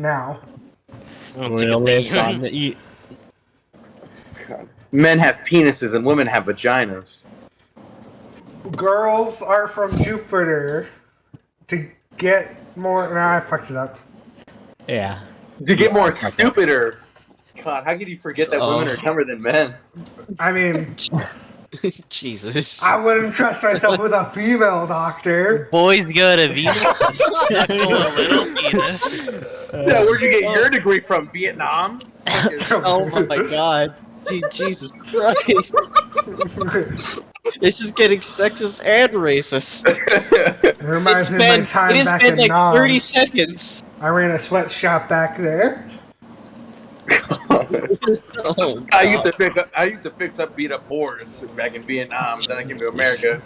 now. We're lives on the Men have penises and women have vaginas. Girls are from Jupiter to get more. Nah, I fucked it up. Yeah. To get more stupider. God, how could you forget that women are dumber than men? I mean, Jesus. I wouldn't trust myself with a female doctor. Boys go to Venus to suckle a little penis. Yeah, where'd you get your degree from? Vietnam? Oh my god. Jesus Christ. This is getting sexist and racist. It reminds me of my time it has back been in like Nam. 30 seconds. I ran a sweatshop back there. Oh, I used to fix up beat up whores back in Vietnam. Then I came to America,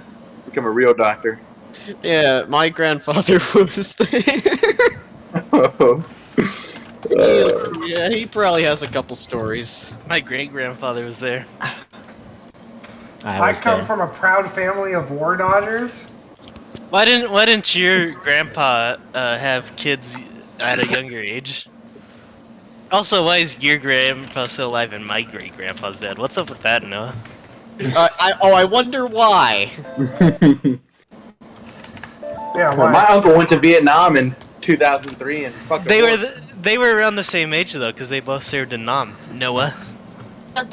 become a real doctor. yeah, my grandfather was there. Yeah, he probably has a couple stories. My great-grandfather was there. I come from a proud family of war dodgers. Why didn't your grandpa have kids at a younger age? Also, why is your grandpa still alive and my great-grandpa's dead? What's up with that, Noah? I wonder why. Yeah, Well, my uncle went to Vietnam in 2003 and fucking. They were around the same age though, because they both served in Nam. Noah. That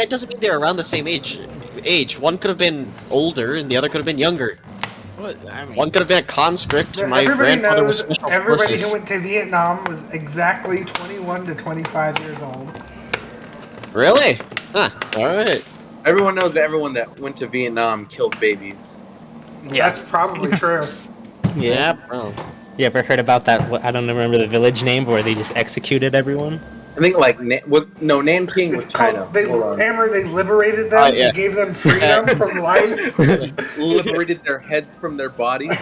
doesn't mean they're around the same age. One could have been older and the other could have been younger. What? I mean, One could have been a conscript. My everybody grandfather was knows special everybody forces. who went to Vietnam was exactly 21 to 25 years old. Really? Huh. Alright. Everyone knows that everyone that went to Vietnam killed babies. yeah. That's probably true. Yeah, bro. You ever heard about that? I don't remember the village name, but where they just executed everyone. I think like Nanking was It's China. called, they liberated them. Oh, yeah. They gave them freedom from life. Liberated their heads from their bodies.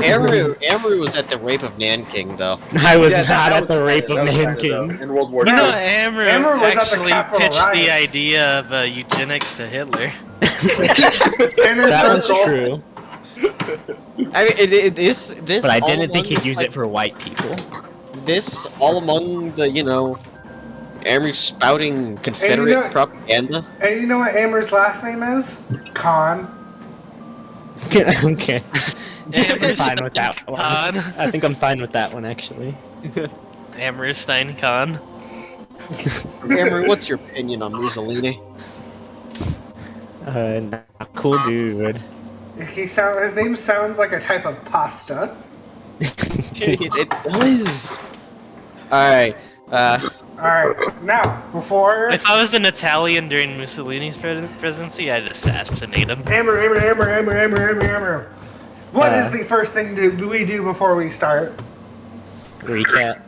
Amru was at the rape of Nanking, though. I was Yeah, not that at was the China. rape That of was China, Nanking. though, in World War You II. know, Amru Amru was at the actually Capitol pitched the riots. idea of eugenics to Hitler. Inner That was circle. true, I mean, this. but I all didn't think among, he'd use like, it for white people. This all among the Amru spouting Confederate propaganda. And you know what Amber's last name is? Khan. Okay, I'm Amru fine with that one. Khan. I think I'm fine with that one actually. Amru Stein Khan. Amru, what's your opinion on Mussolini? Not cool dude. His name sounds like a type of pasta. It does. Alright. Alright, now, before... If I was an Italian during Mussolini's presidency, I'd assassinate him. Amber. What is the first thing we do before we start? Recap.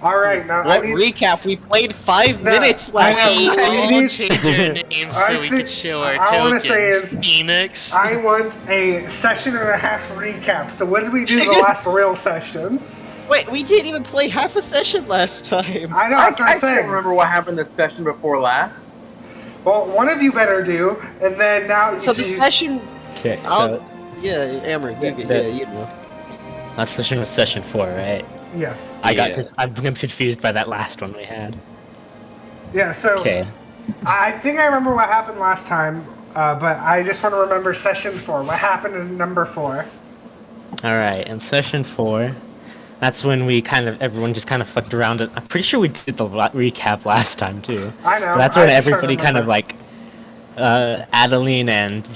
Alright, now What I need... recap? We played 5 No, minutes last I know. week. I We'll need- change our names I so we think- can show our I wanna tokens. say is- Phoenix. I want a session and a half recap. So what did we do the last real session? Wait, we didn't even play half a session last time. I know, that's what I I'm saying. can't remember what happened the session before last. Well, one of you better do, and then now... So the session... Okay, I'll- so Yeah, Amru, you know. last session was session 4, right? Yes. I'm confused by that last one we had. Yeah, so... Okay. I think I remember what happened last time, but I just want to remember session 4. What happened in number 4? Alright, in session 4, that's when everyone just kind of fucked around. I'm pretty sure we did the recap last time too. I know. But that's when I just everybody trying to kind of like, Adaline and he's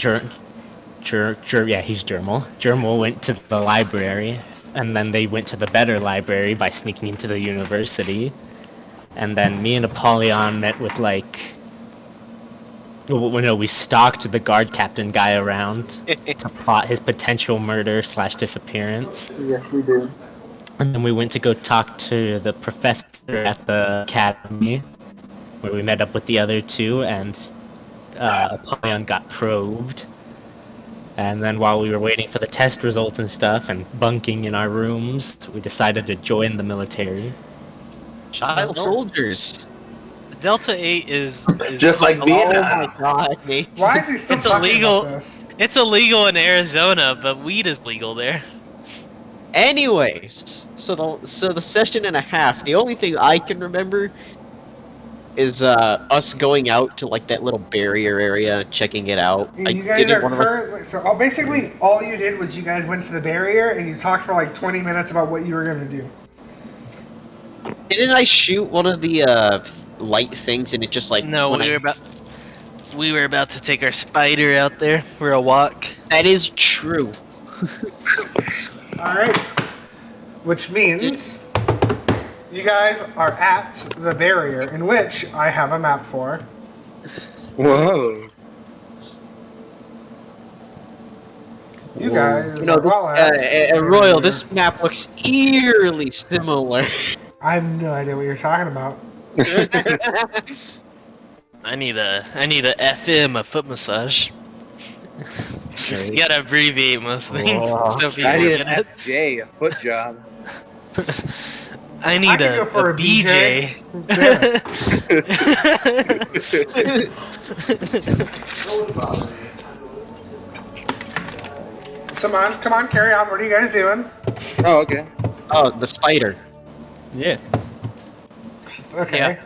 Jourmal. Jourmal went to the library, and then they went to the better library by sneaking into the university. And then me and Apollyon met with we stalked the guard captain guy around to plot his potential murder / disappearance. Yes, we did. And then we went to go talk to the professor at the academy, where we met up with the other two, and Apollyon got probed. And then while we were waiting for the test results and stuff, and bunking in our rooms, we decided to join the military. Child soldiers. Delta 8 is Just like Oh Vietnam. my god, Nate. Why is he still It's talking illegal. about this? It's illegal in Arizona, but weed is legal there. Anyways, so the session and a half. The only thing I can remember is us going out to like that little barrier area, checking it out. You guys are currently basically all you did was you guys went to the barrier and you talked for like 20 minutes about what you were gonna do. Didn't I shoot one of the light things and it just like No, we were about to take our spider out there for a walk. That is true. All right, which means you guys are at the barrier, in which I have a map for. Whoa. You guys You know, are all at the Royal, barrier. this map looks eerily similar. I have no idea what you're talking about. I need a FM, a foot massage. You gotta abbreviate most things. So people I need get an it. FJ, a foot job. I need could go for a BJ. Come on, carry on. What are you guys doing? Oh, okay. Oh, the spider. Yeah. Okay. Yeah.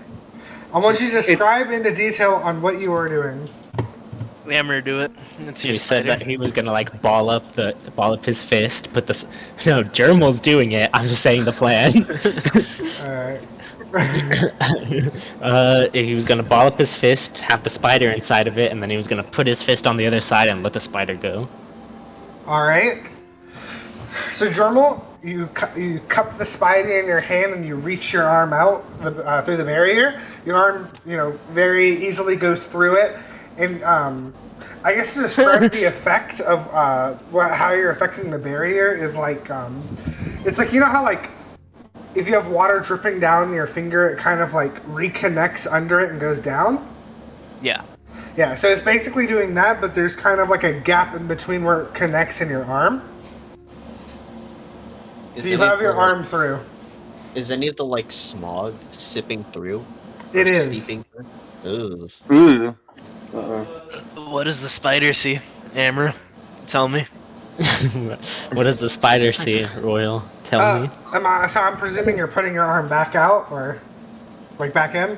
I want you to describe into detail on what you were doing. Hammer, do it. It's your He said spider. that he was gonna like ball up his fist, put this. No, Jourmal's doing it. I'm just saying the plan. Alright. He was gonna ball up his fist, have the spider inside of it, and then he was gonna put his fist on the other side and let the spider go. Alright. So, Jourmal, you cup the spider in your hand and you reach your arm out through the barrier. Your arm, very easily goes through it. And I guess to describe the effect of how you're affecting the barrier is like, it's like, you know how like, if you have water dripping down your finger, it kind of like reconnects under it and goes down? Yeah. Yeah, so it's basically doing that, but there's kind of like a gap in between where it connects in your arm. So you have your arm through. Is any of the like smog sipping through? It is. Seeping through? Ugh. Ooh. What does the spider see? Hammer, tell me. What does the spider see, Royal? Tell me. So I'm presuming you're putting your arm back out, or like back in?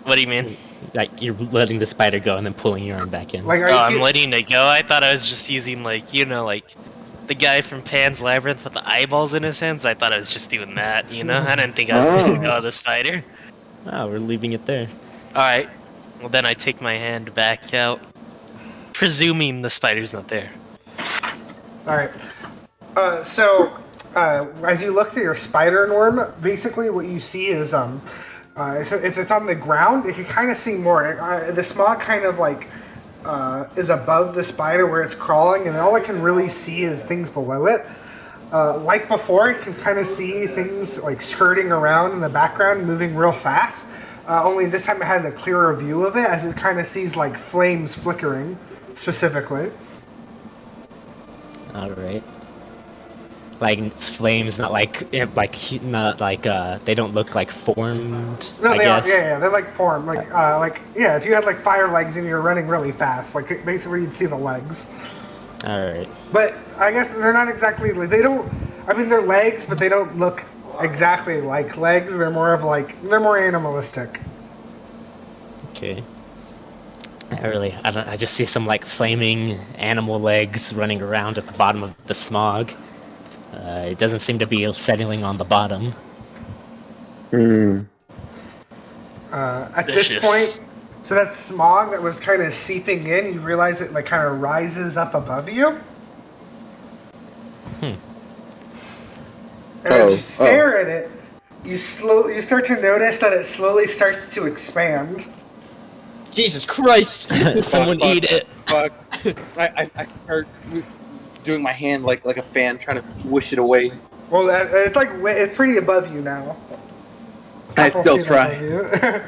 What do you mean? Like you're letting the spider go and then pulling your arm back in. Like, are Oh, you I'm letting it go. I thought I was just using like the guy from Pan's Labyrinth with the eyeballs in his hands. I thought I was just doing that. I didn't think I was going to go the spider. Oh, we're leaving it there. All right. Well, then I take my hand back out, presuming the spider's not there. Alright. As you look through your spider norm, basically what you see is, so if it's on the ground, you can kind of see more. The smog kind of like is above the spider where it's crawling, and all I can really see is things below it. Like before, you can kind of see things like skirting around in the background, moving real fast. Only this time it has a clearer view of it, as it kind of sees like flames flickering, specifically. All right. Like flames, not like they don't look like formed. No, I they guess. are. Yeah, they're like formed. If you had like fire legs and you're running really fast, like basically you'd see the legs. All right. But I guess they're not exactly. They don't. I mean, they're legs, but they don't look exactly like legs. They're more animalistic. Okay. I just see some like flaming animal legs running around at the bottom of the smog. It doesn't seem to be settling on the bottom. At this point, so that smog that was kind of seeping in, you realize it like kind of rises up above you. And as you stare at it, you start to notice that it slowly starts to expand. Jesus Christ! Someone eat it. Fuck. I start doing my hand like a fan, trying to whoosh it away. Well, it's pretty above you now. I Couple still feet try. above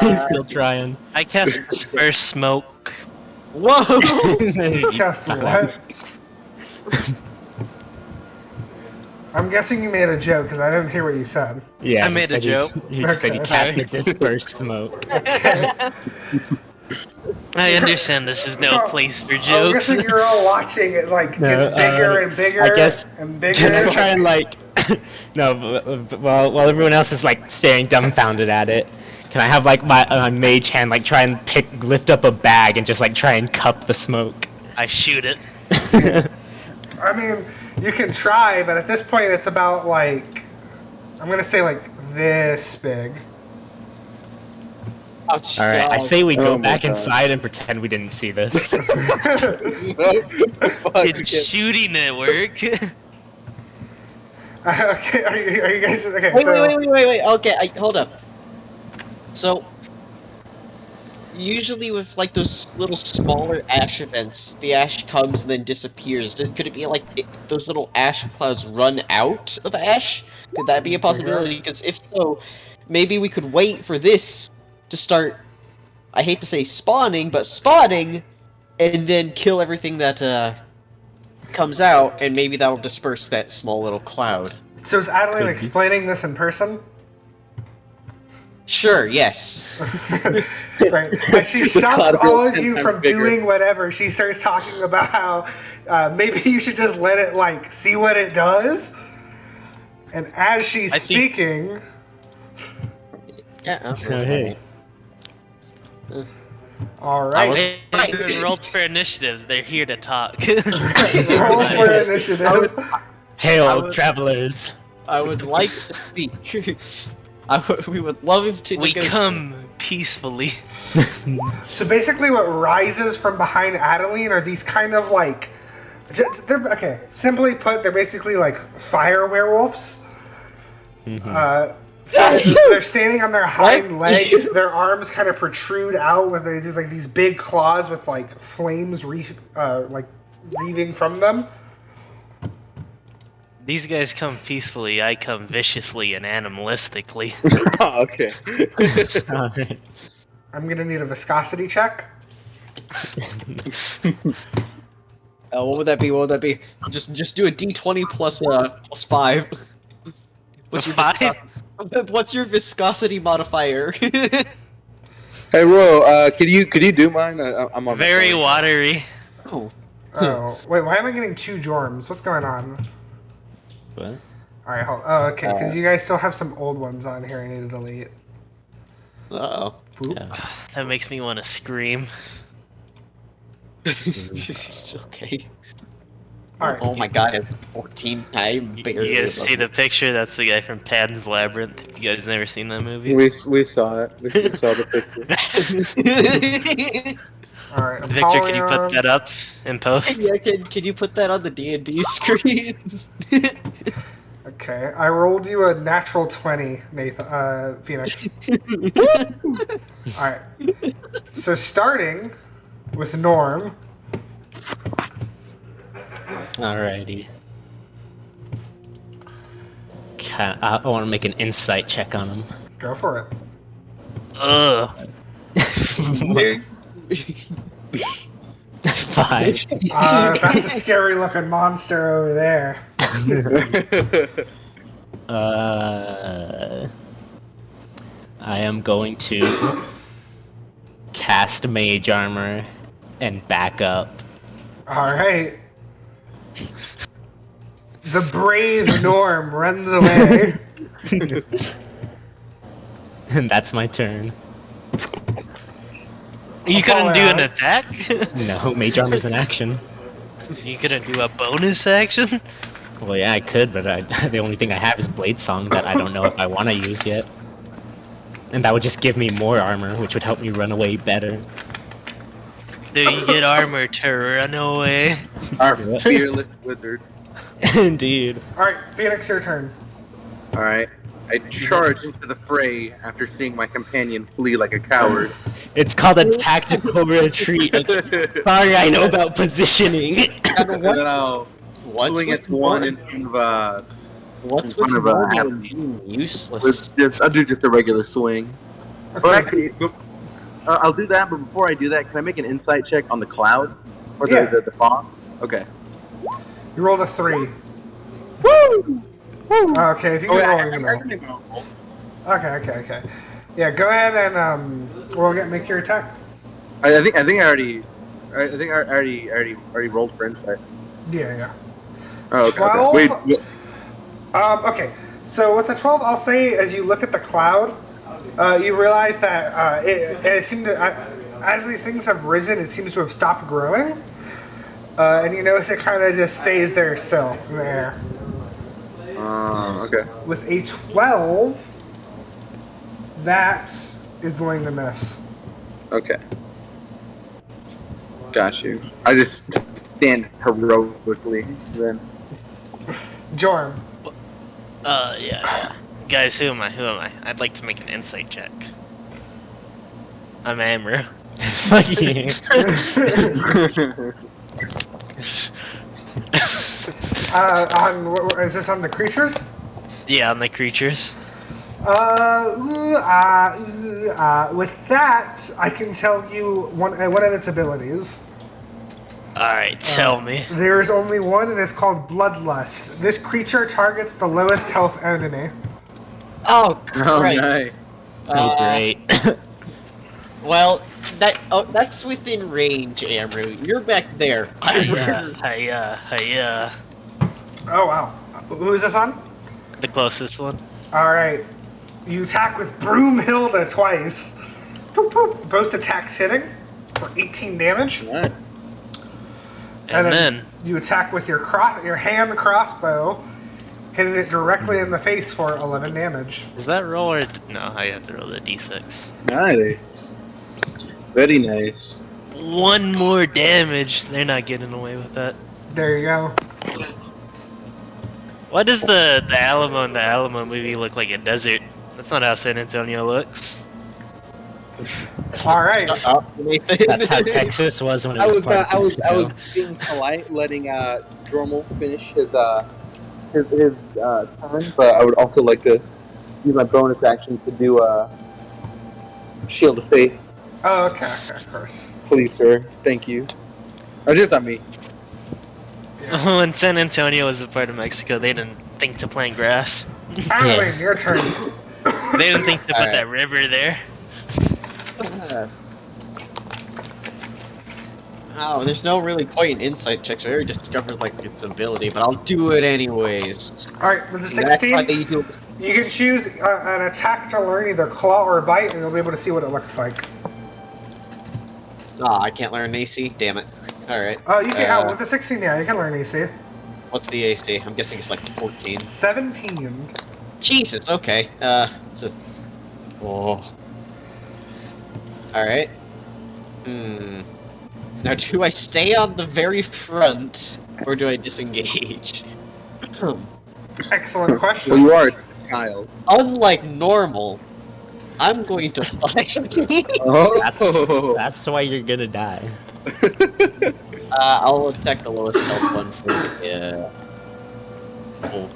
you. Still trying. I cast Disperse Smoke. Whoa! Cast what? I'm guessing you made a joke because I didn't hear what you said. Yeah, I made a joke. He said he Okay. casted dispersed smoke. I understand this is no place for I'm jokes. guessing you're all watching it like No, gets bigger and bigger. I guess. and Can I bigger. try and like? No, while everyone else is like staring dumbfounded at it, can I have like my mage hand like try and lift up a bag and just like try and cup the smoke? I shoot it. I mean, you can try, but at this point, it's about like I'm gonna say like this big. Oh, All right, I say we go Oh my back God. inside and pretend we didn't see this. Fuck, Did okay. shooting it work? Okay, are you guys okay? Wait, so wait. Okay, hold up. So, usually with like those little smaller ash events, the ash comes and then disappears. Could it be like those little ash clouds run out of ash? Could that be a possibility? Because if so, maybe we could wait for this to start. I hate to say spawning, but spawning, and then kill everything that comes out, and maybe that'll disperse that small little cloud. So is Adeline Could be. explaining this in person? Sure. Yes. Right. As she stops cloud all grows of 10 you times from bigger. doing whatever, she starts talking about how maybe you should just let it like see what it does. And as she's I think- speaking, Yeah. Oh, hey. all right, Hey, everyone rolled for initiative. They're here to talk. roll for initiative. Hail, travelers! I would like to speak. We would love to. We come peacefully. So basically, what rises from behind Adeline are these kind of like, they're, okay. Simply put, they're basically like fire werewolves. So they're standing on their hind legs. Their arms kind of protrude out with these big claws with like flames reaving from them. These guys come peacefully. I come viciously and animalistically. Oh, okay. Alright. I'm gonna need a viscosity check. What would that be? What would that be? Just do a D20 plus 5. What's your Five? What's your viscosity modifier? Hey, Ro, could you do mine? I'm on. Very watery. Oh. Oh wait, why am I getting 2 jorms? What's going on? What? All right, hold. Oh, okay, because you guys still have some old ones on here. I need to delete. Uh Yeah. That makes me want to scream. oh. Okay. All right. Oh my god, it's 14 times bigger. You guys see the picture? That's the guy from Paladin's Labyrinth. You guys never seen that movie? We saw it. We saw the picture. All right, Victor, can you put Apollyon. that up in post? Yeah, can you put that on the D&D screen? Okay, I rolled you a natural 20, Nathan, Phoenix. All right. So starting with Norm. Alrighty. I want to make an insight check on him. Go for it. Ugh. 5. That's a scary looking monster over there. I am going to cast mage armor and back up. All right. The brave Norm runs away. And that's my turn. You couldn't do an Apollyon. attack? No, mage armor's an action. You couldn't do a bonus action? Well, yeah, I could, but the only thing I have is Blade Song that I don't know if I want to use yet. And that would just give me more armor, which would help me run away better. Do you get armor to run away? Our fearless wizard. Indeed. All right, Phoenix, your turn. All right. I charge into the fray after seeing my companion flee like a coward. It's called a tactical retreat. Sorry, I know about positioning. And then I'll What's swing with at one Norm? in front of What's in with front of, Norm Adeline. being useless? I'll do just a regular swing. Or actually, I'll do that, but before I do that, can I make an insight check on the cloud? Or Yeah. the fog? Okay. You rolled a 3. Woo! Okay, if you can roll, I even can though. make my own rolls. Okay. Yeah, go ahead and make your attack. I think I already rolled for insight. Yeah. Oh, okay. 12? Wait. Okay, so with the 12, I'll say as you look at the cloud, you realize that it seemed to, as these things have risen, it seems to have stopped growing. And you notice it kind of just stays there still in the air. Okay. With a 12, that is going to miss. Okay. Got you. I just stand heroically then. Jorm. Yeah. Guys, who am I? I'd like to make an insight check. I'm Amber. Fuck you. Is this on the creatures? Yeah, on the creatures. With that, I can tell you one of its abilities. Alright, tell me. There is only one, and it's called Bloodlust. This creature targets the lowest health enemy. Oh, Oh, Christ. nice. Oh, great. Well, that's within range, Amru. You're back there. Hiya. Oh, wow. Who is this on? The closest one. Alright. You attack with Broomhilda twice. Boop, boop. Both attacks hitting for 18 damage. Right. And then you attack with your hand crossbow, hitting it directly in the face for 11 damage. is that roll or no? I have to roll the d6. Nice. Very nice. One more damage. They're not getting away with that. There you go. Why does the Alamo in the Alamo movie look like a desert? That's not how San Antonio looks. Alright. That's how Texas was when it was part of I was Mexico. being polite, letting Jourmal finish his turn, but I would also like to use my bonus action to do Shield of Faith. Oh, okay, of course. Please, sir. Thank you. Or just on me. When San Antonio was a part of Mexico, they didn't think to plant grass. Adeline, your turn. They didn't think to put Alright. that river there. Oh, there's no really point in insight checks. I already discovered like its ability, but I'll do it anyways. Alright, with the That's why 16, you do. you can choose an attack to learn either claw or bite, and you'll be able to see what it looks like. Ah, I can't learn AC. Damn it. All right. Oh, you can, with the 16, yeah, you can learn AC. What's the AC? I'm guessing it's like 14. 17. Jesus. Okay. It's a. Oh. All right. Now, do I stay on the very front, or do I disengage? Excellent question. Well, you are a child. Unlike normal, I'm going to fight. Oh. That's why you're gonna die. I'll attack the lowest health one first. Yeah. Oh,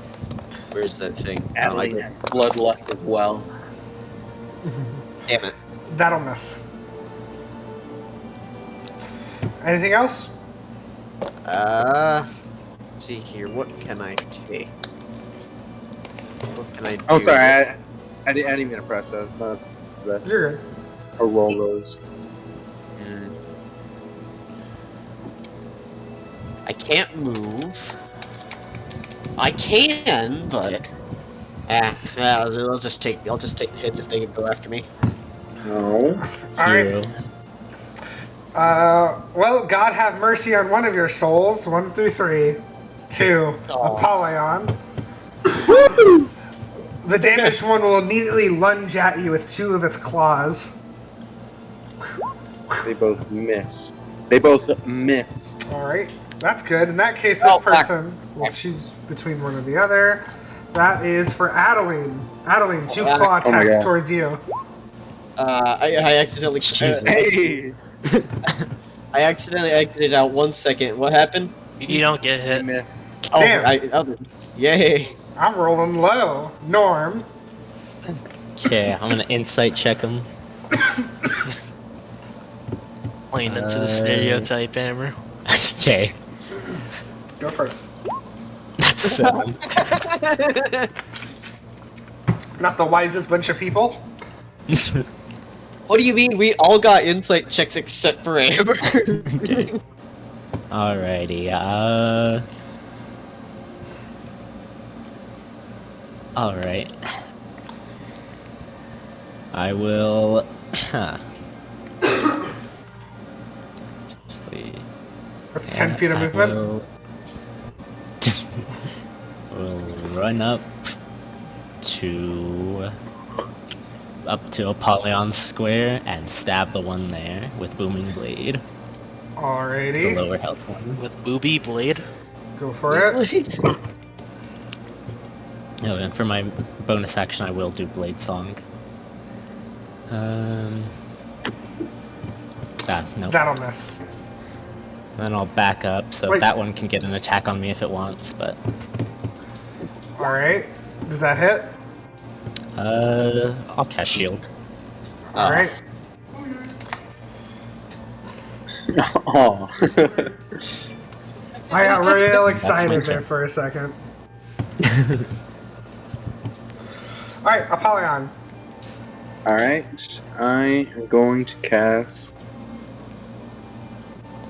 where's that thing? Adeline has bloodlust as well. Damn it. That'll miss. Anything else? Let's see here. What can I take? What can I do? Oh, sorry. I didn't mean to press those. Not the You're good. or roll those. I can't move. I can, but I'll just take hits if they go after me. No. Alright. Well, God have mercy on one of your souls. 1 through 3. 2. Aw. Apollyon. The damaged one will immediately lunge at you with 2 of its claws. They both miss. They both miss. Alright, that's good. In that case, this Oh, fuck. person will choose between one or the other. That is for Adaline. Adeline, 2 claw Oh my attacks God. towards you. I accidentally. Jesus. Hey. I accidentally exited out 1 second. What happened? You don't get They hit. miss. Oh, Damn. Yay! I'm rolling low. Norm. Okay, I'm gonna insight check him. Playing into the stereotype, Hammer. Okay, Go for it. that's a 7. Not the wisest bunch of people. What do you mean? We all got insight checks except for Amber. Alrighty, Alright. I will... That's 10 feet of movement. We'll run up to Apollyon Square and stab the one there with Booming Blade. The Alrighty. lower health one. With Booby Blade. Go for it. Oh, and for my bonus action, I will do Blade Song. No. That'll miss. Then I'll back up, so Wait. that one can get an attack on me if it wants, but... Alright. Does that hit? I'll cast Shield. Alright. Oh. I got real excited turn. there for a second. Alright, Apollyon. Alright, I am going to cast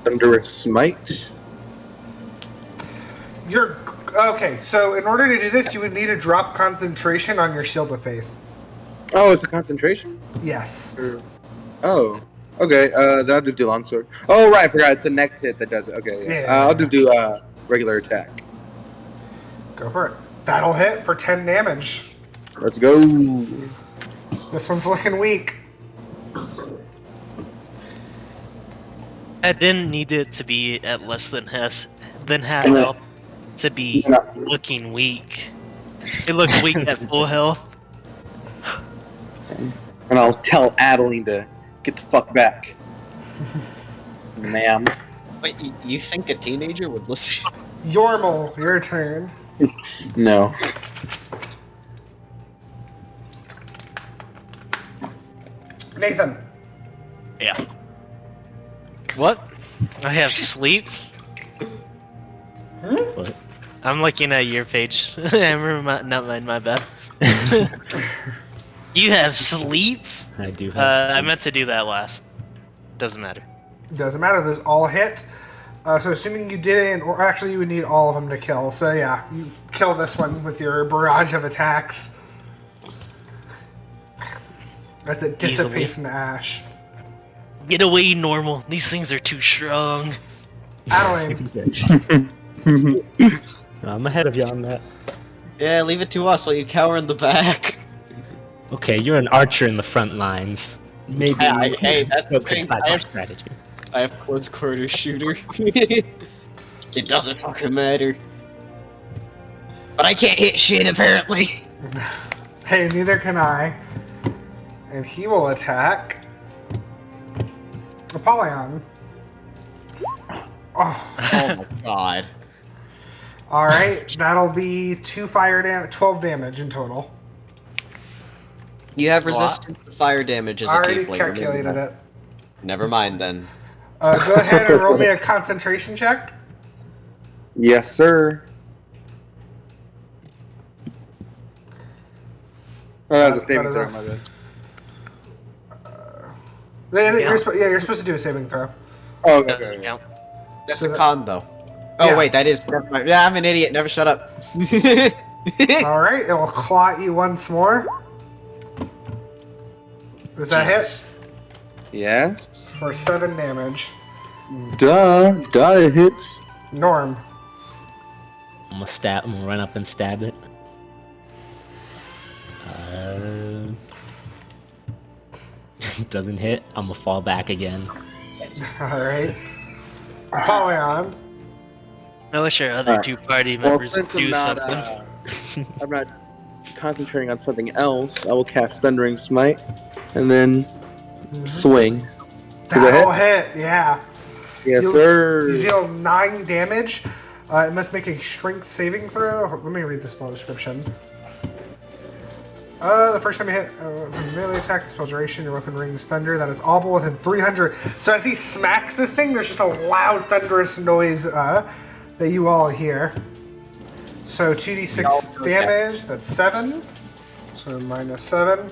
Thunderous Smite. You're okay, so in order to do this, you would need to drop concentration on your Shield of Faith. Oh, it's a concentration? Yes. Oh. Okay, then I'll just do Longsword. Oh, right, I forgot. It's the next hit that does it. Okay, yeah. Yeah. I'll just do regular attack. Go for it. That'll hit for 10 damage. Let's go. This one's looking weak. I didn't need it to be at less than half health to be looking weak. It looks weak at full health. And I'll tell Adeline to get the fuck back. Ma'am. Wait, you think a teenager would listen? Jourmal, your turn. No. Nathan. Yeah. What? I have sleep? What? I'm looking at your page. I remember not mine, my bad. You have sleep? I do have I sleep. meant to do that last. Doesn't matter. Doesn't matter, those all hit. So assuming you didn't, or actually you would need all of them to kill. So yeah, you kill this one with your barrage of attacks. As it dissipates into ash. Get away, Nourmal. These things are too strong. Adeline. I'm ahead of you on that. Yeah, leave it to us while you cower in the back. Okay, you're an archer in the front lines. Maybe Hey, that's the go thing. criticize our strategy. I have close quarter shooter. It doesn't fucking matter. But I can't hit shit apparently. Hey, neither can I. And he will attack Apollyon. Oh, Oh my god. alright. That'll be 2 fire damage, 12 damage in total. You have A lot. resistance to fire damage as a Already tiefling. calculated it. Never mind then. Go ahead and roll me a concentration check. Yes, sir. Oh, that was a saving That is throw, a- my bad. You're supposed to do a saving throw. Oh, okay. Doesn't okay. count. That's So a that- con though. Oh Yeah. wait, that is. Never mind. Yeah, I'm an idiot. Never shut up. Alright, it will claw at you once more. Does that hit? Yes. For 7 damage. Duh. It hits. Norm. I'm gonna run up and stab it. Doesn't hit. I'm gonna fall back again. Alright. Apollyon. I wish our other two party Well, members would since do I'm something. not, I'm not concentrating on something else, I will cast Thundering Smite, and then swing. Does that That'll hit, yeah. Yes, You sir. deal 9 damage. It must make a strength saving throw. Let me read the spell description. The first time you hit melee attack, the spell's duration, your weapon rings thunder. That is audible within 300. So as he smacks this thing, there's just a loud, thunderous noise that you all hear. So 2d6 damage. That's 7. So minus 7.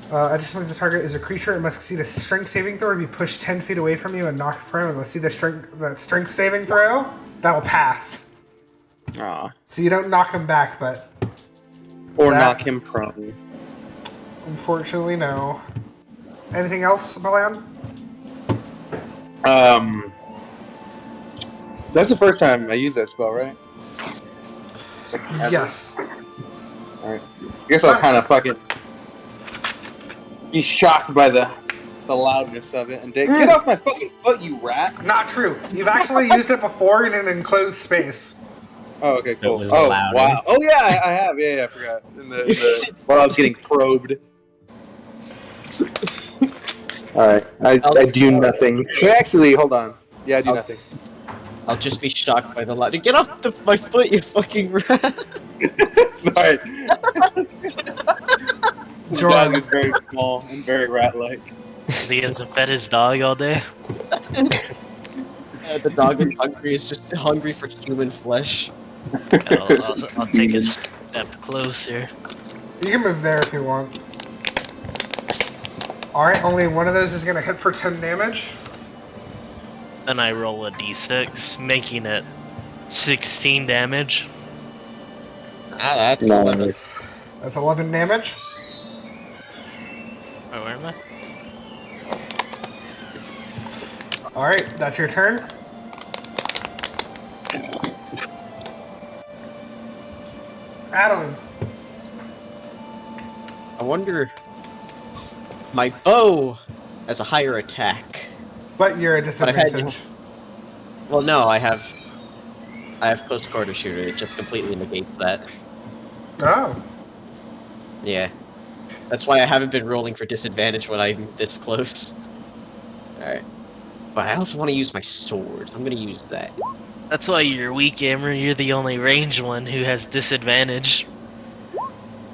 Additionally, if the target is a creature, it must succeed a strength saving throw or be pushed 10 feet away from you and knocked prone. Let's see that strength saving throw. That'll pass. Aw. So you don't knock him back, but Or That- knock him prone. unfortunately, no. Anything else, Paladin? That's the first time I use that spell, right? Yes. Alright. I guess I'll kind of fucking be shocked by the loudness of it and get off my fucking foot, you rat! Not true. You've actually used it before in an enclosed space. Oh, okay, So it cool. was Oh, louder. wow. Oh, yeah, I have. Yeah, I forgot. While I was getting probed. Alright, I do nothing. Wait, actually, hold on. Yeah, I do nothing. I'll just be shocked by the loud. Get off my foot, you fucking rat! Sorry. The dog Jourmal. is very small and very rat-like. He hasn't fed his dog all day. The dog is hungry. It's just hungry for human flesh. I'll take a step closer. You can move there if you want. Alright, only one of those is going to hit for 10 damage. Then I roll a d6, making it 16 damage. Ah, that's 11. That's 11 damage. Oh, where am I? Alright, that's your turn. Adeline. I wonder. My bow has a higher attack. But you're a But I've had- disadvantage. Well, no, I have close quarter shooter. It just completely negates that. Oh. Yeah, that's why I haven't been rolling for disadvantage when I'm this close. All right, but I also want to use my sword. I'm gonna use that. That's why you're weak, Amber. You're the only ranged one who has disadvantage.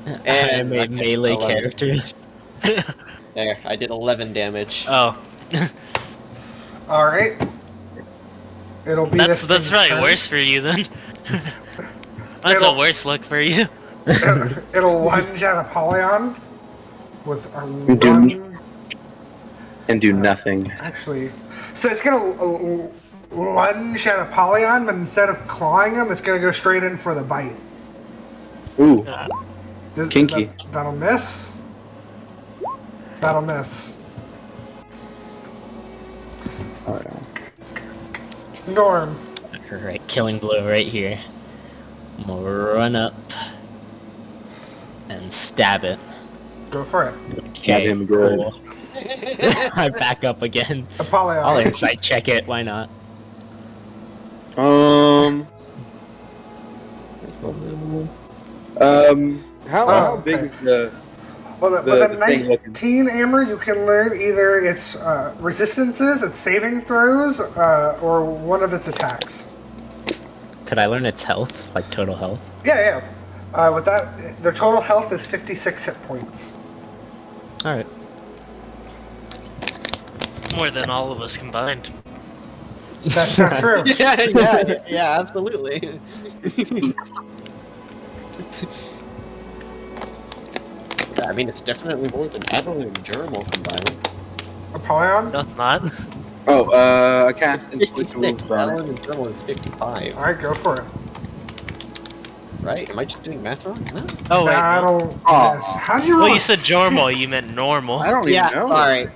I'm a okay, melee 11. character. There, I did 11 damage. Oh, Alright. It'll be that's this thing's probably turn. worse for you then. That's a It'll- worse look for you. It'll lunge at Apollyon with a Doom. one. And do nothing. Actually, so it's gonna lunge at Apollyon, but instead of clawing him, it's gonna go straight in for the bite. Ooh. Uh, Kinky. that'll miss. That'll miss. Alright. Norm. Alright, killing blow right here. I'm gonna run up and stab it. Go for it. Stab him good. cool. I back up again. I'll Apollyon. insight check it, why not? How big okay. is the... With the a thing looking- 19 Amber, you can learn either its resistances, its saving throws, or one of its attacks. Could I learn its health? Like total health? Yeah. With that, their total health is 56 hit points. Alright. More than all of us combined. That's not true. yeah, absolutely. Yeah, I mean, it's definitely more than Adaline and Jourmal combined. Apollyon? No, it's not. Oh, I cast inflict 56. wounds on it. Adaline and Jourmal is 55. Alright, go for it. Right? Am I just doing math wrong? No. Oh, wait. No. That'll Aw. miss. How'd you roll Well, a you said Jourmal, 6? you meant normal. I don't Yeah, even know. sorry.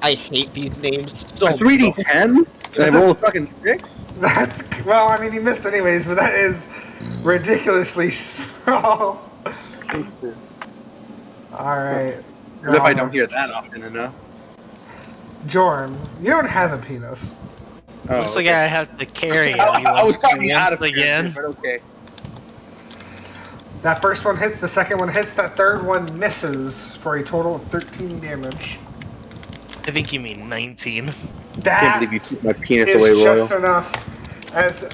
I hate these names so A 3d10? Did That's I a- roll a fucking 6? That's well. I mean, he missed anyways, but that is ridiculously small. All right. As if I don't hear that often enough. Jorm, you don't have a penis. Oh, Looks like okay. I have to carry I, you I was talking once out of again. character, but okay. That first one hits. The second one hits. That third one misses for a total of 13 damage. I think you mean 19. I can't That believe you took my penis is away, Royal. just enough as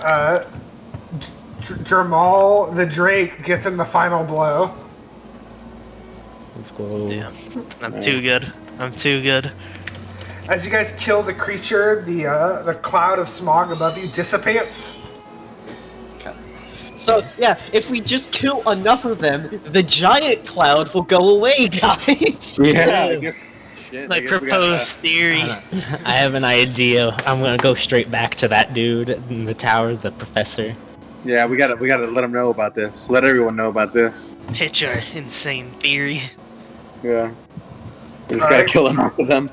Jourmal the Drake gets in the final blow. Let's go. Yeah. I'm too good. I'm too good. As you guys kill the creature, the cloud of smog above you dissipates. So, yeah, if we just kill enough of them, the giant cloud will go away, guys! Yeah, I guess. Shit, My I guess we proposed gotta- theory. I have an idea. I'm gonna go straight back to that dude in the tower, the professor. Yeah, we gotta let them know about this. Let everyone know about this. Pitch our insane theory. Yeah. We just gotta kill enough of them.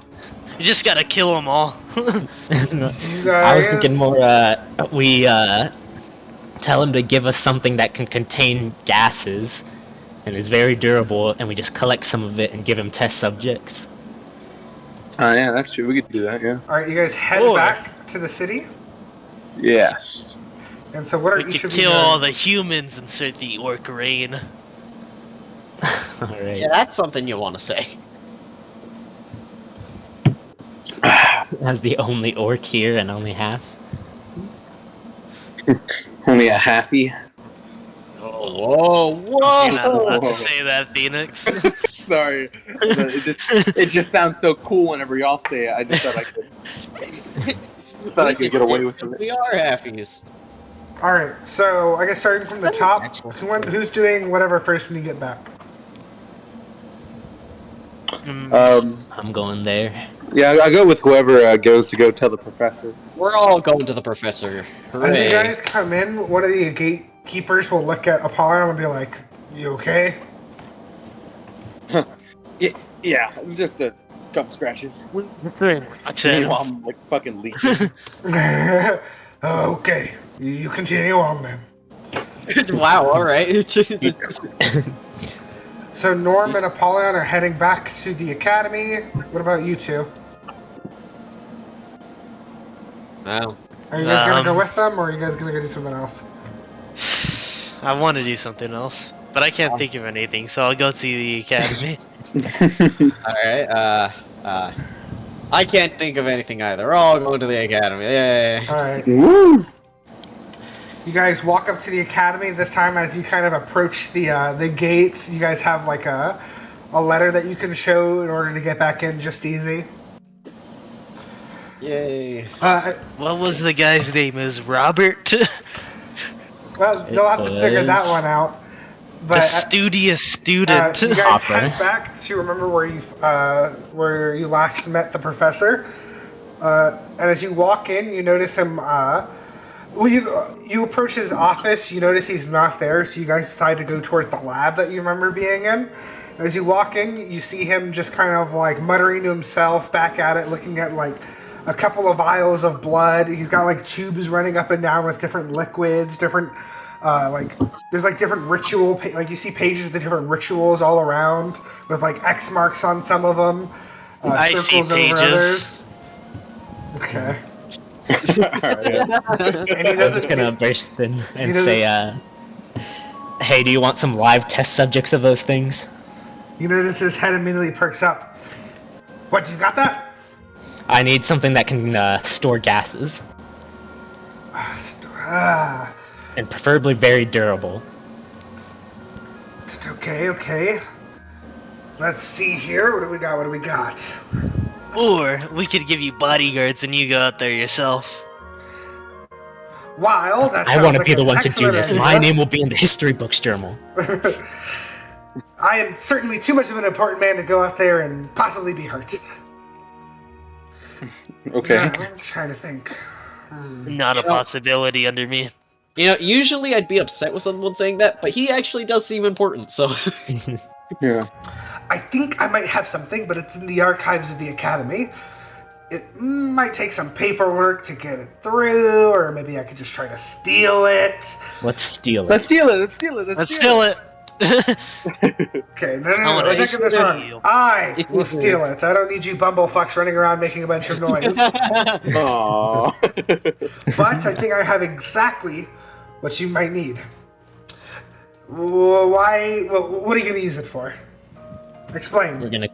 You just gotta kill them all. I was thinking more, we tell him to give us something that can contain gases and is very durable, and we just collect some of it and give him test subjects. Oh, yeah, that's true. We could do that, yeah. All right, you guys head Or- back to the city. Yes. And so, what are We each could of you kill doing? all the humans and start the orc rain. Alright. Yeah, that's something you want to say. As the only orc here and only half. Only a halfie. Whoa, You're not allowed Whoa. to say that, Phoenix. Sorry. It just sounds so cool whenever y'all say it. I just thought I could get away with it. We are halfies. All right, so I guess starting from the top, who's doing whatever first when you get back? I'm going there. Yeah, I go with whoever goes to go tell the professor. We're all going to the professor. As Hooray. you guys come in, one of the gatekeepers will look at Apollyon and be like, "You okay?" Yeah, just a couple scratches. Said, Meanwhile, I'm like fucking leeching. Okay, you continue on then. Wow, alright. So Norm and Apollyon are heading back to the academy. What about you two? Wow. Are you guys gonna go Um, with them, or are you guys gonna go do something else? I want to do something else, but I can't think of anything, so I'll go to the academy. Alright, I can't think of anything either. We're all going to the academy. Yay. All right. Woo! You guys walk up to the academy. This time, as you kind of approach the gates, you guys have like a letter that you can show in order to get back in just easy. Yay. What was the guy's name? Is Robert? Well, you'll have to figure that was- one out. The But studious student. you guys Hopper. head back to remember where you last met the professor. And as you walk in, you notice him. Well, you approach his office. You notice he's not there, so you guys decide to go towards the lab that you remember being in. As you walk in, you see him just kind of like muttering to himself, back at it, looking at like a couple of vials of blood. He's got like tubes running up and down with different liquids, different there's like different ritual, like you see pages with the different rituals all around with like X marks on some of them, I see circles over pages. others. Okay. And he I'm just gonna burst in and doesn't- say, hey, do you want some live test subjects of those things? You notice his head immediately perks up. What, you got that? I need something that can store gases, and preferably very durable. Okay. Let's see here. What do we got? Or we could give you bodyguards and you go out there yourself. Wow, that I sounds want to like be the an one to do excellent this. idea. My name will be in the history books, Jourmal. I am certainly too much of an important man to go out there and possibly be hurt. Okay. Yeah, I'm trying to think. Not a possibility under me. You know, usually I'd be upset with someone saying that, but he actually does seem important, so... Yeah. I think I might have something, but it's in the archives of the academy. It might take some paperwork to get it through, or maybe I could just try to steal it. Let's steal it. Let's steal it. Let's steal it. Okay, no, wanna let's get this steal. wrong. I It will is steal it. I don't need you bumblefucks running around making a bunch of noise. Aww. But I think I have exactly what you might need. Why? Well, what are you going to use it for? Explain. We're gonna.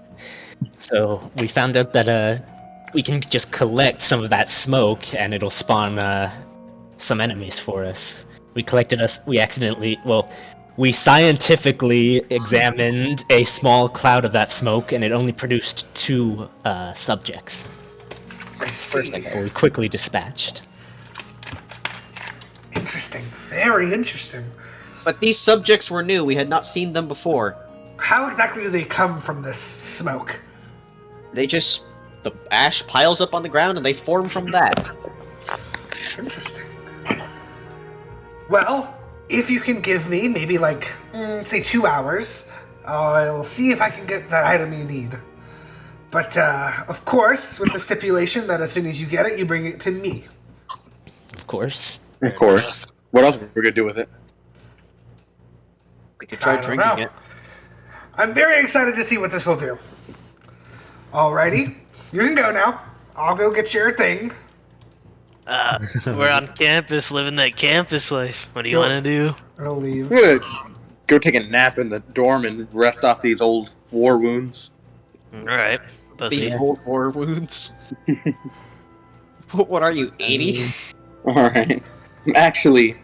So we found out that we can just collect some of that smoke, and it'll spawn some enemies for us. We scientifically examined a small cloud of that smoke, and it only produced 2 subjects. I see. That we quickly dispatched. Interesting. Very interesting. But these subjects were new. We had not seen them before. How exactly do they come from this smoke? They just... The ash piles up on the ground and they form from that. Interesting. Well, if you can give me maybe like, say 2 hours, I'll see if I can get that item you need. But, of course, with the stipulation that as soon as you get it, you bring it to me. Of course. Of course. What else are we gonna do with it? We could try I don't drinking know. it. I'm very excited to see what this will do. Alrighty, you can go now. I'll go get your thing. We're on campus, living that campus life. What do you want to do? I'll leave. I'm gonna go take a nap in the dorm and rest off these old war wounds. Alright. These old war wounds. What are you, 80? Alright. I'm actually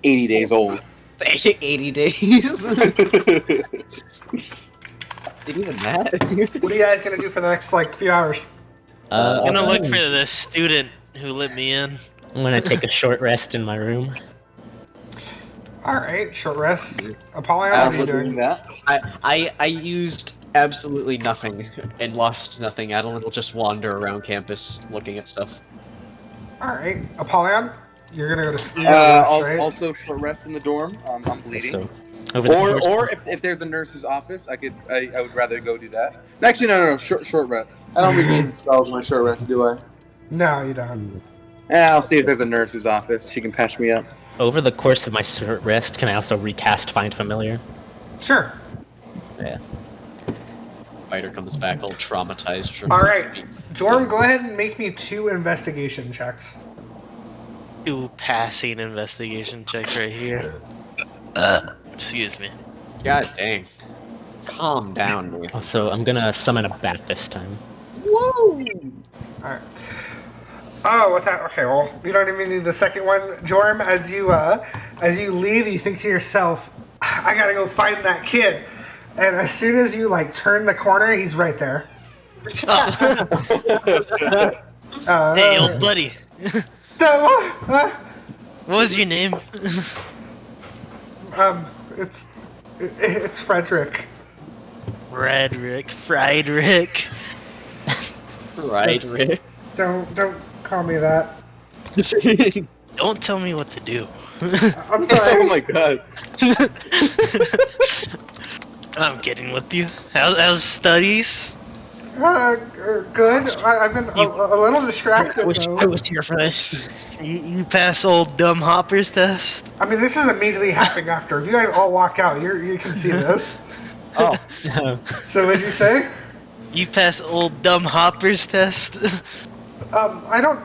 80 days old. 80 days? Did even that? What are you guys gonna do for the next like few hours? I'm gonna look for the student who let me in. I'm gonna take a short rest in my room. Alright, short rest. Apollyon, I'm what are you doing doing? that. I used absolutely nothing and lost nothing. Adeline will just wander around campus looking at stuff. Alright, Apollyon, you're gonna go to sleep, right? Also, short rest in the dorm. I'm bleeding. So, over the course- Or if there's a nurse's office, I would rather go do that. Actually, no. Short rest. I don't regain spells when I short rest, do I? No, you don't. I'll see if there's a nurse's office. She can patch me up. over the course of my short rest, can I also recast Find Familiar? Sure. Yeah. Fighter comes back all traumatized from Alright, Jorm, go ahead and make me 2 investigation checks. 2 passing investigation checks right here. Excuse me. God dang. Calm down, dude. Also, I'm gonna summon a bat this time. Woo! Alright. Oh, with that, okay, well, you don't even need the second one. Jorm, as you leave, you think to yourself, I gotta go find that kid. And as soon as you, like, turn the corner, he's right there. Hey, old buddy. What was your name? It's Frederick. Frederick. Friedrich. Right, Rick. Don't call me that. Don't tell me what to do. I'm sorry. Oh my god. I'm getting with you. How's studies? Good. I've been a little distracted, I wish though. I was here for this. You pass old dumb Hopper's test? I mean, this is immediately happening after. If you guys all walk out, you can see this. Oh. So what'd you say? You pass old dumb Hopper's test? I don't.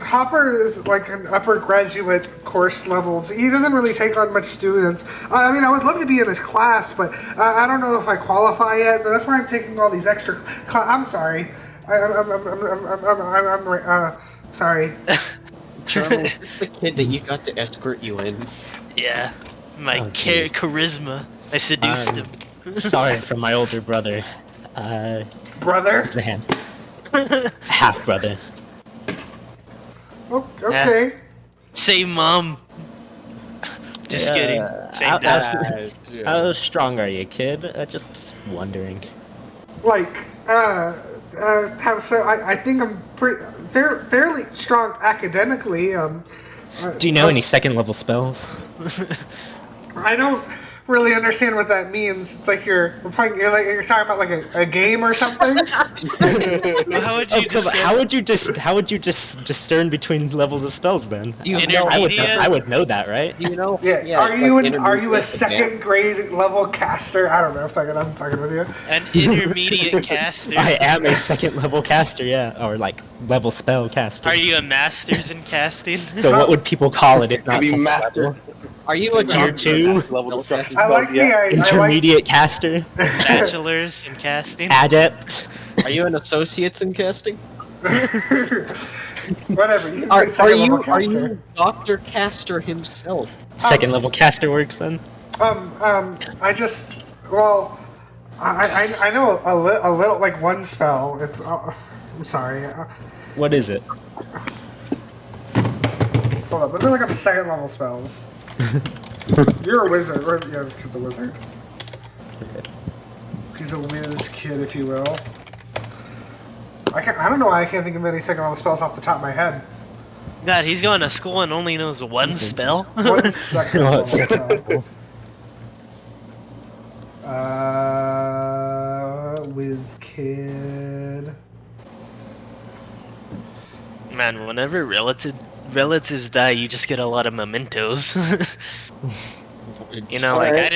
Hopper is like an upper graduate course levels. He doesn't really take on much students. I mean, I would love to be in his class, but I don't know if I qualify yet. That's why I'm taking all these extra. I'm sorry. I'm sorry. Jourmal, is this the kid that you got to escort you in? Yeah. My Oh, jeez. charisma. I seduced him. Sorry for my older brother. Brother. He's a hand. Half brother. Okay. Same mom. Just kidding. Same How, dad. how strong are you, kid? Just wondering. Like, so I think I'm fairly strong academically. Do you know any second level spells? I don't really understand what that means. It's like you're talking about like a game or something. How would you describe How would you just discern between levels of spells then? You I would know that, right? You know? Yeah. Are it's you like are you a intermediate second grade level caster? I don't know. I'm fucking with you. an intermediate caster? I am a second level caster, yeah, or like level spell caster. Are you a master's in casting? So what would people call it if not Maybe second master. level? Are you a Tier 2? Level destruction I like spells, yeah. Intermediate caster? Bachelor's in casting? Adept? Are you an associate's in casting? Whatever. You can Are say second level you caster. Dr. Caster himself? Second level caster works then? I just I know a little like one spell. It's I'm sorry. What is it? Hold up. Let me look up second level spells. You're a wizard. Yeah, this kid's a wizard. He's a whiz kid, if you will. I don't know why I can't think of any second level spells off the top of my head. God, he's going to school and only knows one spell. One second level spell. Whiz kid. Man, whenever relatives die, you just get a lot of mementos. You know, like I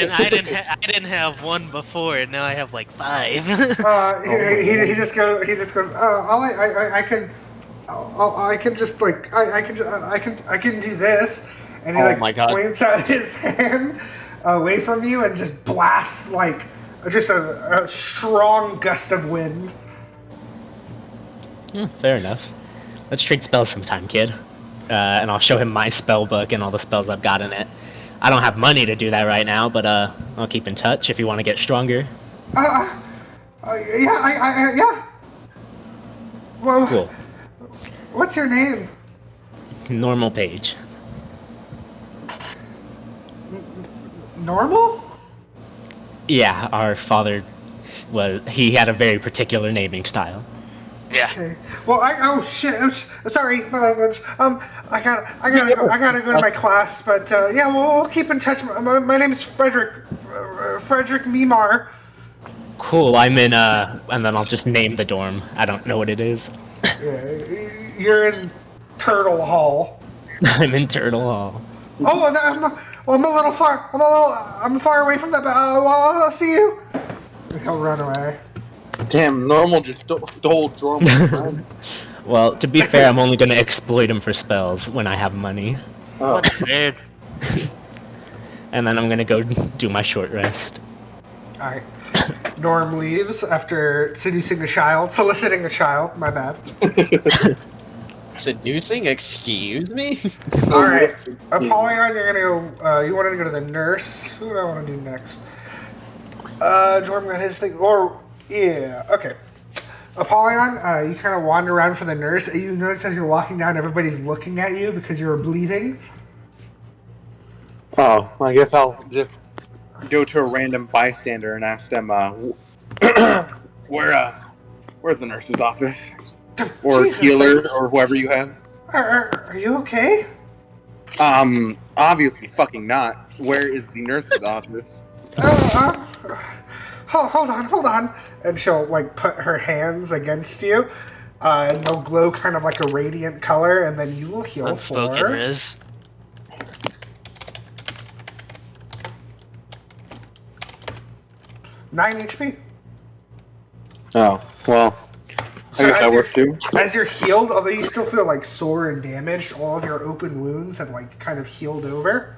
didn't have one before, and now I have like 5. He just goes. Oh, I can just like I can do this, and he my God. points out his hand away from you and just blasts like just a strong gust of wind. Fair enough. Let's trade spells sometime, kid. And I'll show him my spell book and all the spells I've got in it. I don't have money to do that right now, but I'll keep in touch if you want to get stronger. Yeah. Well, Cool. what's your name? Nourmal Paej. Normal? Yeah, our father he had a very particular naming style. Yeah. Okay. Well, oh shit! Sorry, my language. I gotta go to my class. But yeah, we'll keep in touch. My name is Frederick Mimar. Cool. I'm in and then I'll just name the dorm. I don't know what it is. Yeah, you're in Turtle Hall. I'm in Turtle Hall. Oh, I'm a little far. I'm far away from that. But I'll see you. He'll run away. Damn, Nourmal just stole Jourmal. Well, to be fair, I'm only gonna exploit him for spells when I have money. Oh. What's weird? And then I'm gonna go do my short rest. All right. Norm leaves after soliciting a child. My bad. Seducing? Excuse me? All right, Apollyon, you're gonna go. You wanted to go to the nurse. Who do I want to do next? Jordan got his thing. Or yeah, okay. Apollyon, you kind of wander around for the nurse. You notice as you're walking down, everybody's looking at you because you're bleeding. Oh, I guess I'll just go to a random bystander and ask them, where's the nurse's office? Or Jesus, healer, or whoever you have. Are you okay? Obviously fucking not. Where is the nurse's office? Hold on. And she'll like put her hands against you, and they'll glow kind of like a radiant color, and then you will heal Unspoken for Riz. 9 HP. Oh, well, I guess that works too. As you're healed, although you still feel like sore and damaged, all of your open wounds have like kind of healed over.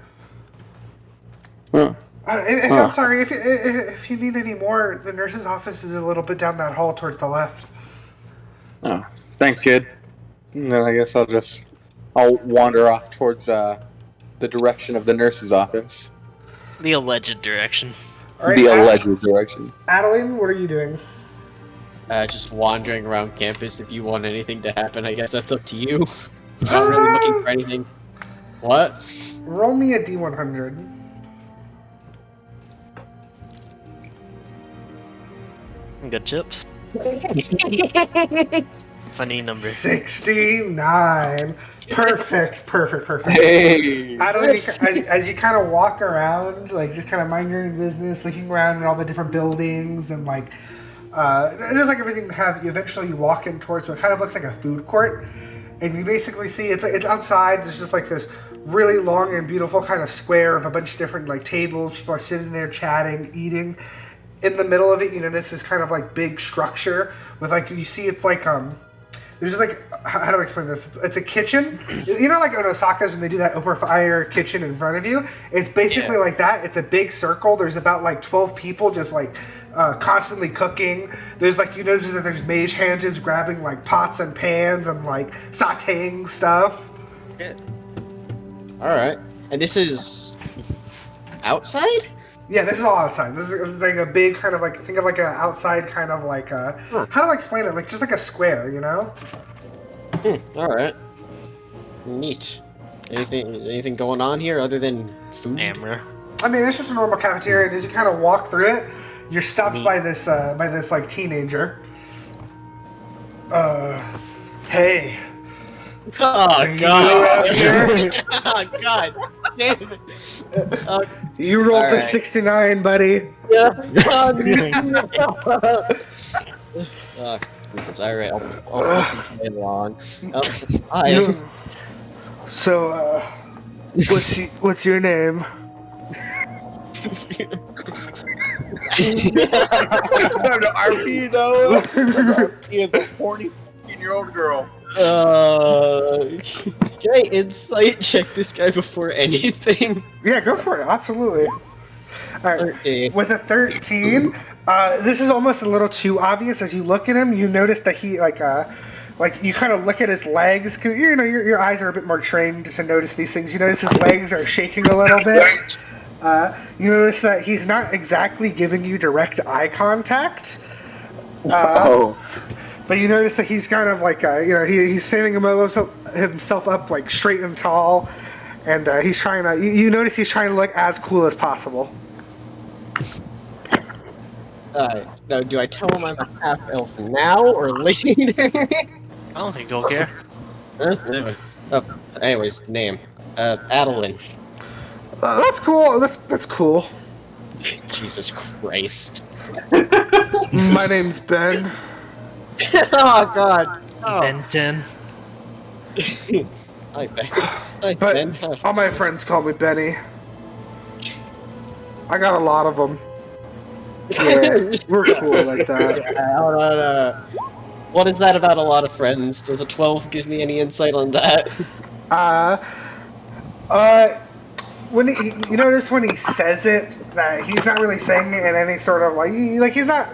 Huh. I'm sorry, if you need any more, the nurse's office is a little bit down that hall towards the left. Oh, thanks, kid. And then I guess I'll wander off towards the direction of the nurse's office. The alleged direction. All right, The alleged direction. Adeline, what are you doing? Just wandering around campus. If you want anything to happen, I guess that's up to you. Not really looking for anything. What? Roll me a D100. Good chips. Funny number. 69. Perfect. Hey! Adeline, as you kind of walk around, like just kind of mind your own business, looking around at all the different buildings and like just like everything you have, you walk in towards what kind of looks like a food court, and you basically see it's outside. There's just like this really long and beautiful kind of square of a bunch of different like tables. People are sitting there chatting, eating. In the middle of it, you notice this kind of like big structure with like you see it's like there's just like how do I explain this? It's a kitchen. You know, like in Osaka's when they do that open fire kitchen in front of you. It's basically like that. It's a big circle. There's about like 12 people just like constantly cooking. There's like you notice that there's mage hands just grabbing like pots and pans and like sautéing stuff. All right. And this is outside? Yeah, this is all outside. This is like a big kind of like think of like a outside kind of like how do I explain it? Like just like a square, you know? All right. Neat. Anything going on here other than food? Hammer. I mean, it's just a normal cafeteria. As you kind of walk through it, you're stopped by this like teenager. Hey. Oh god! Oh god! Damn it! You rolled All the right. 69, buddy. Yeah. It's alright. I'll play along. Hi. So, what's your name? No, RP though. He is a 14-year-old girl. Can I insight check this guy before anything? Yeah, go for it. Absolutely. All right. 13. With a 13, this is almost a little too obvious. As you look at him, you notice that he like you kind of look at his legs because you know your eyes are a bit more trained to notice these things. You notice his legs are shaking a little bit. You notice that he's not exactly giving you direct eye contact. But you notice that he's kind of like he's standing himself up like straight and tall, and he's trying to. You notice he's trying to look as cool as possible. Now, do I tell him I'm a half elf now or later? I don't think he'll care. Anyways, name. Adaline. That's cool. That's cool. Jesus Christ. My name's Ben. Oh god. Oh. Benton. Hi, Ben. Hi, But Ben. all my friends call me Benny. I got a lot of them. Yeah, we're cool like that. What is that about a lot of friends? Does a 12 give me any insight on that? When you notice when he says it that he's not really saying it in any sort of like he's not.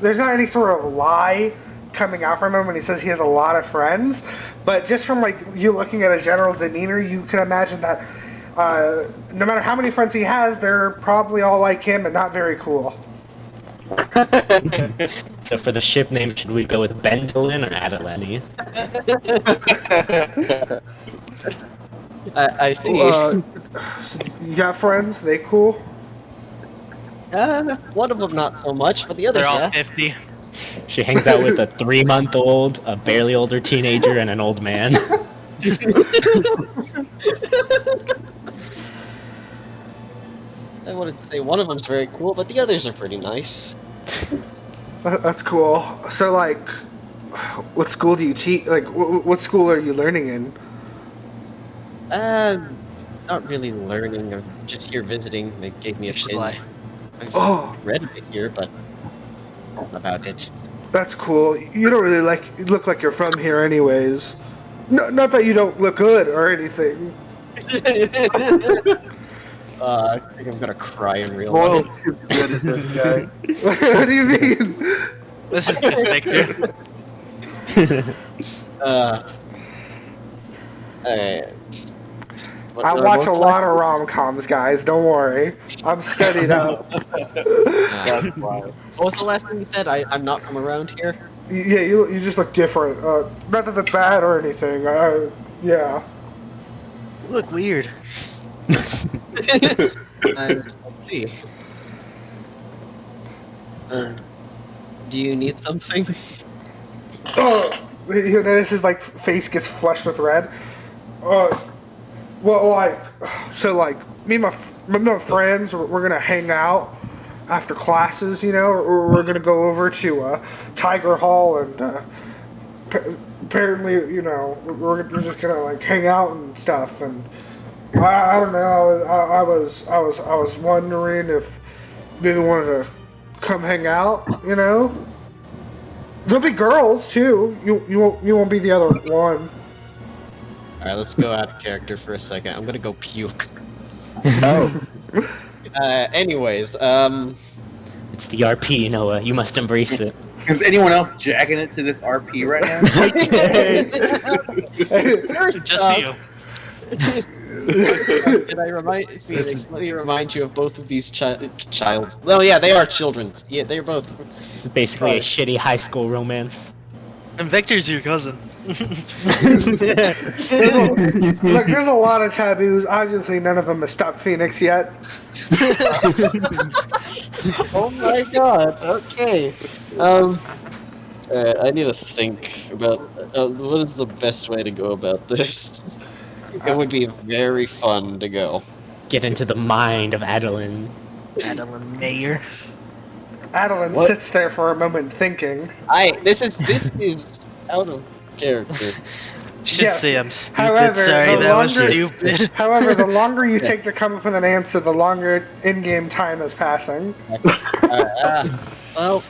There's not any sort of lie coming out from him when he says he has a lot of friends, but just from like you looking at his general demeanor, you can imagine that no matter how many friends he has, they're probably all like him and not very cool. So for the ship name, should we go with Bendolin or Adeline? I see. You got friends? They cool? One of them not so much, but the other They're all yeah. 50. She hangs out with a 3-month-old, a barely older teenager, and an old man. I wanted to say one of them's very cool, but the others are pretty nice. That's cool. So like, what school do you teach? Like, what school are you learning in? Not really learning. I'm just here visiting. They gave me a Just pin. lie. Oh, Read a bit here, but that's about it. that's cool. You don't really look like you're from here, anyways. No, not that you don't look good or anything. I think I'm gonna cry in real Royal's life. too good as this guy. What do you mean? This is just Victor. Alright. I watch a lot of rom-coms, guys. Don't worry. I'm studied up. That's wild. What was the last thing you said? I'm not from around here? Yeah, you just look different. Not that that's bad or anything. Yeah. You look weird. Let's see. Do you need something? You notice his like face gets flushed with red. Well, like, so like me and my friends, we're gonna hang out after classes. You know, or we're gonna go over to Tiger Hall and apparently, you know, we're just gonna like hang out and stuff. And I don't know. I was wondering if maybe wanted to come hang out. You know, there'll be girls too. You won't be the other one. Alright, let's go out of character for a second. I'm gonna go puke. Oh. Anyways, It's the RP, Noah. You must embrace it. Is anyone else jacking it to this RP right now? Just you. Can I remind Phoenix? Let me remind you of both of these childs. Oh yeah, they are children. Yeah, they're both. It's basically a shitty high school romance. And Victor's your cousin. Look, there's a lot of taboos. Obviously, none of them have stopped Phoenix yet. Oh my god. Okay. I need to think about what is the best way to go about this. It would be very fun to go. Get into the mind of Adeline. Adeline Mayer. Adeline What? sits there for a moment thinking. This is out of character. Should Yes. say I'm stupid. However, Sorry, the that was longer- stupid. However, the longer you take to come up with an answer, the longer in-game time is passing. Well,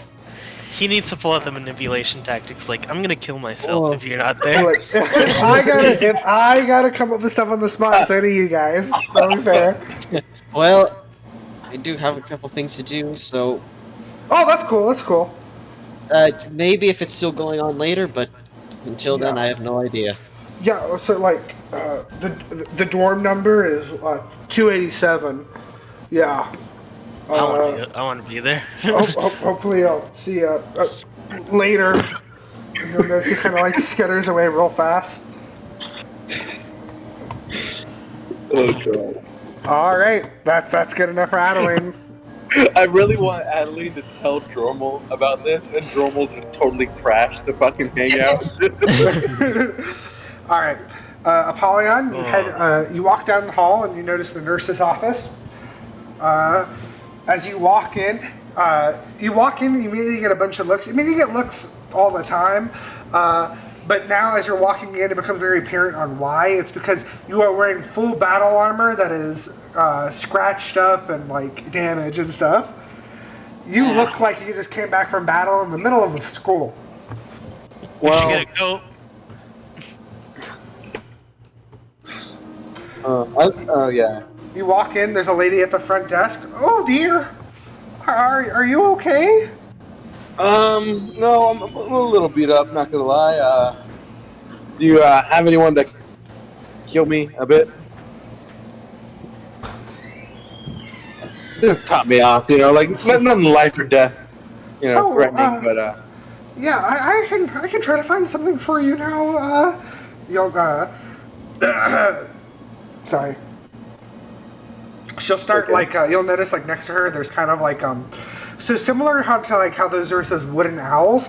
He needs to pull out the manipulation tactics. Like, I'm gonna kill myself Oh. if you're not there. Like, if I gotta come up with stuff on the spot, so do you guys. It's only fair. well, I do have a couple things to do, so Oh, that's cool. That's cool. maybe if it's still going on later, but until then, Yeah. I have no idea. Yeah. So like, the dorm number is 287. Yeah. I want to be there. Hopefully I'll see you later. You'll notice he kind of like skitters away real fast. Oh god. All right, that's good enough for Adeline. I really want Adeline to tell Jourmal about this, and Jourmal just totally crashed the fucking hangout. All right, Apollyon, you walk down the hall and you notice the nurse's office. As you walk in, you immediately get a bunch of looks. I mean, you get looks all the time, but now as you're walking in, it becomes very apparent on why. It's because you are wearing full battle armor that is scratched up and like damaged and stuff. You look like you just came back from battle in the middle of a school. Well, you gotta go. Yeah. You walk in, there's a lady at the front desk. Oh dear, are you okay? No, I'm a little beat up, not gonna lie. Do you have anyone that can heal me a bit? Just top me off, like nothing life or death, threatening, but Yeah, I can try to find something for you now. Sorry. She'll start Okay. you'll notice like next to her there's kind of like so similar how there's those wooden owls.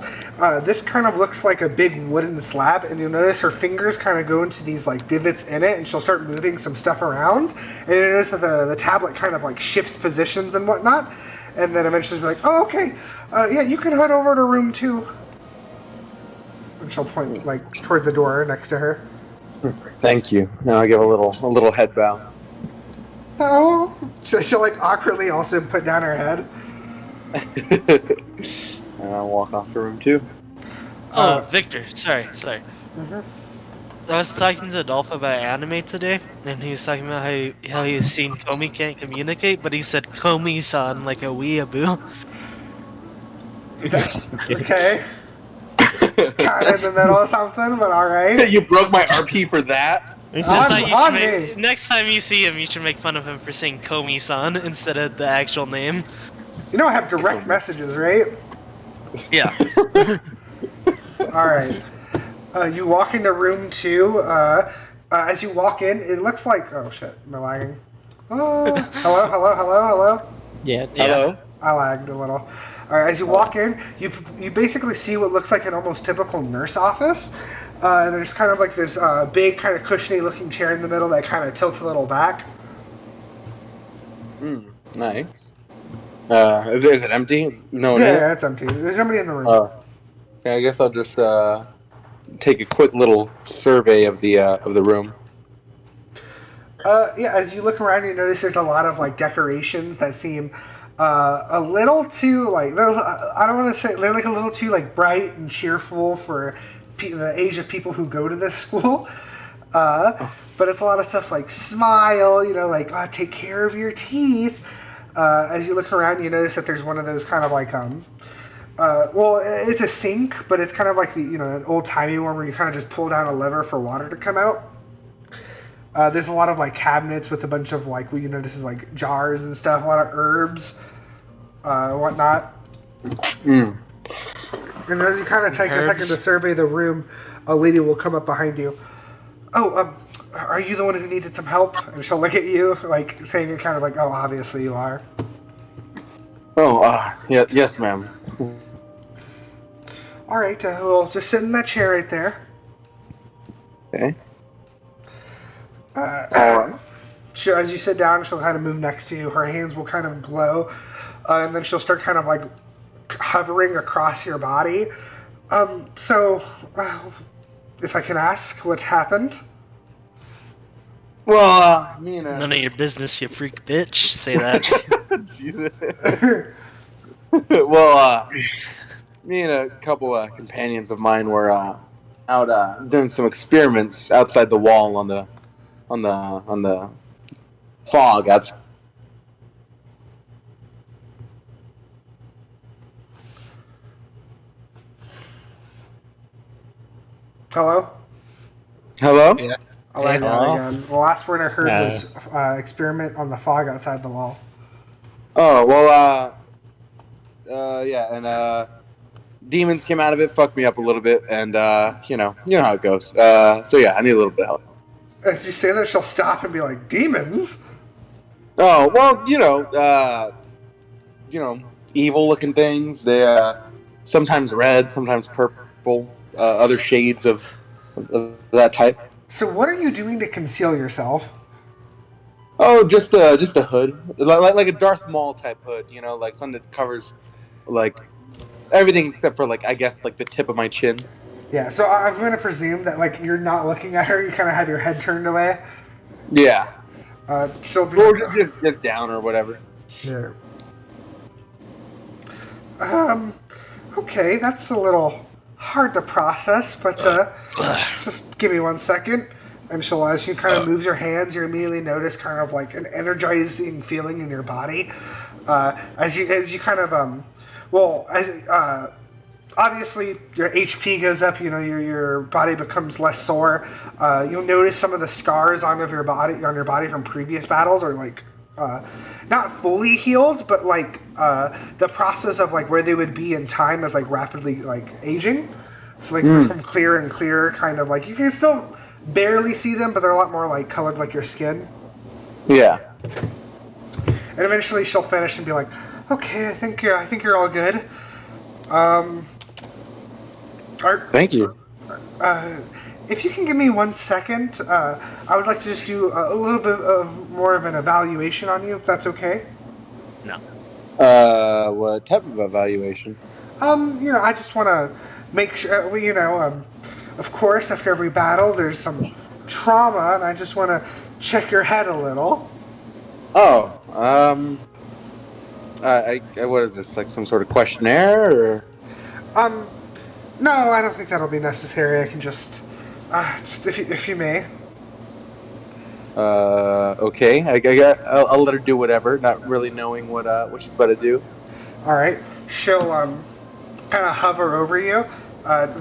This kind of looks like a big wooden slab, and you'll notice her fingers kind of go into these like divots in it, and she'll start moving some stuff around, and you notice that the tablet kind of like shifts positions and whatnot, and then eventually she'll be like, oh okay, yeah, you can head over to room 2, and she'll point like towards the door next to her. thank you. Now I give a little head bow. Oh, she'll like awkwardly also put down her head. And I'll walk off to room 2. Victor, sorry. Mm-hmm. I was talking to Dolph about anime today, and he was talking about how he's seen Komi can't communicate, but he said Komi-san like a weeaboo. Okay. Kind of in the middle of something, but alright. You broke my RP for that? It's just that you on should me. next time you see him, you should make fun of him for saying Komi-san instead of the actual name. You know I have direct messages, right? Yeah. Alright. You walk into room 2. As you walk in, it looks like... Oh shit, am I lagging? Oh, hello? Yeah. Hello? I lagged a little. Alright, as you walk in, you basically see what looks like an almost typical nurse office. And there's kind of like this big, kind of cushiony looking chair in the middle that kind of tilts a little back. Nice. Is it empty? No, Yeah, it's empty. There's nobody in the room. Yeah, I guess I'll just take a quick little survey of the room. Yeah, as you look around, you notice there's a lot of like decorations that seem a little too like I don't want to say they're like a little too like bright and cheerful for the age of people who go to this school. But it's a lot of stuff like smile, like take care of your teeth. As you look around, you notice that there's one of those kind of like well, it's a sink, but it's kind of like the an old timey one where you kind of just pull down a lever for water to come out. There's a lot of like cabinets with a bunch of like what you notice is like jars and stuff, a lot of herbs, whatnot. And as you kind of take a second to survey the room, a lady will come up behind you. Oh, are you the one who needed some help? And she'll look at you, like, saying it kind of like, oh, obviously you are. Oh, yeah, yes, ma'am. All right, we'll just sit in that chair right there. Okay. All right. As you sit down, she'll kind of move next to you. Her hands will kind of glow, and then she'll start kind of like hovering across your body. If I can ask, what happened? Well, me and None of your business, you freak bitch. Say that. Jesus. Well, me and a couple companions of mine were out doing some experiments outside the wall on the fog outside. Hello? Hello? Yeah. I'll write that Hello? again. The last word I heard was experiment on the fog outside the wall. Oh, well, yeah, and demons came out of it, fucked me up a little bit, and you know how it goes. So yeah, I need a little bit of help. As you say that, she'll stop and be like, demons? Oh, well, evil-looking things. They sometimes red, sometimes purple, other shades of that type. So what are you doing to conceal yourself? Oh, just a hood, like a Darth Maul type hood. Like something that covers like everything except for like I guess like the tip of my chin. Yeah, so I'm going to presume that like you're not looking at her. You kind of have your head turned away. Yeah, She'll be or like, just down or whatever. yeah. Okay, that's a little hard to process, but just give me 1 second. And she'll, as you kind of moves your hands, you immediately notice kind of like an energizing feeling in your body. As you kind of, obviously your HP goes up, your body becomes less sore. You'll notice some of the scars on your body from previous battles are like, not fully healed, but like the process of like where they would be in time is like rapidly like aging. So like from clear and clear, kind of like you can still barely see them, but they're a lot more like colored like your skin. Yeah. And eventually she'll finish and be like, "Okay, I think you're all good." Thank you. If you can give me 1 second, I would like to just do a little bit of more of an evaluation on you, if that's okay. No. What type of evaluation? I just want to make sure, of course, after every battle, there's some trauma, and I just want to check your head a little. Oh, what is this? Like some sort of questionnaire, or? No, I don't think that'll be necessary. I can just if you may. Okay. I'll let her do whatever, not really knowing what she's about to do. All right. She'll kind of hover over you.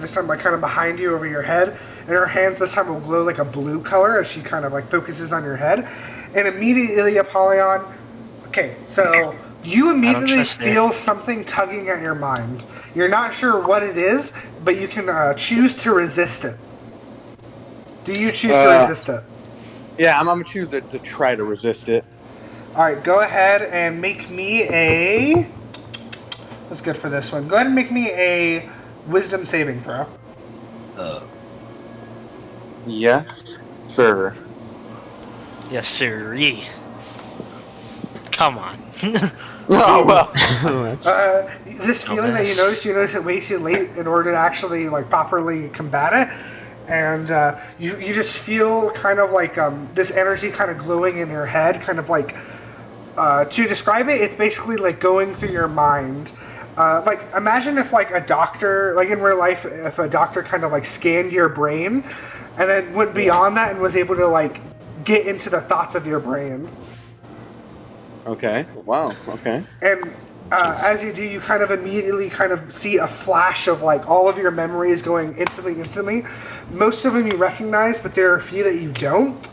This time, like kind of behind you, over your head, and her hands this time will glow like a blue color as she kind of like focuses on your head, and immediately, Apollyon. Okay, so you immediately feel something tugging at your mind. You're not sure what it is, but you can choose to resist it. Do you choose to resist it? Yeah, I'm gonna choose to try to resist it. All right, go ahead and make me a. What's good for this one? Go ahead and make me a wisdom saving throw. Yes, sir. Yes, sirree. Come on. Oh well. This feeling that you notice it way too late in order to actually like properly combat it, and you just feel kind of like this energy kind of glowing in your head, kind of like to describe it, it's basically like going through your mind. Like imagine if like a doctor, like in real life, if a doctor kind of like scanned your brain, and then went beyond that and was able to like get into the thoughts of your brain. Okay. Wow. Okay. And as you do, you kind of immediately kind of see a flash of like all of your memories going instantly. Most of them you recognize, but there are a few that you don't.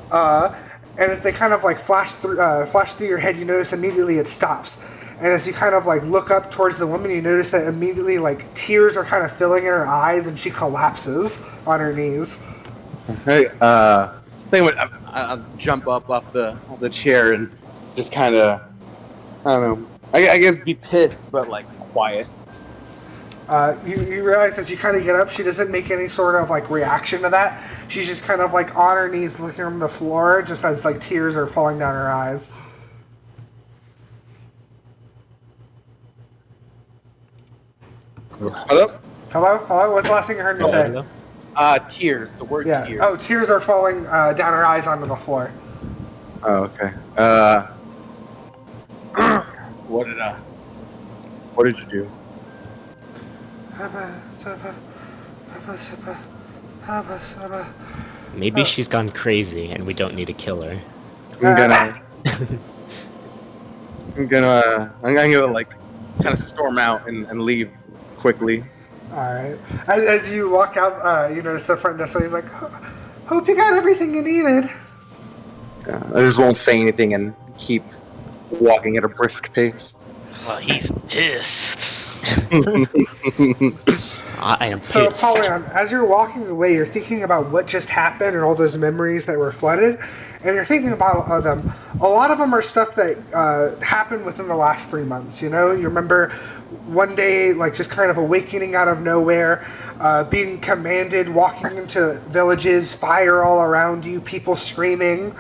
And as they kind of like flash through your head, you notice immediately it stops. And as you kind of like look up towards the woman, you notice that immediately like tears are kind of filling in her eyes, and she collapses on her knees. Hey, I think I'll jump up off the chair and just kind of, I don't know, I guess be pissed, but like quiet. You realize as you kind of get up, she doesn't make any sort of like reaction to that. She's just kind of like on her knees looking on the floor, just as like tears are falling down her eyes. Hello? Hello? What's the last thing you heard me say? Tears. The word Yeah. tears. Oh, tears are falling down her eyes onto the floor. Oh, okay. What did you do? Maybe she's gone crazy and we don't need to kill her. I'm gonna like kind of storm out and leave quickly. Alright. As you walk out, you notice the front desk lady's like, hope you got everything you needed. I just won't say anything and keep walking at a brisk pace. Well, he's pissed. I am pissed. So, Apollyon, as you're walking away, you're thinking about what just happened and all those memories that were flooded, and you're thinking about them. A lot of them are stuff that happened within the last 3 months, you know? You remember one day, like, just kind of awakening out of nowhere, being commanded, walking into villages, fire all around you, people screaming.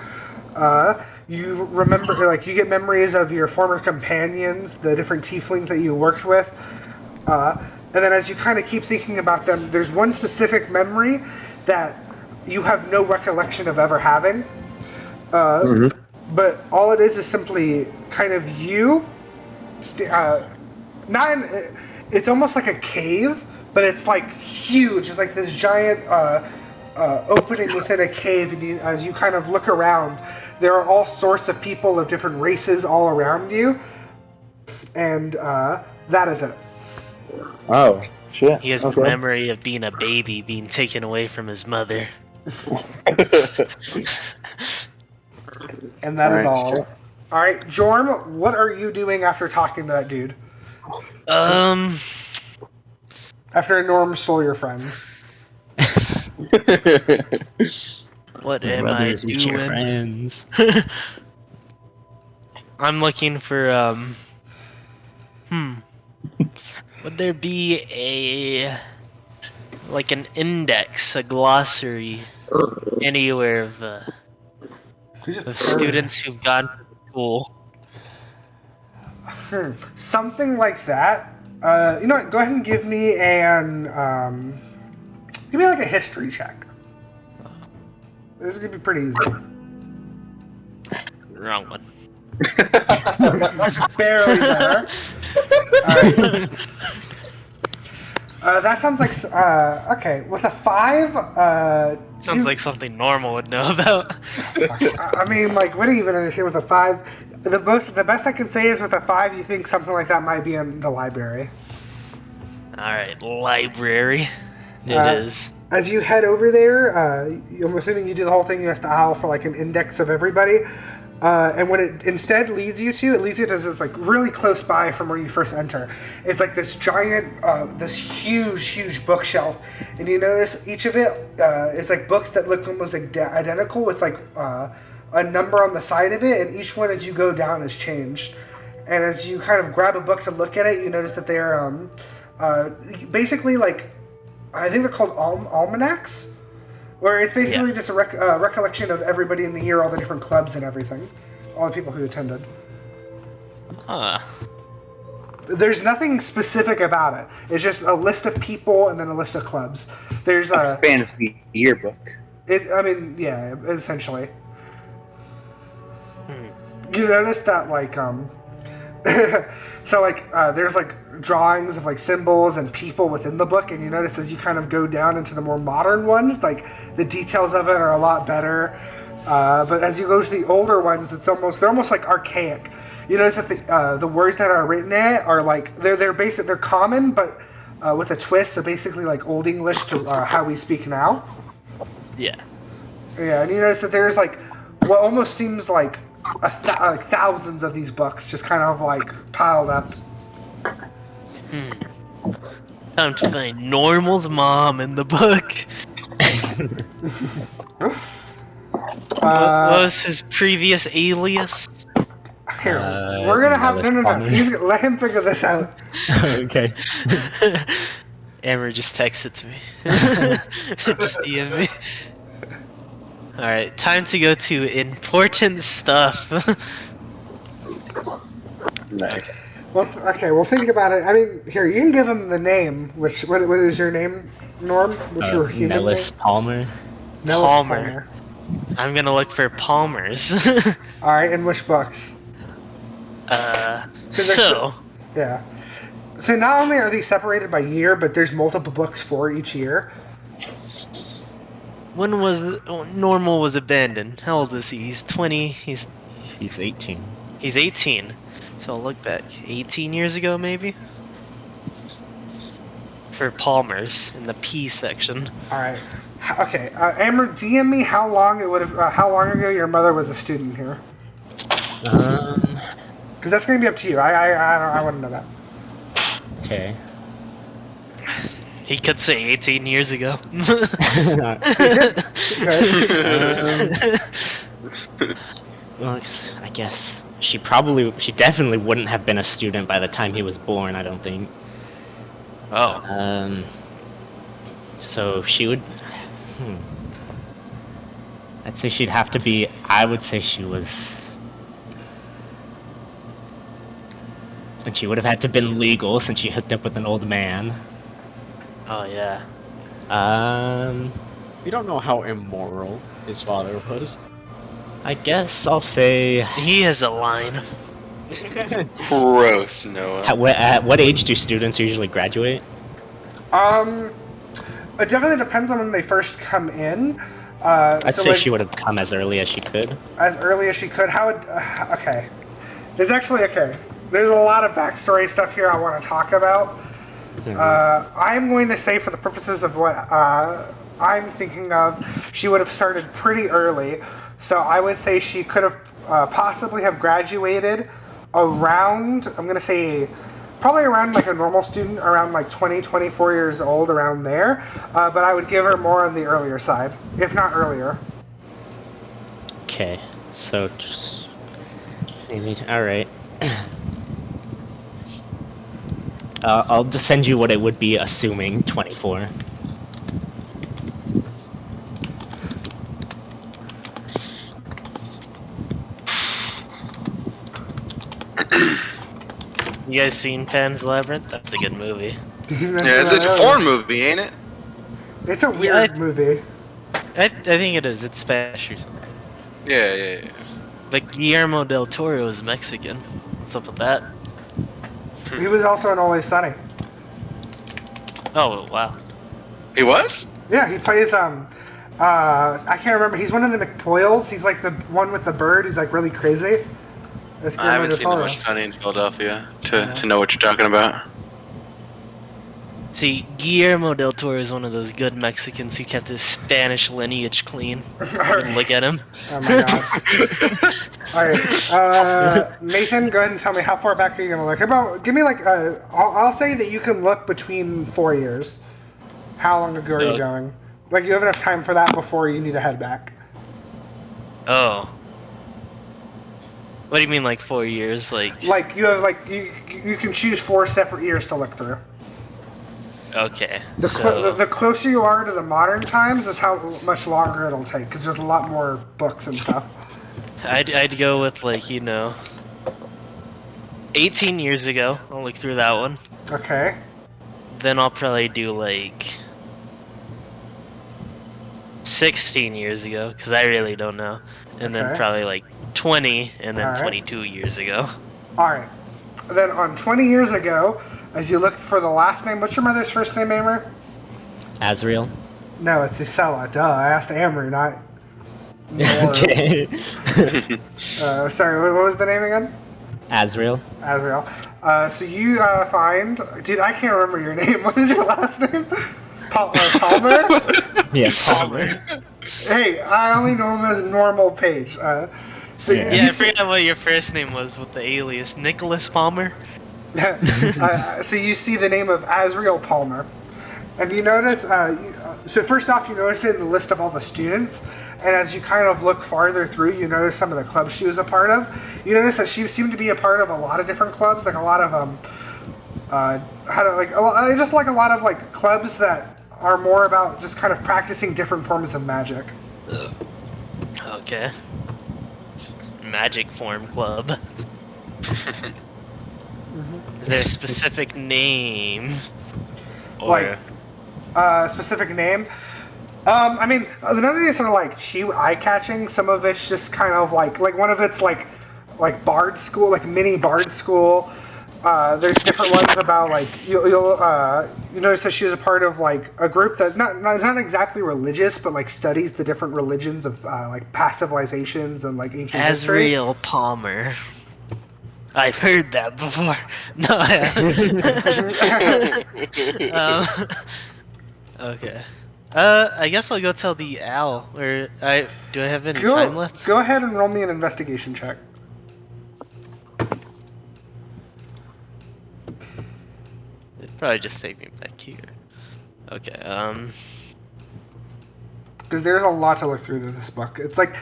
You remember, like, you get memories of your former companions, the different tieflings that you worked with. And then as you kind of keep thinking about them, there's one specific memory that you have no recollection of ever having. But all it is simply kind of you. It's almost like a cave, but it's like huge. It's like this giant opening within a cave. And as you kind of look around, there are all sorts of people of different races all around you. And that is it. Oh, shit. He has a memory of being a baby, being taken away from his mother. And that is all. Sure. All right, Jourmal, what are you doing after talking to that dude? After Norm stole your friend. What am Brothers, I meet your doing? friends. I'm looking for would there be an index, a glossary anywhere of students who've gone to school? Something like that. You know what? Go ahead and give me like a history check. This is gonna be pretty easy. Wrong one. Barely better. Alright. That sounds like okay. With a 5, Sounds like something Nourmal would know about. I mean, like, what even understand with a 5? The best I can say is with a 5, you think something like that might be in the library. Alright, library. It is. As you head over there, I'm assuming you do the whole thing. You have to owl for like an index of everybody, and what it instead leads you to this like really close by from where you first enter. It's like this giant, this huge bookshelf, and you notice each of it. It's like books that look almost like identical with like a number on the side of it, and each one as you go down is changed. And as you kind of grab a book to look at it, you notice that they're basically like. I think they're called almanacs, where it's basically just a recollection of everybody in the year, all the different clubs and everything, all the people who attended. There's nothing specific about it. It's just a list of people and then a list of clubs. There's a fantasy yearbook. Yeah, essentially. You notice that, like, so, like, there's, like, drawings of, like, symbols and people within the book, and you notice as you kind of go down into the more modern ones, like, the details of it are a lot better. But as you go to the older ones, they're almost, like, archaic. You notice that the words that are written in it are, like, they're common, but with a twist, so basically, like, Old English to how we speak now. Yeah. Yeah, and you notice that there's, like, what almost seems like like thousands of these books just kind of like piled up. Time to find Normal's mom in the book. What was his previous alias? Here, we're gonna have no. Palmer. Let him figure this out. Okay. Amber just texted to me. Just DM me. Alright, time to go to important stuff. Nice. Well, okay. Well, think about it. I mean, here you can give him the name. What is your name, Norm? What's your human Nellis name? Palmer. Nellis Palmer. I'm gonna look for Palmers. All right, in which books? So, Yeah. So not only are these separated by year, but there's multiple books for each year. when was Nourmal was abandoned? How old is he? He's 20. He's 18. He's 18. So I'll look back. 18 years ago, maybe? For Palmers in the P section. All right. Okay. Amber, DM me how long it would have. How long ago your mother was a student here? Because that's going to be up to you. I want to know that. Okay. He could say 18 years ago. Well, I guess she definitely wouldn't have been a student by the time he was born, I don't think. Oh. So she would... I'd say she'd have to be... I would say she was... And she would have had to have been legal since she hooked up with an old man. Oh, yeah. We don't know how immoral his father was. I guess I'll say... He has a line. Gross, Noah. At what age do students usually graduate? It definitely depends on when they first come in. I'd say she would have come as early as she could. As early as she could. How would... okay. There's actually... Okay. There's a lot of backstory stuff here I want to talk about. I'm going to say, for the purposes of what I'm thinking of, she would have started pretty early. So I would say she could have possibly have graduated around, I'm going to say, probably around like a normal student, around like 20, 24 years old, around there. But I would give her more on the earlier side, if not earlier. Okay, so maybe... Alright. I'll just send you what it would be, assuming 24. You guys seen Pan's Labyrinth? That's a good movie. Yeah, it's a foreign movie, ain't it? It's a weird movie. I think it is. It's Spanish or something. Yeah. But Guillermo del Toro is Mexican. What's up with that? He was also in Always Sunny. Oh, wow. He was? Yeah, he plays, I can't remember. He's one of the McPoyles. He's like the one with the bird who's like really crazy. That's I haven't Guillermo del seen Toro. that much Sunny in Philadelphia to know what you're talking about. See, Guillermo del Toro is one of those good Mexicans who kept his Spanish lineage clean. Look at him. Oh my god. Alright, Nathan, go ahead and tell me how far back are you going to look? Give me like, I'll say that you can look between 4 years. How long ago are you going? Like, you have enough time for that before you need to head back. Oh. What do you mean, like 4 years? Like you have, you can choose 4 separate years to look through. Okay. The closer you are to the modern times is how much longer it'll take, because there's a lot more books and stuff. I'd go with, 18 years ago. I'll look through that one. Okay. Then I'll probably do, 16 years ago, because I really don't know. And then probably, 20, and then 22 years ago. Alright. Then on 20 years ago, as you look for the last name, what's your mother's first name, Amory? Azriel? No, it's Isella. Duh, I asked Amory, not... Okay. Sorry, what was the name again? Azriel? Azriel. So you find... Dude, I can't remember your name. What is your last name? Palmer? Yeah, Palmer. Hey, I only know him as Normal Paej. So Yeah. Yeah, I see, forgot what your first name was with the alias. Nicholas Palmer? so you see the name of Azriel Palmer. And you notice, so first off, you notice it in the list of all the students. And as you kind of look farther through, you notice some of the clubs she was a part of. You notice that she seemed to be a part of a lot of different clubs, like a lot of, just like a lot of like clubs that are more about just kind of practicing different forms of magic. Okay. Magic Form Club. Is there a specific name? Or... Like, specific name. I mean, none of these are like too eye-catching. Some of it's just kind of like one of it's like bard school, like mini bard school. There's different ones about like you notice that she was a part of like a group that it's not exactly religious, but like studies the different religions of like past civilizations and like ancient history. Azriel Palmer. I've heard that before. No, I haven't. Okay. I guess I'll go tell the owl. Do I have any time left? Go ahead and roll me an investigation check. It'd probably just take me back here. Okay. Because there's a lot to look through this book. It's like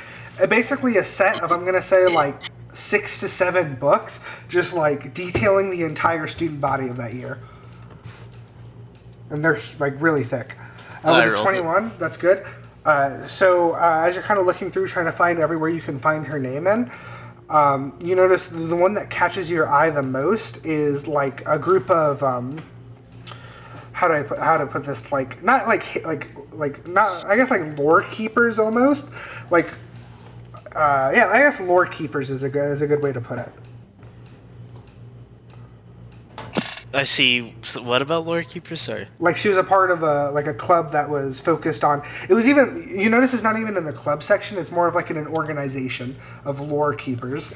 basically a set of, I'm gonna say, like 6 to 7 books, just like detailing the entire student body of that year. And they're like really thick. With a 21, that's good. So as you're kind of looking through, trying to find everywhere you can find her name in, you notice the one that catches your eye the most is like a group of how to put this, like not like not, I guess like lore keepers almost, like yeah, I guess lore keepers is a good way to put it. I see. So what about Lore Keeper? Sorry. Like she was a part of a club that was focused on. It was even, you notice it's not even in the club section. It's more of like in an organization of lore keepers.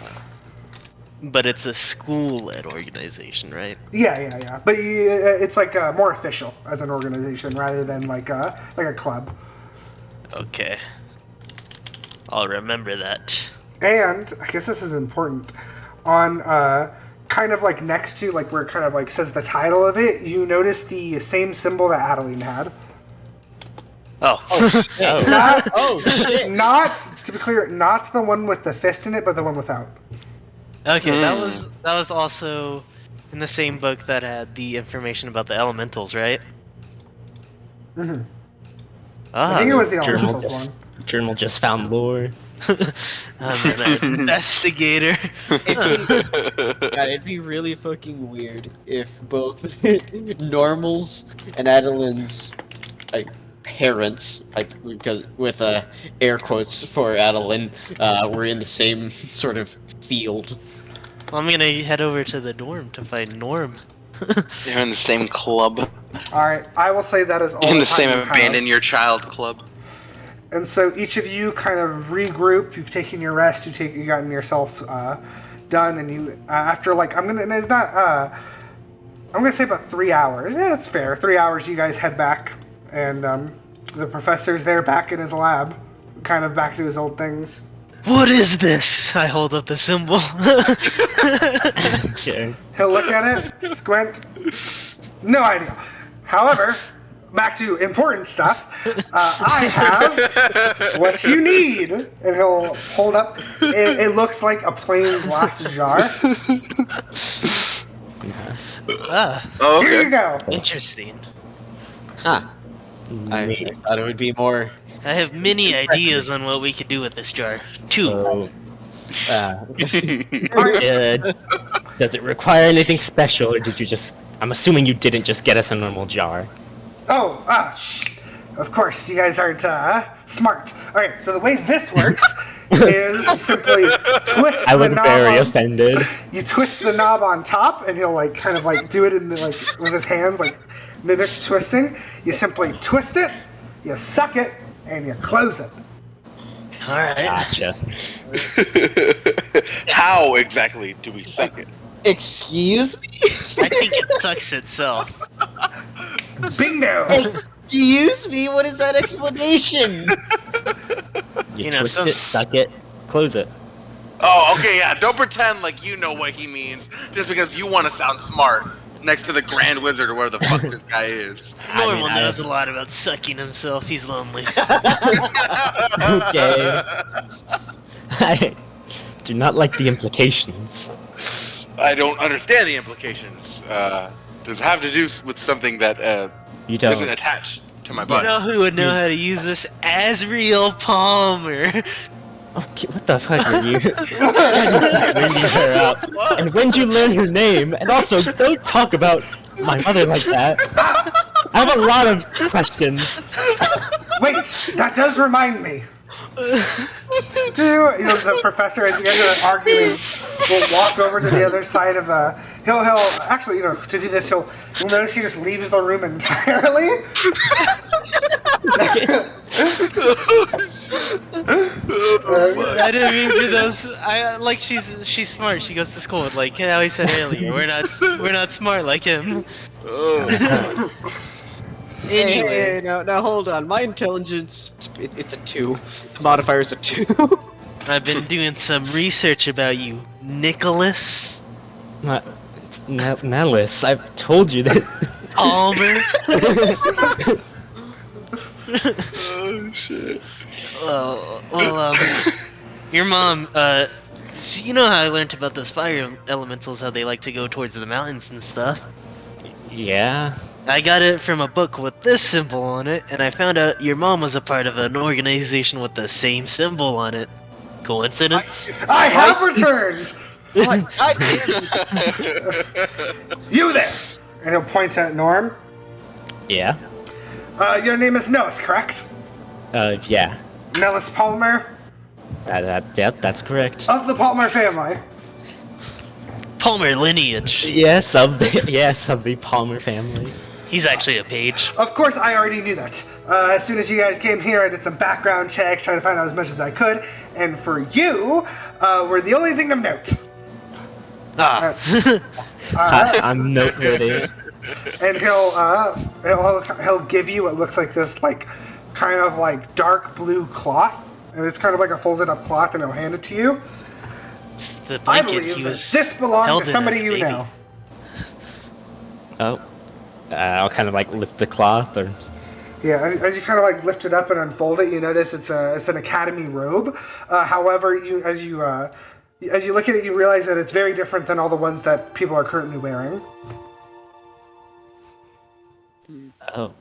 But it's a school-led organization, right? Yeah. But it's like more official as an organization rather than like a club. Okay. I'll remember that. And I guess this is important. On kind of like next to like where it kind of like says the title of it, you notice the same symbol that Adaline had. Oh. Shit. Not, to be clear, not the one with the fist in it, but the one without. Okay, that was also in the same book that had the information about the elementals, right? Mm-hmm. Ah, I think it was the Jourmal elementals one. Jourmal just found lore. I'm an investigator. It'd be really fucking weird if both Nourmal's and Adeline's like parents, like because with air quotes for Adeline, were in the same sort of field. Well, I'm gonna head over to the dorm to find Norm. They're in the same club. Alright, I will say that is all In time the same you have. abandon your child club. And so each of you kind of regroup. You've taken your rest. You've gotten yourself done, and you after like I'm gonna say about 3 hours. Yeah, that's fair. 3 hours. You guys head back, and the professor's there back in his lab, kind of back to his old things. What is this? I hold up the symbol. Okay. He'll look at it, squint. No idea. However, back to important stuff. I have what you need, and he'll hold up. It looks like a plain glass jar. Oh, Here you okay. go. Interesting. Huh. I thought it would be more. I have many ideas on what we could do with this jar. 2. So, Uh, does it require anything special, or did you just... I'm assuming you didn't just get us a normal jar. Oh, of course, you guys aren't smart. Okay, so the way this works is you simply twist I the would be knob. very offended. You twist the knob on top, and he'll like kind of like do it in the, like with his hands, like mimic twisting. You simply twist it, you suck it, and you close it. Alright. Gotcha. How exactly do we suck it? excuse me? I think it sucks itself. Bingo! Excuse me? What is that explanation? You You know, twist some- it, suck it, close it. Oh, okay, yeah. Don't pretend like you know what he means just because you want to sound smart next to the Grand Wizard or where the fuck this guy is. Nourmal knows a lot about sucking himself. He's lonely. Okay. I do not like the implications. I don't understand the implications. Does it have to do with something that You don't. isn't attached to my You butt? know who would know how to use this? Asriel Palmer. Okay, what the fuck are you? Bringing her up. And when did you learn her name? And also, don't talk about my mother like that. I have a lot of questions. Wait, that does remind me. The professor, as you guys are arguing, will walk over to the other side of he'll actually, to do this, you'll notice he just leaves the room entirely. I didn't mean to those. She's smart. She goes to school. Like how he said earlier, we're not smart like him. Anyway, now hold on. My intelligence, it's a 2. The modifier's a 2. I've been doing some research about you, Nicholas Nellis, I've told you that. Palmer. Oh shit. Well, your mom, so you know how I learned about those fire elementals, how they like to go towards the mountains and stuff? Yeah. I got it from a book with this symbol on it, and I found out your mom was a part of an organization with the same symbol on it. Coincidence? I have returned. God damn. You there? And he'll point at Norm. Yeah. Your name is Nellis, correct? Yeah. Nellis Palmer Yep, that's correct. of the Palmer family. Palmer lineage. Yes, of the Palmer family. He's actually a Paej. Of course, I already knew that. As soon as you guys came here, I did some background checks, trying to find out as much as I could. And for you, we're the only thing of note. I'm noteworthy. And he'll give you what looks like this, kind of dark blue cloth, and it's kind of like a folded up cloth, and he'll hand it to you. It's the I blanket believe he that was this belongs held to in somebody as you baby. know. Oh. I'll kind of lift the cloth, or. Yeah, as you kind of lift it up and unfold it, you notice it's an academy robe. However, as you look at it, you realize that it's very different than all the ones that people are currently wearing. Oh,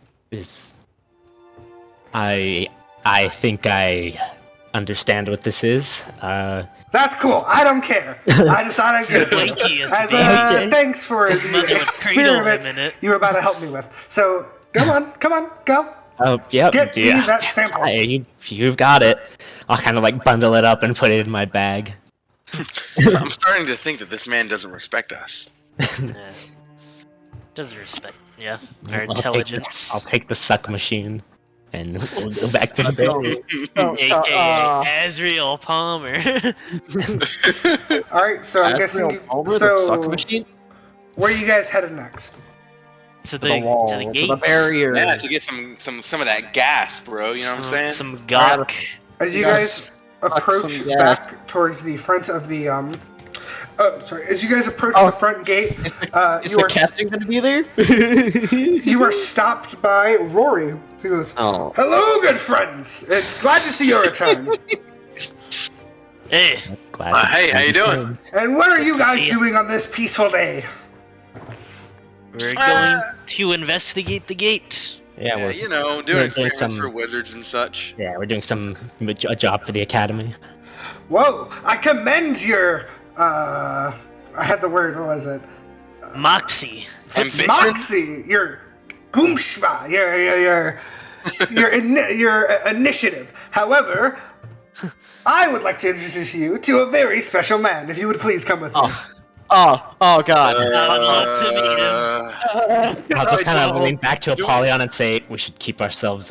I think I understand what this is. That's cool. I don't care. I just thought I'd give it to Blanky you. is As Okay. thanks for His mother the would cradle him experiment in it. you were about to help me with. So, come on, go. Oh, yep. Get me yeah. that sample. Hey, you've got it. I'll kind of bundle it up and put it in my bag. I'm starting to think that this man doesn't respect us. Yeah. Doesn't respect, our I'll intelligence. take the suck machine, and we'll go back to the bed. AKA Asriel Palmer. All right, so I'm guessing. So, machine? where are you guys headed next? to The wall, to the to gate. the barrier. Yeah, to get some of that gas, bro. You know what I'm saying? Some gawk. As you Yes. guys approach some gas. back towards the front of the as you guys approach the front gate, Is you the are captain gonna be there? you are stopped by Rory. He goes, Oh. "Hello, good friends. It's glad to see your return. Hey, Glad Hey, how you doing? And what are you guys See ya. doing on this peaceful day?" we're going to investigate the gate. Yeah, Yeah, we're you know, we're doing doing experiments some- for wizards and such. we're doing a job for the academy. Whoa! I commend your I had the word. What was it? Moxie. Ambition? Moxie. Your goomshma. Your initiative. However, I would like to introduce you to a very special man. If you would please come with me. Oh god. I'd love to meet him. I'll just kind of don't- lean back to Apollyon and say we should keep ourselves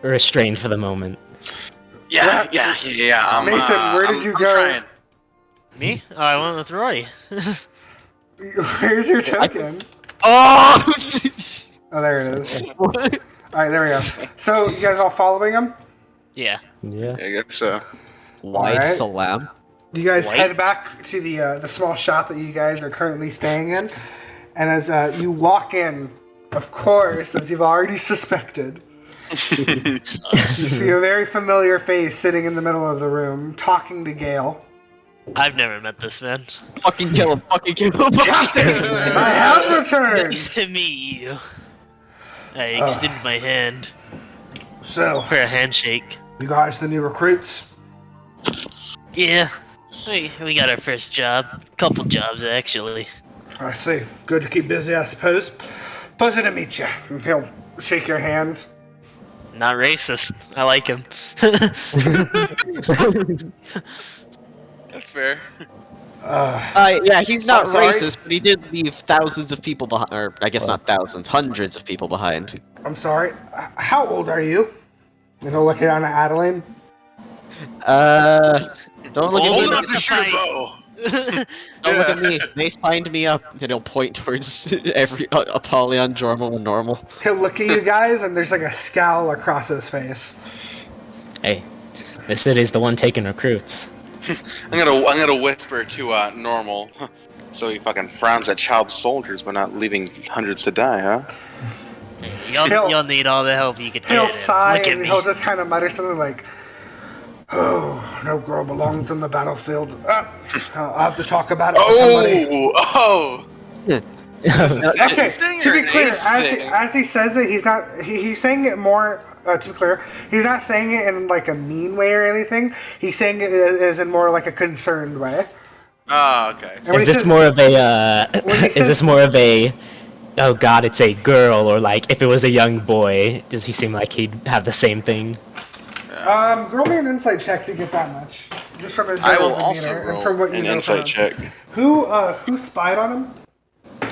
restrained for the moment. Yeah. I'm, Nathan, where did you I'm go? Trying. Me? Oh, I went with Roy. Where's your token? Oh! Oh, there it is. What? All right, there we go. So you guys all following him? Yeah. Yeah. I guess so. Why Alright. salam? You guys White? head back to the small shop that you guys are currently staying in, and as you walk in, of course, as you've already suspected, you see a very familiar face sitting in the middle of the room, talking to Gale. I've never met this man. Fucking kill him! Fucking kill him! I have returned. Nice to meet you. I extend my hand So, for a handshake. you guys the new recruits? Yeah, we got our first job. Couple jobs, actually. I see. Good to keep busy, I suppose. Pleasure to meet you. He'll shake your hand. Not racist. I like him. That's fair. Yeah, he's not I'm sorry? racist, but he did leave thousands of people behind. Or, I guess not thousands, hundreds of people behind. I'm sorry. How old are you? And he'll look down at Adaline. Don't look Old at enough me. to shoot a bow. Don't look at me. They signed me up, and he'll point towards every Apollyon, Jourmal, and Nourmal. He'll look at you guys, and there's like a scowl across his face. Hey, the city's the one taking recruits. I'm gonna whisper to Nourmal, so he fucking frowns at child soldiers, but not leaving hundreds to die, huh? You'll need all the help you can He'll get. sigh, Look at and me. he'll just kind of mutter something like, "Oh, no girl belongs on the battlefield. I'll have to talk about it to somebody." Oh! Okay, Interesting to or be clear, interesting? as he says it, he's not. He's saying it more. To be clear, he's not saying it in like a mean way or anything. He's saying it as in more like a concerned way. Oh, okay. And when Is he this says- more of a? when he Is says- this more of a? Oh God, it's a girl, or like if it was a young boy, does he seem like he'd have the same thing? Roll me an insight check to get that much, just from his I general will also demeanor and roll from what you an know insight from him. check. Who spied on him?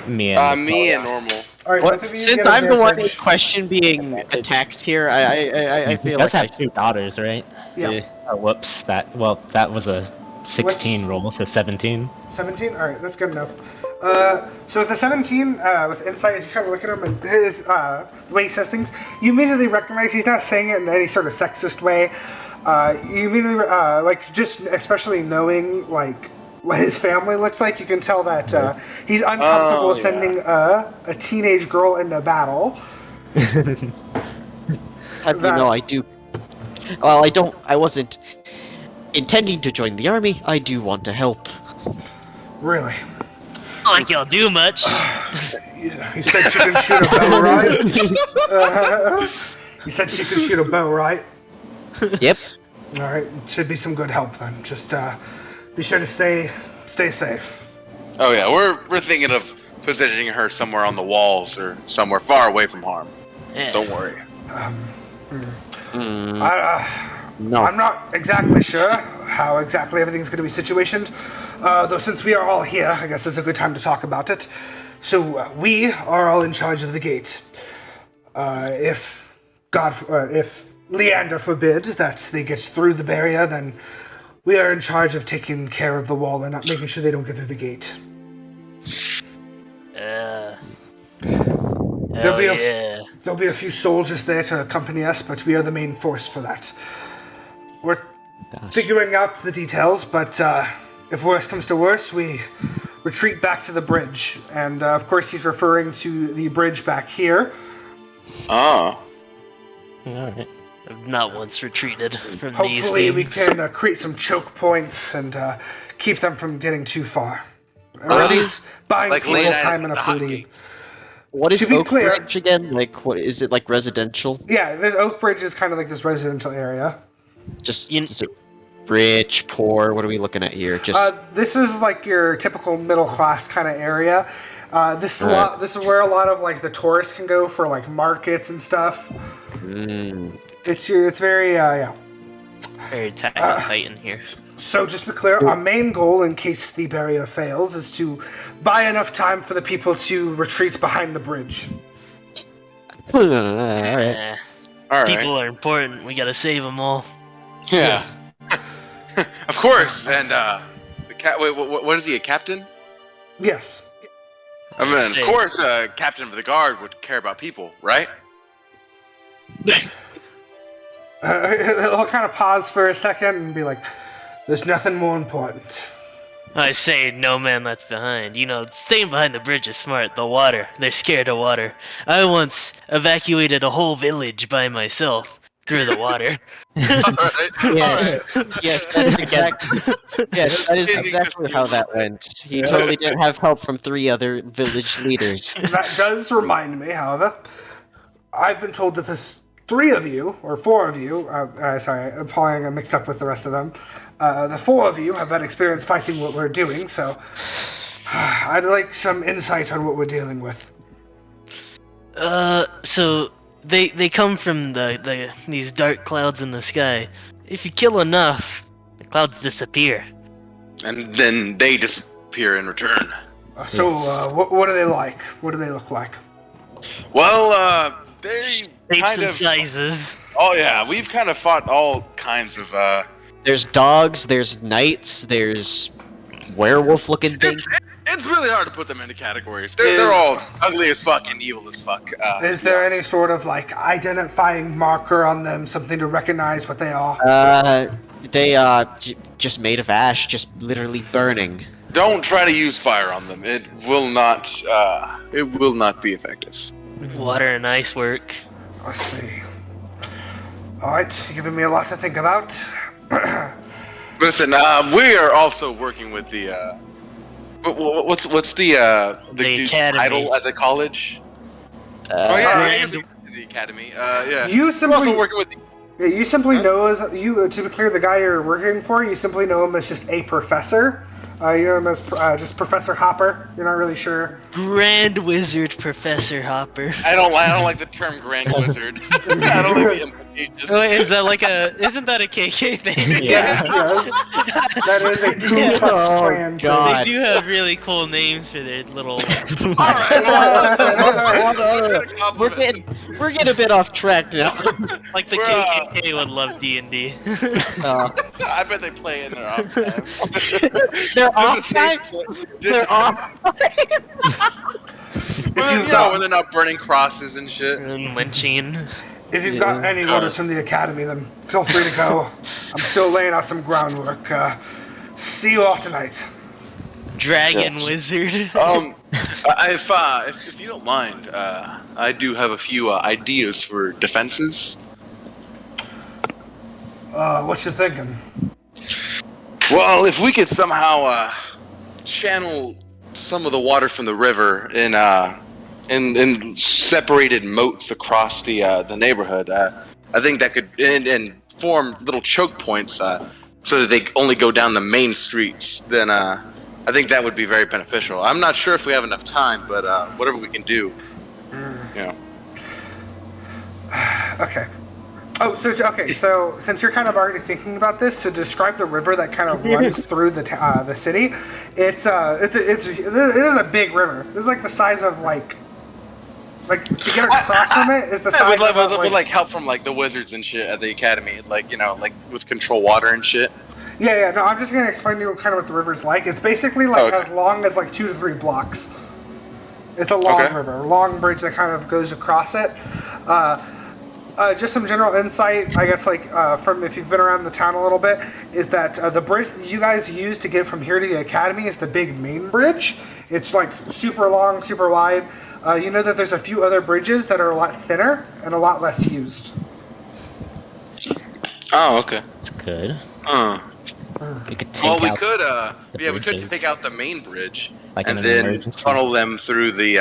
Me and Me and Nourmal. All right, What? both of you Since get I'm the one in advantage. question being attacked here, I he feel does like have two daughters, right? Yeah. Oh, whoops, that was a 16 roll, so 17. 17? Alright, that's good enough. So with the 17, with insight, as you kind of look at him and his, the way he says things, you immediately recognize he's not saying it in any sort of sexist way. You immediately, like, just especially knowing, like, what his family looks like, you can tell that he's uncomfortable Oh, sending a teenage girl into battle. How do you know I do? Well, I wasn't intending to join the army. I do want to help. Really? Not like y'all do much. You said she can shoot a bow, right? You said she can shoot a bow, right? Yep. Alright, should be some good help then. Just be sure to stay safe. Oh yeah, we're thinking of positioning her somewhere on the walls or somewhere far away from harm. Yeah. Don't worry. No. I'm not exactly sure how exactly everything's going to be situationed, though since we are all here, I guess it's a good time to talk about it. So we are all in charge of the gate. If Leander forbid that they get through the barrier, then we are in charge of taking care of the wall and not making sure they don't get through the gate. Hell yeah. There'll be a few soldiers there to accompany us, but we are the main force for that. We're figuring out the details, but if worse comes to worse, we retreat back to the bridge. And of course, he's referring to the bridge back here. Ah. Alright. I've not once retreated from these Hopefully, we things. can create some choke points and keep them from getting too far. Or at least buying Like people late time at enough the to hot leave. gate. What is To be clear- Oathbreaker again? Like, what is it? Like residential? Yeah, there's Oathbridge is kind of like this residential area. Just is it rich, poor? What are we looking at here? Just This is like your typical middle class kind of area. This is Right. this is where a lot of like the tourists can go for like markets and stuff. It's very yeah. Very tight in here. So just to be clear, our main goal in case the barrier fails is to buy enough time for the people to retreat behind the bridge. all right. Eh, All right. people are important. We gotta save them all. Yeah. Of course. And the cat. Wait, what is he? A captain? Yes. I mean, Say- of course, captain of the guard would care about people, right? He'll kind of pause for a second and be like, There's nothing more important. I say, no man left behind. You know, staying behind the bridge is smart. The water, they're scared of water. I once evacuated a whole village by myself through the water. Yes, that is exactly. Yes, that is exactly how that went. He totally didn't have help from 3 other village leaders. That does remind me, however, I've been told that the 3 of you, or 4 of you, sorry, Apollyon got mixed up with the rest of them, the 4 of you have had experience fighting what we're doing, so I'd like some insight on what we're dealing with. So they come from these dark clouds in the sky. If you kill enough, the clouds disappear. And then they disappear in return. So, what are they like? What do they look like? Well, they Shapes kind and of. sizes. Oh yeah, we've kind of fought all kinds of. There's dogs, there's knights, there's werewolf-looking things. It's really hard to put them into categories. They're all just ugly as fuck and evil as fuck. Is there any sort of like identifying marker on them, something to recognize what they are? They just made of ash, just literally burning. Don't try to use fire on them. It will not. It will not be effective. Water and ice work. I see. Alright, you're giving me a lot to think about. Listen, we are also working with the. What's the dude's academy. title at the college? The academy. Yeah. You We're simply also working with. you simply know as you to be clear, the guy you're working for, you simply know him as just a professor. You know him as just Professor Hopper. You're not really sure. Grand Wizard Professor Hopper. I don't like the term Grand Wizard. I don't like the implications. Oh, is that like isn't that a KK thing? Yes, yes. That is a Ku Klux Klan. God. They do have really cool names for their little. We're getting a bit off track now. Like the Bruh. KKK would love D&D. I bet they play in their off time. They're This off is time. safe. They're off. When they're not burning crosses and shit. And lynching. If you've got any orders from the academy, then feel free to go. I'm still laying out some groundwork. See you all tonight. Dragon Wizard. If you don't mind, I do have a few ideas for defenses. What you thinking? Well, if we could somehow channel some of the water from the river in separated moats across the neighborhood, I think that could and form little choke points so that they only go down the main streets. Then I think that would be very beneficial. I'm not sure if we have enough time, but whatever we can do, you know. Okay. Oh, so since you're kind of already thinking about this, to describe the river that kind of runs through the city, it is a big river. This is like the size of like to get across from it is the size with help from like the wizards and shit at the academy, like with control water and shit. Yeah. No, I'm just gonna explain to you kind of what the river's like. It's basically like as long as like 2 to 3 blocks. It's a long river, a long bridge that kind of goes across it. Just some general insight, I guess, from if you've been around the town a little bit, is that the bridge that you guys use to get from here to the academy is the big main bridge. It's like super long, super wide. You know that there's a few other bridges that are a lot thinner and a lot less used. Oh, okay. That's good. We could take Well, we out could, the we could bridges. take out the main bridge Like in and an then emergency. funnel them through the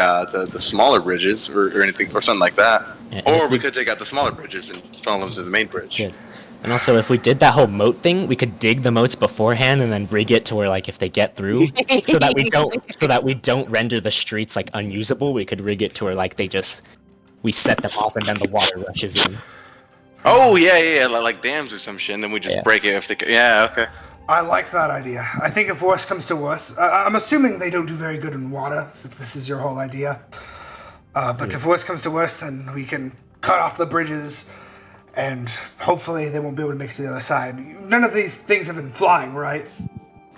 smaller bridges or anything or something like that. Yeah, and Or if we could take out the smaller bridges and funnel them to the main bridge. Good. And also, if we did that whole moat thing, we could dig the moats beforehand and then rig it to where, like, if they get through, so that we don't render the streets like unusable. We could rig it to where, like, we set them off and then the water rushes in. Oh yeah, like dams or some shit, and then we just break it if they. Yeah, okay. I like that idea. I think if worse comes to worse, I'm assuming they don't do very good in water, if this is your whole idea. But if worse comes to worse, then we can cut off the bridges, and hopefully they won't be able to make it to the other side. None of these things have been flying, right?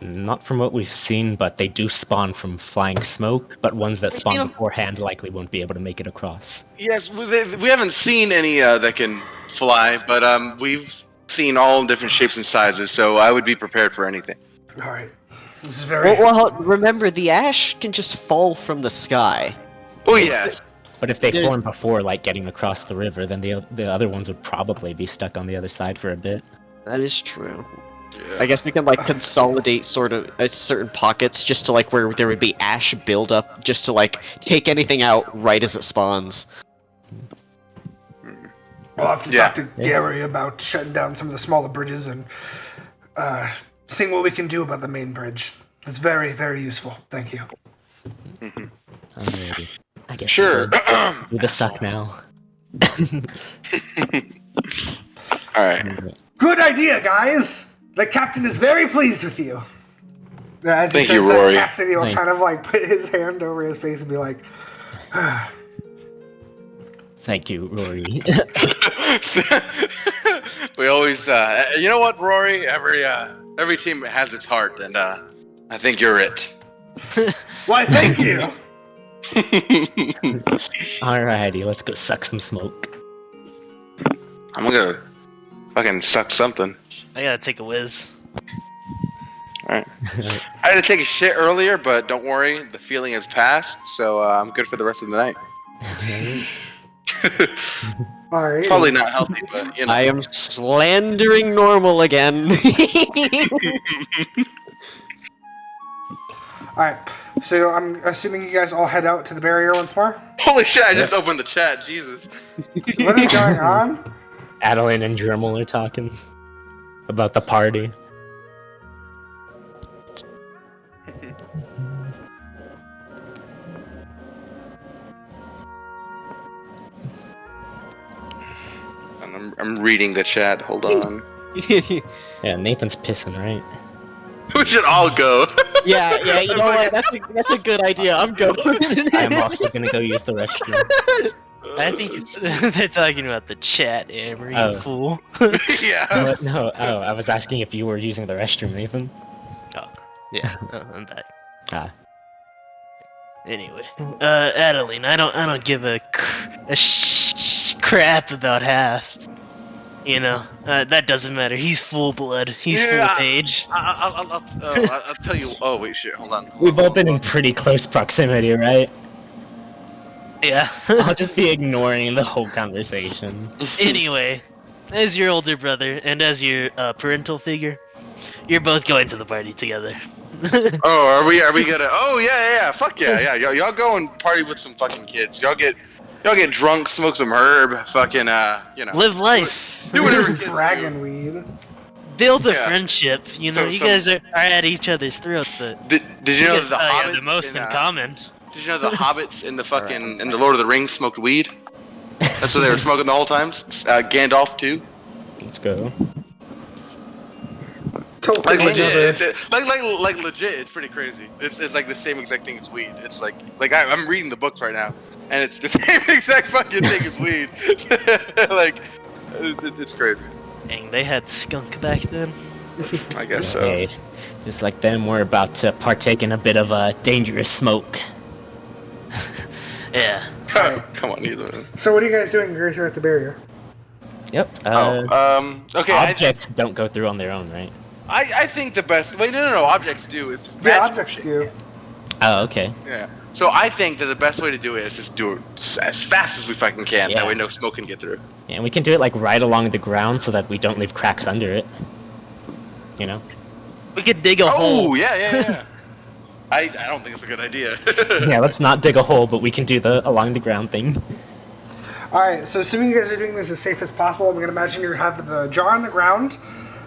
Not from what we've seen, but they do spawn from flying smoke, but ones that spawn beforehand likely won't be able to make it across. Yes, we haven't seen any that can fly, but we've seen all different shapes and sizes, so I would be prepared for anything. All right. This is very. Well, remember, the ash can just fall from the sky. Oh yes. But if they Dude. form before, like, getting across the river, then the other ones would probably be stuck on the other side for a bit. That is true. Yeah. I guess we can, like, consolidate sort of certain pockets just to, like, where there would be ash buildup, just to, like, take anything out right as it spawns. I'll have to talk to Gary about shutting down some of the smaller bridges and seeing what we can do about the main bridge. It's very, very useful. Thank you. I'm ready. I guess Sure. do the suck now. All right. Good idea, guys. The captain is very pleased with you. As he Thank says you, that, Rory. Cassidy will Thank- kind of like put his hand over his face and be like, Thank you, Rory. We always, you know what, Rory? Every team has its heart, and I think you're it. "Why, thank you." Alrighty, let's go suck some smoke. I'm gonna fucking suck something. I gotta take a whiz. Alright. I had to take a shit earlier, but don't worry, the feeling has passed, so I'm good for the rest of the night. All right. Probably not healthy, but you know. I am slandering Nourmal again. All right. So I'm assuming you guys all head out to the barrier once more. Holy shit! I just opened the chat. Jesus. What is going on? Adaline and Jourmal are talking about the party. And I'm reading the chat. Hold on. Yeah, Nathan's pissing, right? We should all go. yeah, you know what? That's a good idea. I'm going. I'm also gonna go use the restroom. I think they're talking about the chat, Amber, you Oh. fool. Yeah. No, I was asking if you were using the restroom, Nathan. Yeah, I'm back. Ah. Anyway, Adeline, I don't give a crap about half. You know, that doesn't matter. He's full blood. He's full Paej. I'll tell you. Oh wait, shit. Hold on. We've all been in pretty close proximity, right? Yeah. I'll just be ignoring the whole conversation. Anyway, as your older brother and as your parental figure, you're both going to the party together. Oh, are we gonna? Oh yeah. Fuck yeah. Y'all go and party with some fucking kids. Y'all get drunk, smoke some herb, fucking you know. Live life. Do whatever kids Dragon weed. Build a Yeah. friendship. You know, So- you so- guys are at each other's throats, but Did you know guys that the probably hobbits have the most in common. Did you know the hobbits in the fucking in the Lord of the Rings smoked weed? That's what they were smoking the whole time. Gandalf too. Let's go. Totally Like legit, another- like legit. It's pretty crazy. It's like the same exact thing as weed. It's like I'm reading the books right now, and it's the same exact fucking thing as weed. Like it's crazy. Dang, they had skunk back then. I guess so. Hey, just like them, we're about to partake in a bit of a dangerous smoke. Yeah. Come on, either. So what are you guys doing? You guys are at the barrier. Yep. Okay. Objects don't go through on their own, right? I think the best. Wait, no. Objects do. It's just Yeah, magical objects shit. do. Oh, okay. Yeah. So I think that the best way to do it is just do it as fast as we fucking can. Yeah. That way no smoke can get through. Yeah, and we can do it like right along the ground so that we don't leave cracks under it. You know? We could dig a hole. Oh yeah. I don't think it's a good idea. Yeah, let's not dig a hole, but we can do the along the ground thing. All right. So assuming you guys are doing this as safe as possible, I'm gonna imagine you have the jar on the ground,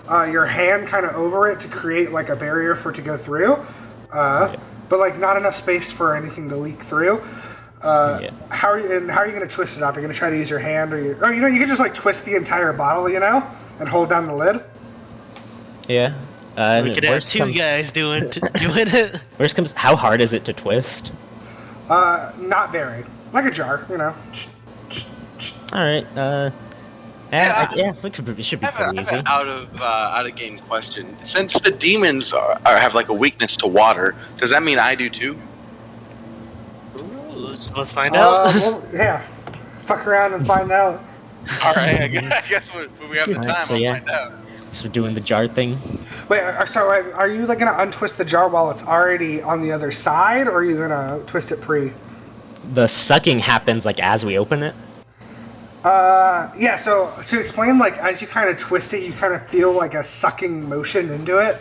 your hand kind of over it to create like a barrier for it to go through, but like not enough space for anything to leak through. Yeah. How are you gonna twist it off? You're gonna try to use your hand, or you know, you can just like twist the entire bottle, you know, and hold down the lid. Yeah. We could have two guys doing it. Worst comes, how hard is it to twist? Not very, like a jar, you know. All right. It should be I pretty have easy. an out of game question. Since the demons have like a weakness to water, does that mean I do too? Let's find out. Well, yeah. Fuck around and find out. All right, I guess we have the Alright, time. so I'll yeah. find out. So we're doing the jar thing. Wait, so are you like gonna untwist the jar while it's already on the other side, or are you gonna twist it pre? The sucking happens like as we open it. Yeah. So to explain, like as you kind of twist it, you kind of feel like a sucking motion into it.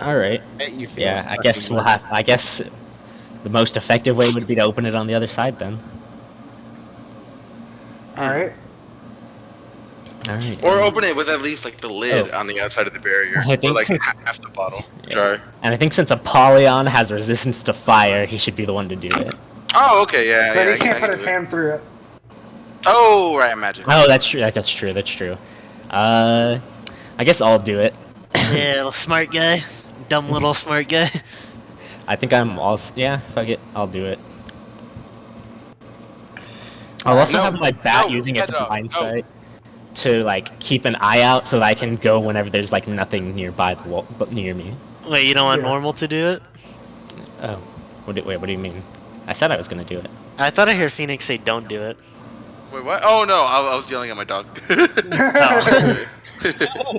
All right. You feel Yeah, I guess we'll have. I guess the most effective way would be to open it on the other side then. All right. All right. Or open it with at least like the lid Oh. on the outside of the barrier, I think or like since- half the bottle Yeah. jar. And I think since Apollyon has resistance to fire, he should be the one to do it. Oh, okay, yeah. But yeah, he can't I put can his do it. hand through it. Oh, right, magic. Oh, that's true. That's true. That's true. I guess I'll do it. Yeah, little smart guy. Dumb little smart guy. I think I'm also. Yeah, fuck it. I'll do it. I'll also No, have my bat no, using its heads up, blind no. sight to like keep an eye out so that I can go whenever there's like nothing nearby the wall, but near me. Wait, you don't want Yeah. Normal to do it? Oh, wait, what do you mean? I said I was gonna do it. I thought I heard Phoenix say don't do it. Wait, what? Oh no, I was yelling at my dog.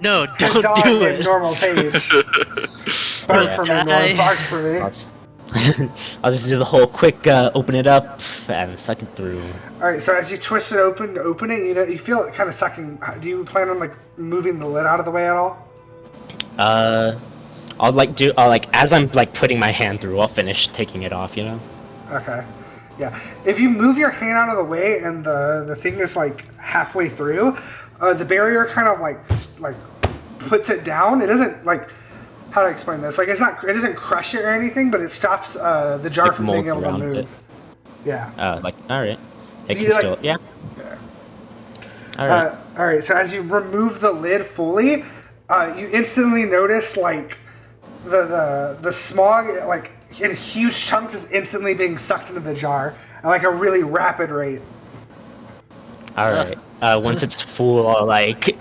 No, His don't dog do named it. Normal Paej. Bark for me, Yeah. Norm. Bark for me. I'll just, I'll just do the whole quick open it up and suck it through. All right. So as you twist it open to open it, you feel it kind of sucking. Do you plan on like moving the lid out of the way at all? I'll like as I'm like putting my hand through, I'll finish taking it off. You know. Okay. Yeah. If you move your hand out of the way and the thing is like halfway through, the barrier kind of like puts it down. It doesn't like. How to explain this? Like it doesn't crush it or anything, but it stops the jar Like from being molds able to around move. it. Yeah. Like all right, it You can like- still yeah. All right. All right. So as you remove the lid fully, you instantly notice like the smog like in huge chunks is instantly being sucked into the jar at like a really rapid rate. All right. Once it's full, I'll like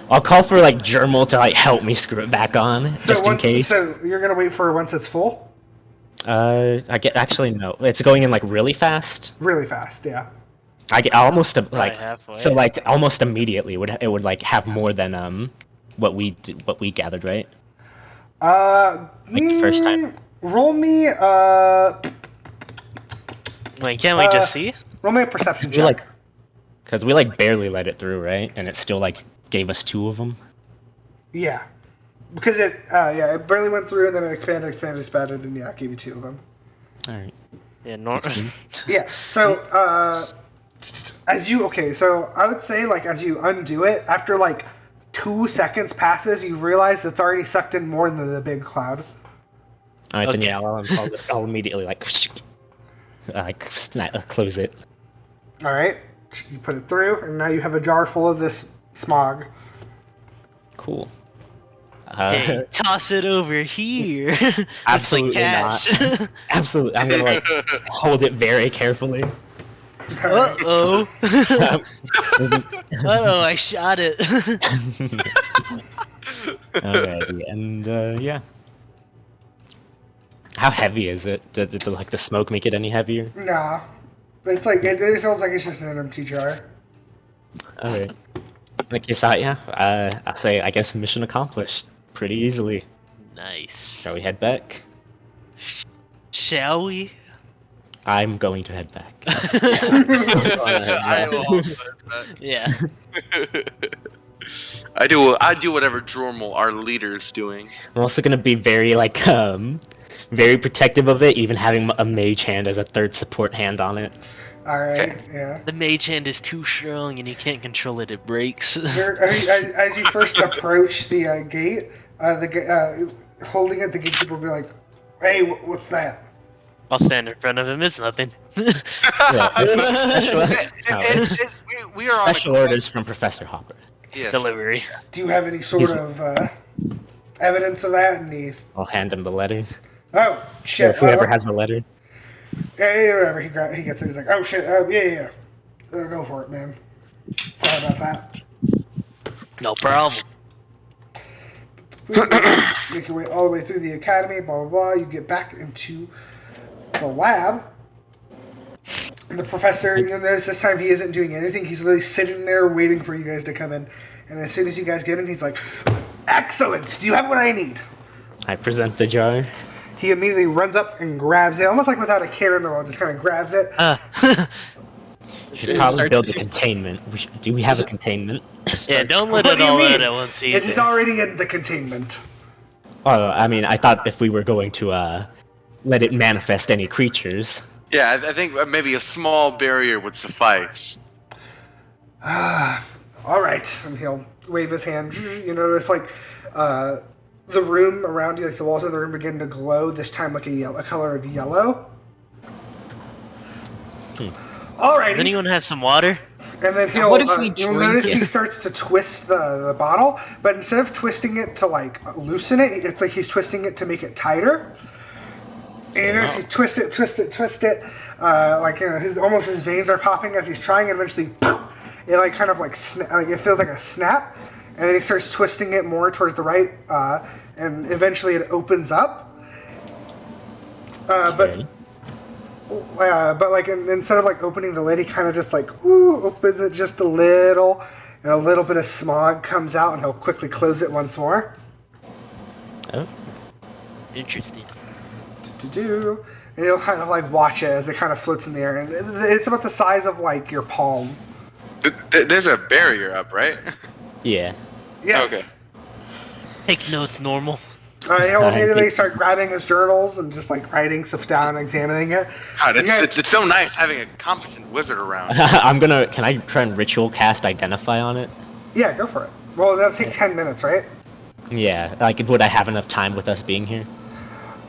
I'll call for like Jourmal to like help me screw it back on just in case. So you're gonna wait for once it's full, Actually no, it's going in like really fast. really fast. Yeah. I get almost like halfway. so like almost immediately it would like have more than what we gathered, right? Like the first time. Roll me Wait, can't we just see? roll me a perception We check. like because we like barely let it through, right? And it still like gave us 2 of them. Yeah. Because it it barely went through and then it expanded, and yeah, it gave you 2 of them. All right. Yeah, Yeah. So so I would say like as you undo it, after like 2 seconds passes, you realize it's already sucked in more than the big cloud. All right, then Okay. yeah, I'll immediately like close it. All right. You put it through, and now you have a jar full of this smog. Cool. Hey, toss it over here. Looks Absolutely like not. cash. Absolutely, I'm gonna like hold it very carefully. Uh-oh. Uh-oh, I shot it. Alrighty, and yeah. How heavy is it? Did like the smoke make it any heavier? Nah. It's like it feels like it's just an empty jar. Alright. Like you saw, yeah. I'll say I guess mission accomplished pretty easily. Nice. Shall we head back? Shall we? I'm going to head back. I will also admit Yeah. I do whatever Jourmal, our leader, is doing. I'm also gonna be very like very protective of it, even having a mage hand as a third support hand on it. All right. Yeah. The mage hand is too strong and you can't control it, it breaks. As you first approach the gate, holding it, the gatekeeper will be like, "Hey, what's that?" I'll stand in front of him, it's nothing. Yeah, it's special, We are on special orders from Professor Hopper. Yes. Delivery. Do you have any sort of evidence of that? And he's, I'll hand him the letter. oh shit! Whoever has the letter. Yeah, whatever. He gets it. He's like, oh shit. Yeah. Go for it, man. Sorry about that. No problem. Make your way all the way through the academy. Blah blah blah. You get back into the lab. The professor, you'll notice this time he isn't doing anything. He's literally sitting there waiting for you guys to come in. And as soon as you guys get in, he's like, "Excellent! Do you have what I need?" I present the jar. He immediately runs up and grabs it, almost like without a care in the world, just kind of grabs it. We should probably build a containment. Do we have a containment? Yeah, don't let What it do you all mean? out at once either. It is already in the containment. Oh, I mean, I thought if we were going to let it manifest any creatures. Yeah, I think maybe a small barrier would suffice. All right, and he'll wave his hand. You notice, like, the room around you, like the walls of the room begin to glow, this time like a color of yellow. Alrighty. Does anyone have some water? And then he'll, What if we you'll drink notice it? he starts to twist the bottle, but instead of twisting it to like loosen it, it's like he's twisting it to make it tighter. And you notice he twist it, like, you know, almost his veins are popping as he's trying, and eventually, poof, it like kind of like like it feels like a snap, and then he starts twisting it more towards the right, and eventually it opens up. Okay. But like instead of like opening the lid, he kind of just like opens it just a little, and a little bit of smog comes out, and he'll quickly close it once more. Oh. Interesting. And you'll kind of like watch it as it kind of floats in the air, and it's about the size of like your palm. There's a barrier up, right? Yeah. Yes. Take notes, Nourmal. He'll immediately start grabbing his journals and just like writing stuff down and examining it. God, You guys- it's so nice having a competent wizard around. Can I try and ritual cast Identify on it? Yeah, go for it. Well, that'll take 10 minutes, right? Yeah, like, would I have enough time with us being here?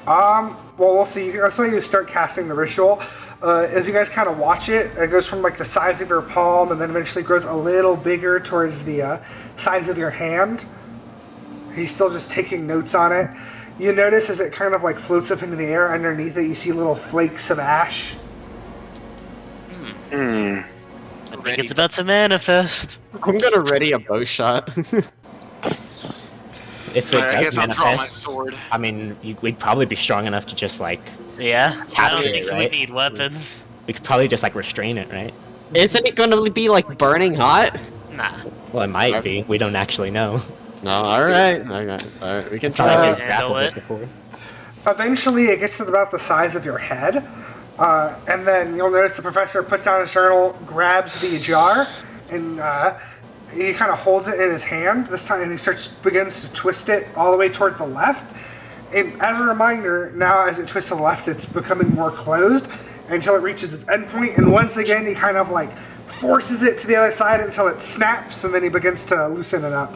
Well, we'll see. I'll let you start casting the ritual. As you guys kind of watch it, it goes from like the size of your palm and then eventually grows a little bigger towards the size of your hand. He's still just taking notes on it. You notice as it kind of like floats up into the air, underneath it you see little flakes of ash. I think it's about to manifest. I'm gonna ready a bow shot. If it I does guess I'll draw my manifest, sword. I mean, we'd probably be strong enough to just like, Yeah? I don't Capture think it, right? we need weapons. we could probably just like restrain it, right? Isn't it gonna be like burning hot? Nah. Well, it might be. We don't actually know. No, alright. We can It's not try. like we've handle grappled it it. before. Eventually it gets to about the size of your head. And then you'll notice the professor puts down his journal, grabs the jar, and he kind of holds it in his hand this time, and he begins to twist it all the way toward the left. And as a reminder, now as it twists to the left, it's becoming more closed until it reaches its endpoint. And once again, he kind of like forces it to the other side until it snaps, and then he begins to loosen it up.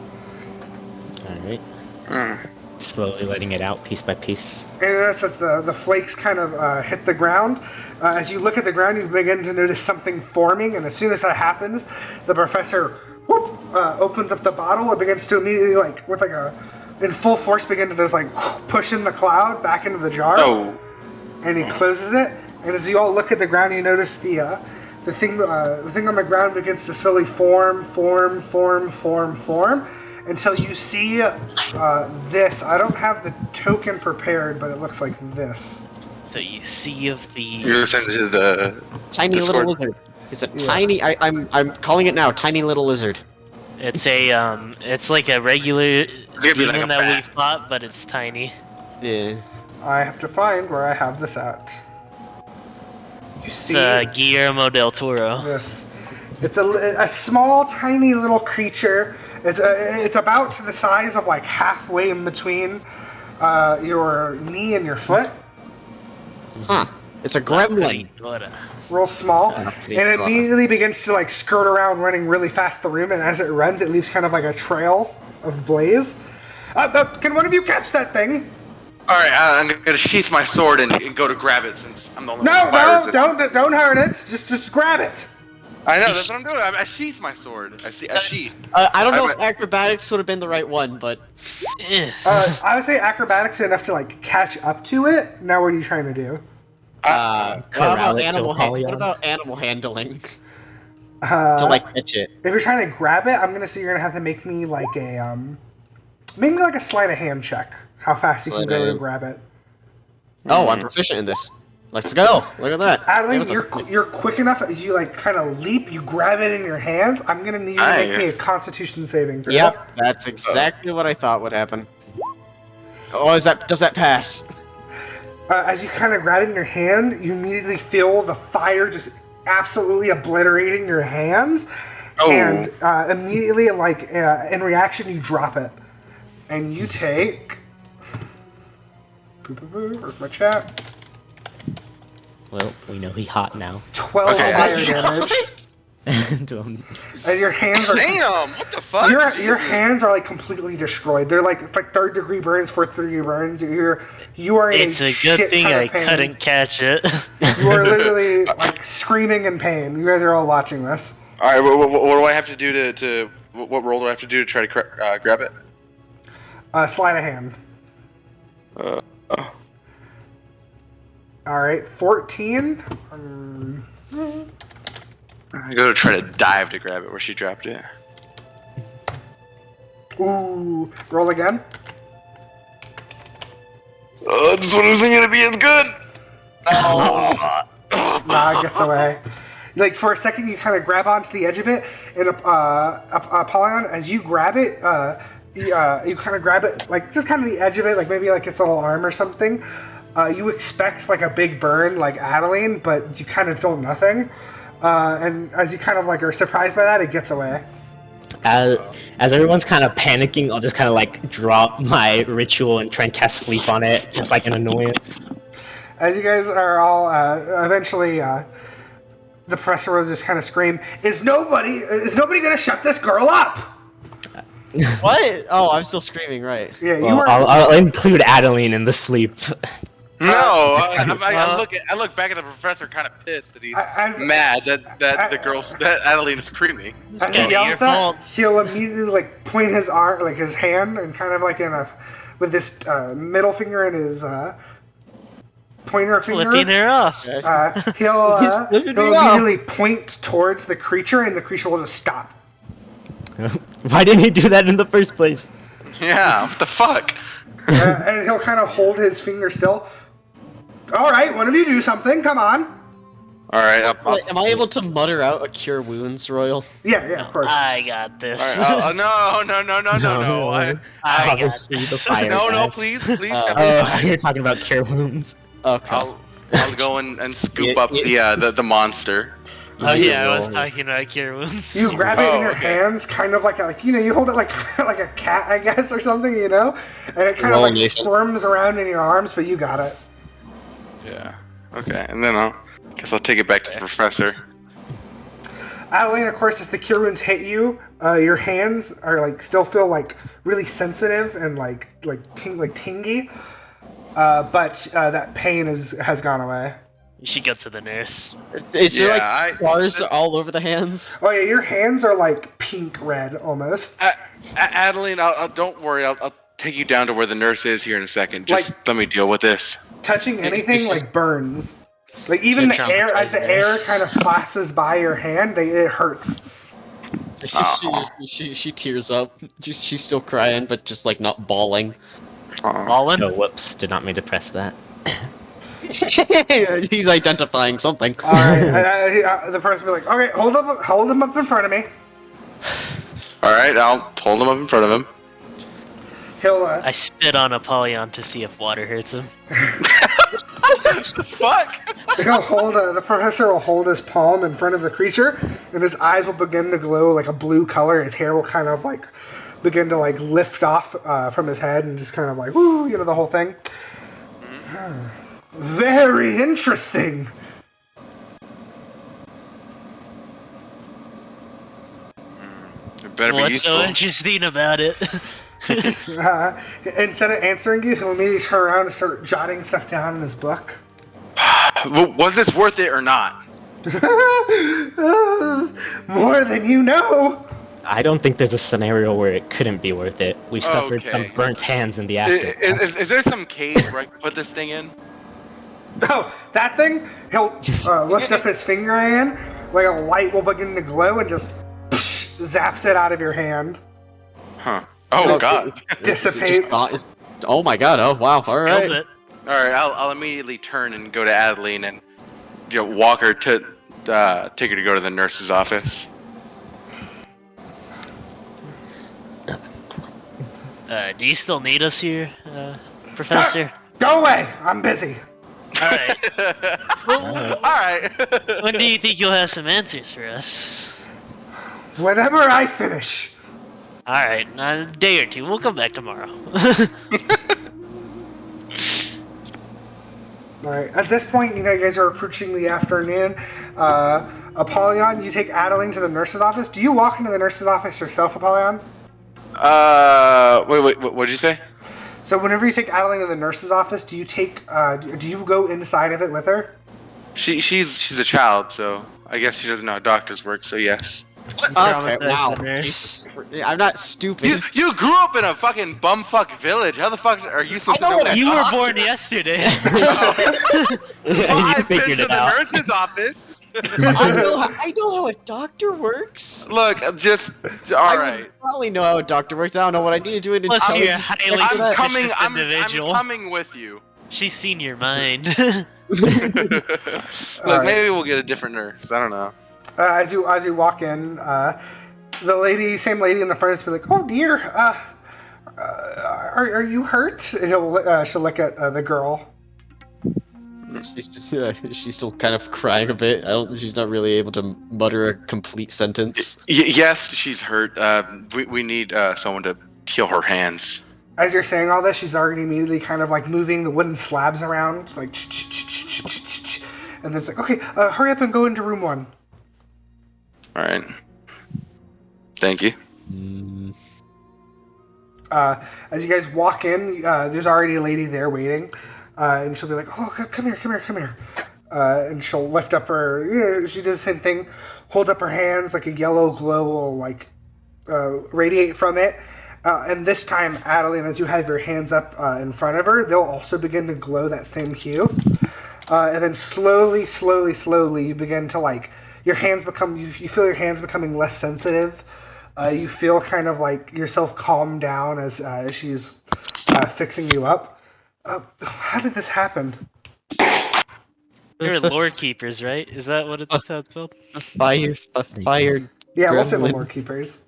All right. Slowly letting it out piece by piece. And you notice as the flakes kind of hit the ground. As you look at the ground, you begin to notice something forming, and as soon as that happens, the professor opens up the bottle and begins to immediately, like, with like in full force, begin to just like push in the cloud back into the jar. Oh, And he closes it. And as you all look at the ground, you notice the thing on the ground begins to slowly form, until you see this. I don't have the token prepared, but it looks like this. So you see of you're the... gonna send it to the Tiny Discord. little lizard. It's a tiny. I'm calling it now. Tiny little lizard. It's a, it's like a regular gonna be like demon a that bat. we fought, but it's tiny. Yeah. I have to find where I have this at. You It's see Guillermo del Toro. this? It's a small, tiny little creature. It's about to the size of like halfway in between your knee and your foot. Huh. It's a gremlin. Real small, and it immediately begins to like skirt around, running really fast the room. And as it runs, it leaves kind of like a trail of blaze. Can one of you catch that thing? All right, I'm gonna sheath my sword and go to grab it since I'm the only one No, with fire resistance. don't hurt it. Just grab it. I know that's what I'm doing. I sheath my sword. I sheath. I don't know I'm if acrobatics would have been the right one, but I would say acrobatics enough to like catch up to it. Now, what are you trying to do? what Corral about it to animal? Apollyon. What about animal handling? To like catch it. If you're trying to grab it, I'm gonna say you're gonna have to make me like a sleight of hand check. How fast you can Sleight go of to hand. grab it. Oh, I'm proficient in this. Let's go. Look at that. Adeline, you're quick enough as you like kind of leap. You grab it in your hands. I'm gonna need you to make me a Constitution saving throw. Yep, that's exactly what I thought would happen. Oh, does that pass? As you kind of grab it in your hand, you immediately feel the fire just absolutely obliterating your hands, and immediately, like in reaction, you drop it, and you take. Where's my chat? Well, we know he's hot now. 12 fire damage. As your hands are Damn! What the fuck? your hands are like completely destroyed. They're like it's like 3rd degree burns, 4th degree burns. You are in It's a good thing I couldn't catch it. You are literally like screaming in pain. You guys are all watching this. All right, what do I have to do to what roll do I have to do to try to grab it? Sleight of hand. All right, 14. I go to try to dive to grab it where she dropped it. Ooh, roll again. This one isn't gonna be as good. Nah, it gets away. Like for a second, you kind of grab onto the edge of it, and Apollyon, as you grab it, you kind of grab it like just kind of the edge of it, like maybe like its little arm or something. You expect like a big burn, like Adaline, but you kind of feel nothing. And as you kind of like are surprised by that, it gets away. As everyone's kind of panicking, I'll just kind of like drop my ritual and try and cast sleep on it, just like an annoyance. As you guys are all eventually, the professor will just kind of scream, "Is nobody gonna shut this girl up?" What? Oh, I'm still screaming, right? Yeah, you Well, were. I'll include Adeline in the sleep. No, I look back at the professor, kind of pissed that he's mad that the girl that Adeline is screaming. As he yells that, he'll immediately like point his arm, like his hand, and kind of like with this middle finger and his pointer finger. Flipping her off. He'll immediately point towards the creature, and the creature will just stop. Why didn't he do that in the first place? Yeah, what the fuck? And he'll kind of hold his finger still. All right, one of you do something. Come on. All right. Am I able to mutter out a cure wounds, Royal? Yeah, of course. I got this. All right, no. I got this. No, please. Oh, you're talking about cure wounds. Okay. I'll go and scoop up the monster. Oh yeah, I was talking about cure wounds. You grab it in your hands, kind of like you hold it like like a cat, I guess, or something, and it kind of like squirms around in your arms, but you got it. Yeah. Okay, and then I'll take it back to the professor. Adeline, of course, as the cure wounds hit you, your hands are like still feel like really sensitive and like tingy, but that pain has gone away. You should go to the nurse. Is there like scars all over the hands? Oh yeah, your hands are like pink red almost. Adeline, don't worry. I'll take you down to where the nurse is here in a second. Just let me deal with this. Touching anything like burns. Like even the air, as the air kind of passes by your hand, it hurts. She tears up. She's still crying, but just like not bawling. Bawling? Oh, whoops! Did not mean to press that. He's identifying something. All right, the person will be like, "Okay, hold him up in front of me." All right, I'll hold him up in front of him. He'll. I spit on Apollyon to see if water hurts him. Fuck! He'll hold. The professor will hold his palm in front of the creature, and his eyes will begin to glow like a blue color. His hair will kind of like begin to like lift off from his head, and just kind of like woo, the whole thing. Very interesting. It better be What's useful. so interesting about it? Instead of answering you, he'll immediately turn around and start jotting stuff down in his book. Was this worth it or not? More than you know. I don't think there's a scenario where it couldn't be worth it. We suffered some burnt hands in the aftermath. Is there some cave where I can put this thing in? Oh, that thing? He'll lift up his finger again, like a light will begin to glow and just zaps it out of your hand. Huh. Oh, God. Dissipates. Oh my god, oh wow, alright. right, I'll immediately turn and go to Adaline and walk her to take her to go to the nurse's office. Do you still need us here, Professor? Go away! I'm busy. Alright. All right. When do you think you'll have some answers for us? Whenever I finish. Alright, a day or two. We'll come back tomorrow. Alright, at this point, you guys are approaching the afternoon. Apollyon, you take Adaline to the nurse's office. Do you walk into the nurse's office yourself, Apollyon? Wait, what did you say? So whenever you take Adaline to the nurse's office, do you go inside of it with her? She's a child, so I guess she doesn't know how doctors work. So yes. Okay, Traumatized wow. the nurse. I'm not stupid. You grew up in a fucking bumfuck village. How the fuck are you supposed to know? You were born yesterday. Well, I've been figured to it the out. nurse's office. I know how a doctor works. Look, just all I right. probably know how a doctor works. I don't know what I need to do it. Plus, you're a highly I'm coming. suspicious I'm individual. coming with you. She's seen your mind. Look, Alright. maybe we'll get a different nurse. I don't know. As you walk in, the same lady in the front is be like, "Oh dear, are you hurt?" And she'll look at the girl. She's still kind of crying a bit. She's not really able to mutter a complete sentence. Yes, she's hurt. We need someone to heal her hands. As you're saying all this, she's already immediately kind of like moving the wooden slabs around, like, and then it's like, "Okay, hurry up and go into room 1." All right. Thank you. As you guys walk in, there's already a lady there waiting, and she'll be like, "Oh, come here," and she'll lift up her. She does the same thing, hold up her hands, like a yellow glow will like radiate from it. And this time, Adeline, as you have your hands up in front of her, they'll also begin to glow that same hue. And then slowly, you begin to like your hands become. You feel your hands becoming less sensitive. You feel kind of like yourself calm down as she's fixing you up. How did this happen? They're lore keepers, right? Is that what it's how it's spelled? Fired. Yeah, we'll say the gremlin. lore keepers.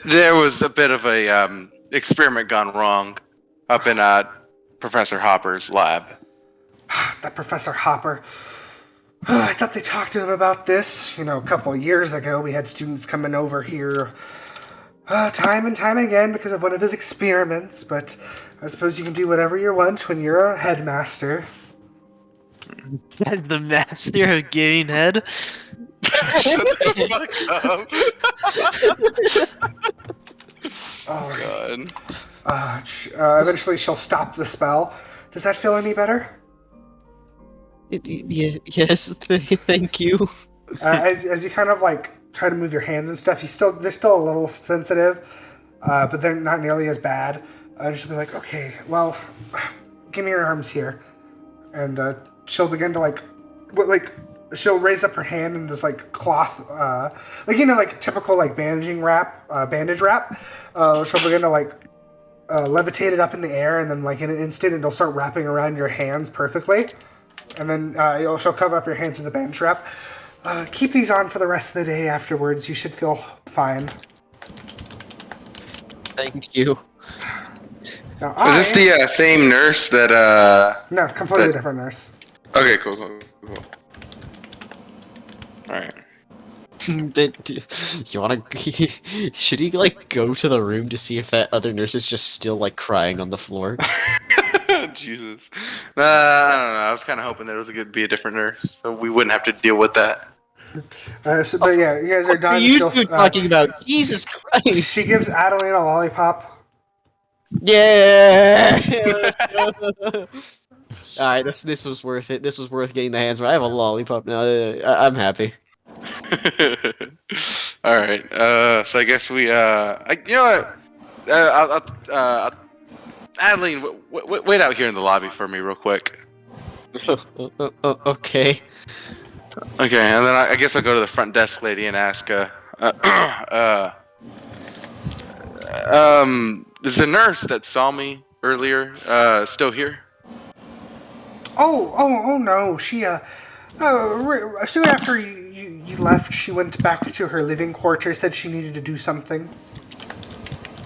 There was a bit of a experiment gone wrong up in Professor Hopper's lab. That Professor Hopper. I thought they talked to him about this. A couple of years ago, we had students coming over here time and time again because of one of his experiments, but I suppose you can do whatever you want when you're a headmaster. The master of giving head. Shut the fuck up. Oh, God. eventually she'll stop the spell. Does that feel any better? Yes, thank you. As you kind of like try to move your hands and stuff, they're still a little sensitive, but they're not nearly as bad. She'll be like, "Okay, well, give me your arms here," and she'll begin to like she'll raise up her hand in this like cloth, like typical like bandage wrap. She'll begin to like levitate it up in the air, and then like in an instant, it'll start wrapping around your hands perfectly. And then she'll cover up your hands with a bandage wrap. Keep these on for the rest of the day afterwards. You should feel fine. Thank you. Now, Is this the same nurse that? No, completely different nurse. Okay, cool. All right. You wanna? Should he like go to the room to see if that other nurse is just still like crying on the floor? Jesus. I don't know. I was kind of hoping that it was be a different nurse, so we wouldn't have to deal with that. But yeah, you guys are done. You She'll, two talking about? Jesus Christ! she gives Adaline a lollipop. Yeah. All right, this was worth it. This was worth getting the hands. I have a lollipop now. I'm happy. All right. So I guess we. You know what? Adeline, wait out here in the lobby for me, real quick. Okay. Okay, and then I guess I'll go to the front desk lady and ask. Is the nurse that saw me earlier still here? Oh no. She soon after you left, she went back to her living quarters. Said she needed to do something.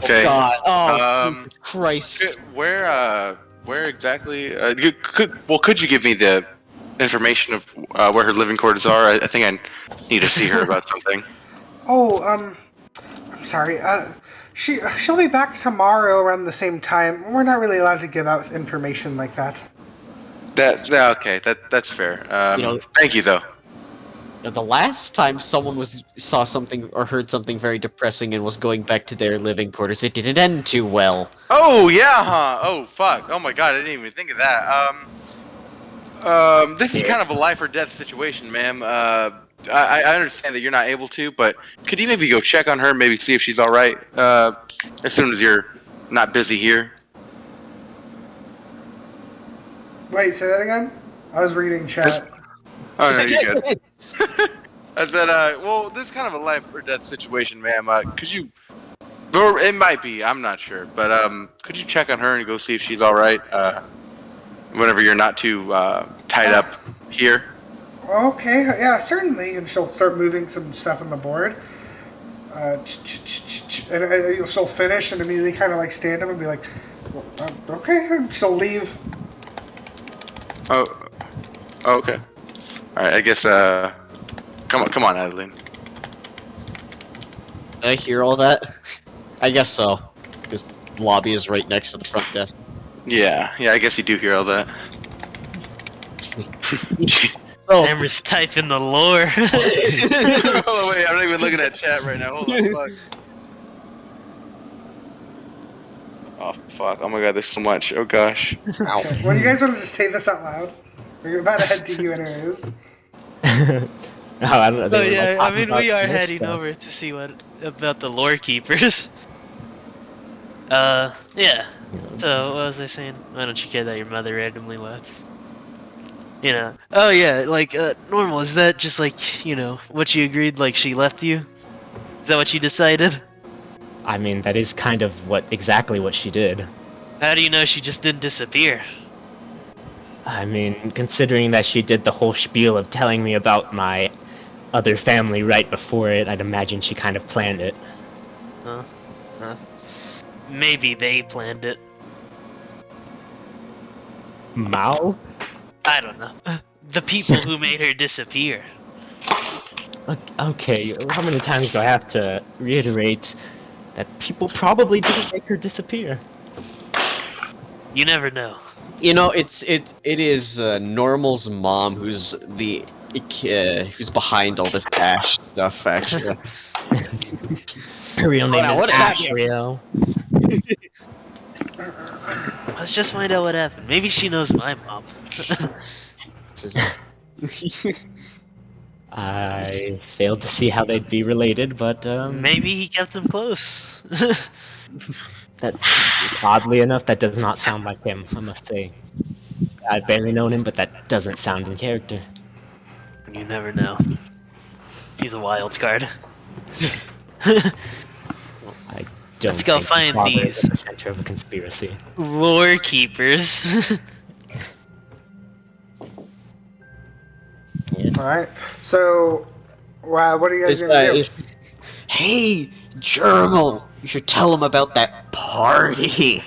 Okay. God. Oh, Jesus Christ. Where exactly? Could you give me the information of where her living quarters are? I think I need to see her about something. Oh, I'm sorry. She'll be back tomorrow around the same time. We're not really allowed to give out information like that. That's fair. Thank you though. The last time someone saw something or heard something very depressing and was going back to their living quarters, it didn't end too well. Oh yeah, huh? Oh fuck. Oh my god, I didn't even think of that. This is kind of a life or death situation, ma'am. I understand that you're not able to, but could you maybe go check on her, maybe see if she's all right? As soon as you're not busy here. Wait, say that again? I was reading chat. Oh no, you're good. I said, well, this is kind of a life or death situation, ma'am. Could you, or it might be, I'm not sure, but could you check on her and go see if she's all right? Whenever you're not too tied up here. Okay, yeah, certainly. And she'll start moving some stuff on the board. And she'll finish and immediately kind of like stand up and be like, okay, and she'll leave. Oh, okay. All right, I guess. Come on, Adaline. Did I hear all that? I guess so. Because the lobby is right next to the front desk. Yeah, I guess you do hear all that. So, Amber's typing the lore. Oh wait, I'm not even looking at chat right now. Hold on, fuck. Oh fuck! Oh my god, there's so much. Oh gosh. Okay. Well, you guys want to just say this out loud? We're about to head to you anyways. I don't know. So yeah, I mean we are heading over to see what about the lore keepers. Yeah. So what was I saying? Why don't you care that your mother randomly left? You know. Oh yeah, like Nourmal. Is that just like what you agreed? Like she left you? Is that what you decided? I mean, that is kind of exactly what she did. How do you know she just didn't disappear? I mean, considering that she did the whole spiel of telling me about my other family right before it, I'd imagine she kind of planned it. Huh? Maybe they planned it. Mal? I don't know. The people who made her disappear. Okay, how many times do I have to reiterate that people probably didn't make her disappear? You never know. it is Normal's mom who's who's behind all this Ash stuff, actually. Her real name is What happened? Ashriel. Let's just find out what happened. Maybe she knows my mom. I failed to see how they'd be related, but Maybe he kept them close. that oddly enough, that does not sound like him, I must say. I've barely known him, but that doesn't sound in character. You never know. He's a wild card. I don't Let's go think find father is these. at the center of a conspiracy. Lore keepers. Alright, so, what are you guys This going to guy do? Hey, Jourmal! You should tell him about that party.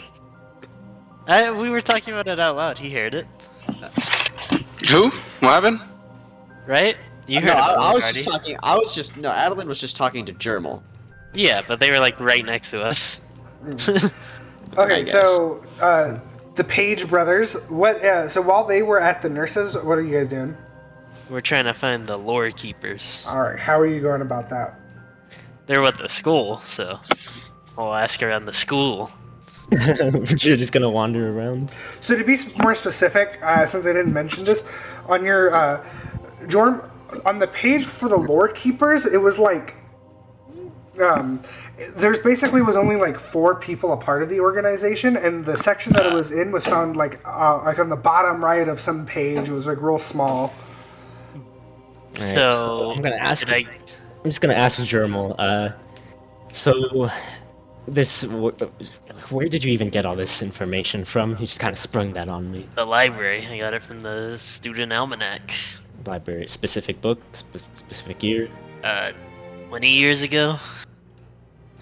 We were talking about it out loud. He heard it, Who? What happened? right? You heard No, about I the was party. just talking. Adaline was just talking to Jourmal. Yeah, but they were like right next to us. Okay, guess. so, the Paej brothers, so while they were at the nurses, what are you guys doing? We're trying to find the lore keepers. Alright, how are you going about that? They're with the school, so I'll ask around the school. You're just gonna wander around? So to be more specific, since I didn't mention this, on your on the page for the lore keepers, it was like there's basically was only like 4 people a part of the organization, and the section that it was in was found like on the bottom right of some page. It was like real small. Alright, So I'm gonna ask. did I- I'm just gonna ask Jourmal. So Where did you even get all this information from? You just kind of sprung that on me. The library. I got it from the student almanac. Library, specific book, specific year. 20 years ago.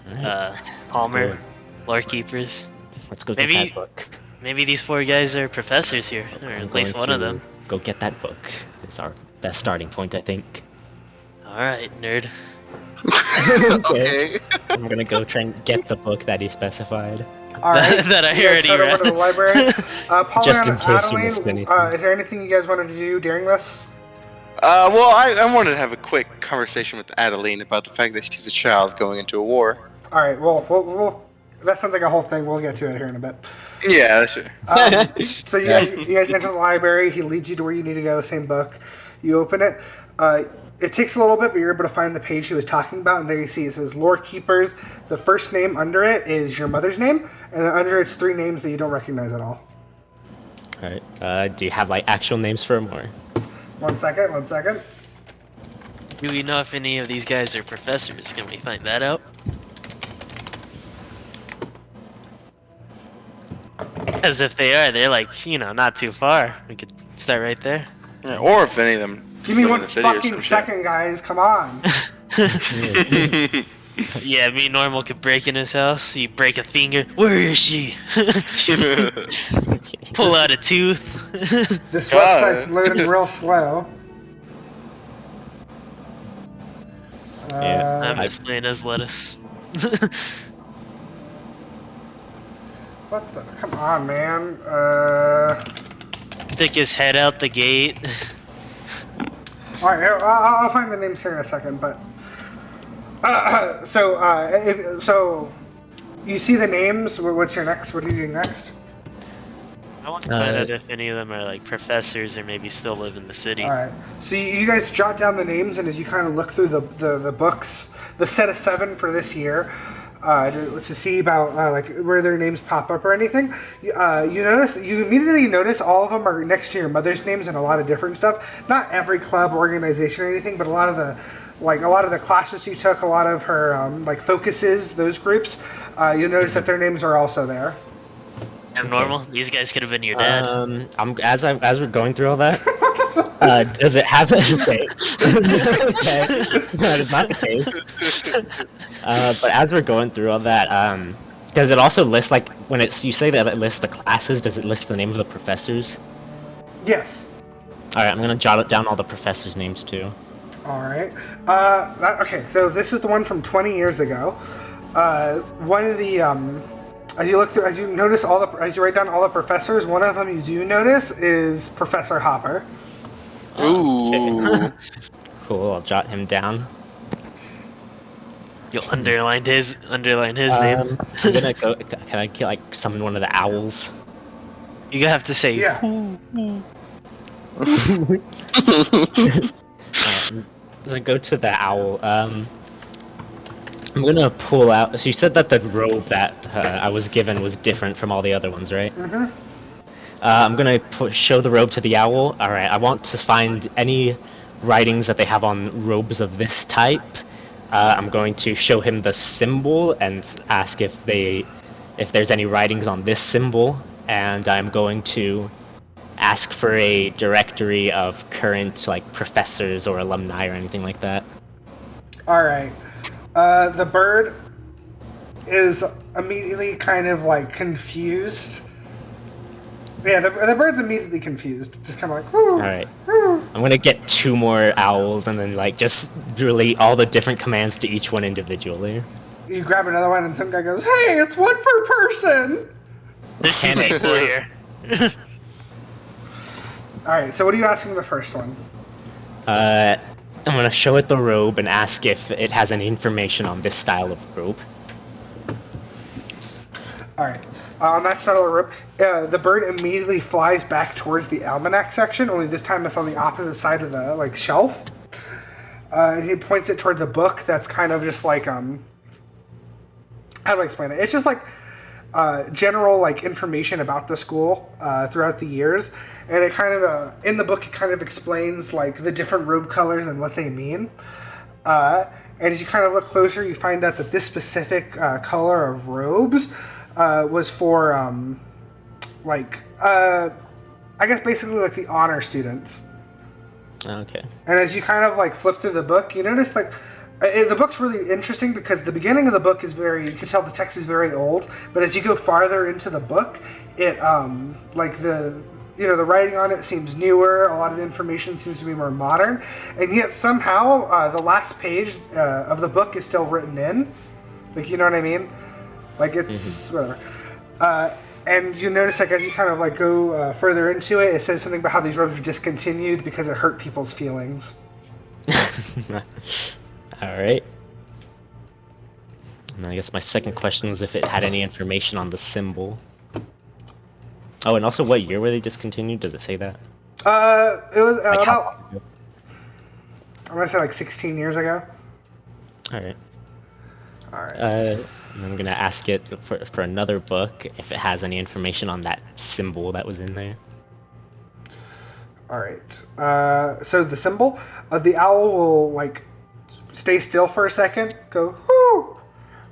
Alright, Palmer, Lore Keepers. let's go Maybe- get that book. Maybe these 4 guys are professors here, or I'm at least going one of to them. Go get that book. It's our best starting point, I think. Alright, nerd. Okay. I'm gonna go try and get the book that he specified. All right. That I You guys already head over read. to the library. Apollyon Just in and case you Adeline, missed anything. is there anything you guys wanted to do during this? Well, I wanted to have a quick conversation with Adaline about the fact that she's a child going into a war. All right. Well, that sounds like a whole thing. We'll get to it here in a bit. Yeah, sure. So you guys enter the library. He leads you to where you need to go. Same book. You open it. It takes a little bit, but you're able to find the page he was talking about, and there you see it says Lore Keepers. The first name under it is your mother's name, and then under it's 3 names that you don't recognize at all. Alright, do you have like actual names for him or? 1 second. 1 second. Do we know if any of these guys are professors? Can we find that out? Because if they are, they're like, not too far. We could start right there. Yeah, or if any of them Give me live in 1 the city or fucking some shit. second, guys. Come on. Yeah, me and Nourmal could break in his house. You break a finger. Where is she? Pull out a tooth. This God. website's loading real slow. Yeah. I'm just playing as lettuce. What the? Come on, man. Stick his head out the gate. All right, I'll find the names here in a second, but so you see the names. What's your next? What are you doing next? I want to find out if any of them are like professors or maybe still live in the city. All right. So you guys jot down the names, and as you kind of look through the books, the set of 7 for this year, to see about like where their names pop up or anything, you immediately notice all of them are next to your mother's names and a lot of different stuff. Not every club, organization, or anything, but a lot of the classes you took, a lot of her focuses, those groups. You notice that their names are also there. I'm Nourmal. These guys could have been your dad. As we're going through all that, does it have okay? Okay, that is not the case. But as we're going through all that, does it also list when you say that it lists the classes? Does it list the name of the professors? Yes. All right, I'm gonna jot down all the professors' names too. All right. Okay, so this is the one from 20 years ago. One of the as you write down all the professors, one of them you do notice is Professor Hopper. Ooh. Cool. I'll jot him down. You'll underline his name. I'm gonna go. Can I summon one of the owls? You have to say. Yeah. As I go to the owl, I'm gonna pull out. So you said that the robe that I was given was different from all the other ones, right? Mm-hmm. I'm gonna show the robe to the owl. All right. I want to find any writings that they have on robes of this type. I'm going to show him the symbol and ask if there's any writings on this symbol, and I'm going to ask for a directory of current professors or alumni or anything like that. All right. The bird is immediately kind of confused. Yeah, the bird's immediately confused. Just kind of All right. I'm gonna get 2 more owls and then just relate all the different commands to each one individually. You grab another one and some guy goes, "Hey, it's 1 per person." There's two people here. All right. So what are you asking the first one? I'm gonna show it the robe and ask if it has any information on this style of robe. All right. On that style of rope, the bird immediately flies back towards the almanac section, only this time it's on the opposite side of the shelf. And he points it towards a book that's kind of just how do I explain it? It's just general information about the school throughout the years, and it kind of in the book it kind of explains the different robe colors and what they mean. And And as you kind of look closer, you find out that this specific color of robes was for, I guess basically like the honor students. Okay. And as you kind of like flip through the book, you notice like the book's really interesting because the beginning of the book is very, you can tell the text is very old, but as you go farther into the book, it like the writing on it seems newer, a lot of the information seems to be more modern, and yet somehow the last page of the book is still written in. Like, you know what I mean? Like, it's whatever. And you notice, like, as you kind of like go further into it, it says something about how these robes were discontinued because it hurt people's feelings. All right. And I guess my second question was if it had any information on the symbol. Oh, and also what year were they discontinued? Does it say that? It was Like about, I'm gonna say like 16 years ago. All right. All right. And I'm gonna ask it for another book if it has any information on that symbol that was in there. All right. So the symbol, the owl will like stay still for a second, go whoo,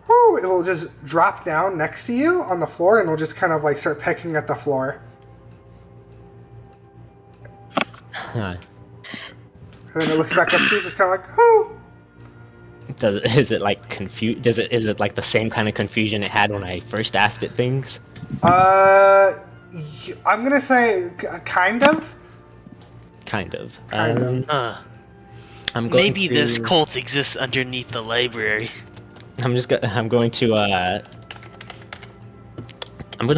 whoo. It will just drop down next to you on the floor, and will just kind of like start pecking at the floor. Huh. And then it looks back up to you, just kind of like whoo. Is it like is it like the same kind of confusion it had when I first asked it things? I'm gonna say kind of. Kind of. Kind of. I'm going Maybe to, this cult exists underneath the library. I'm going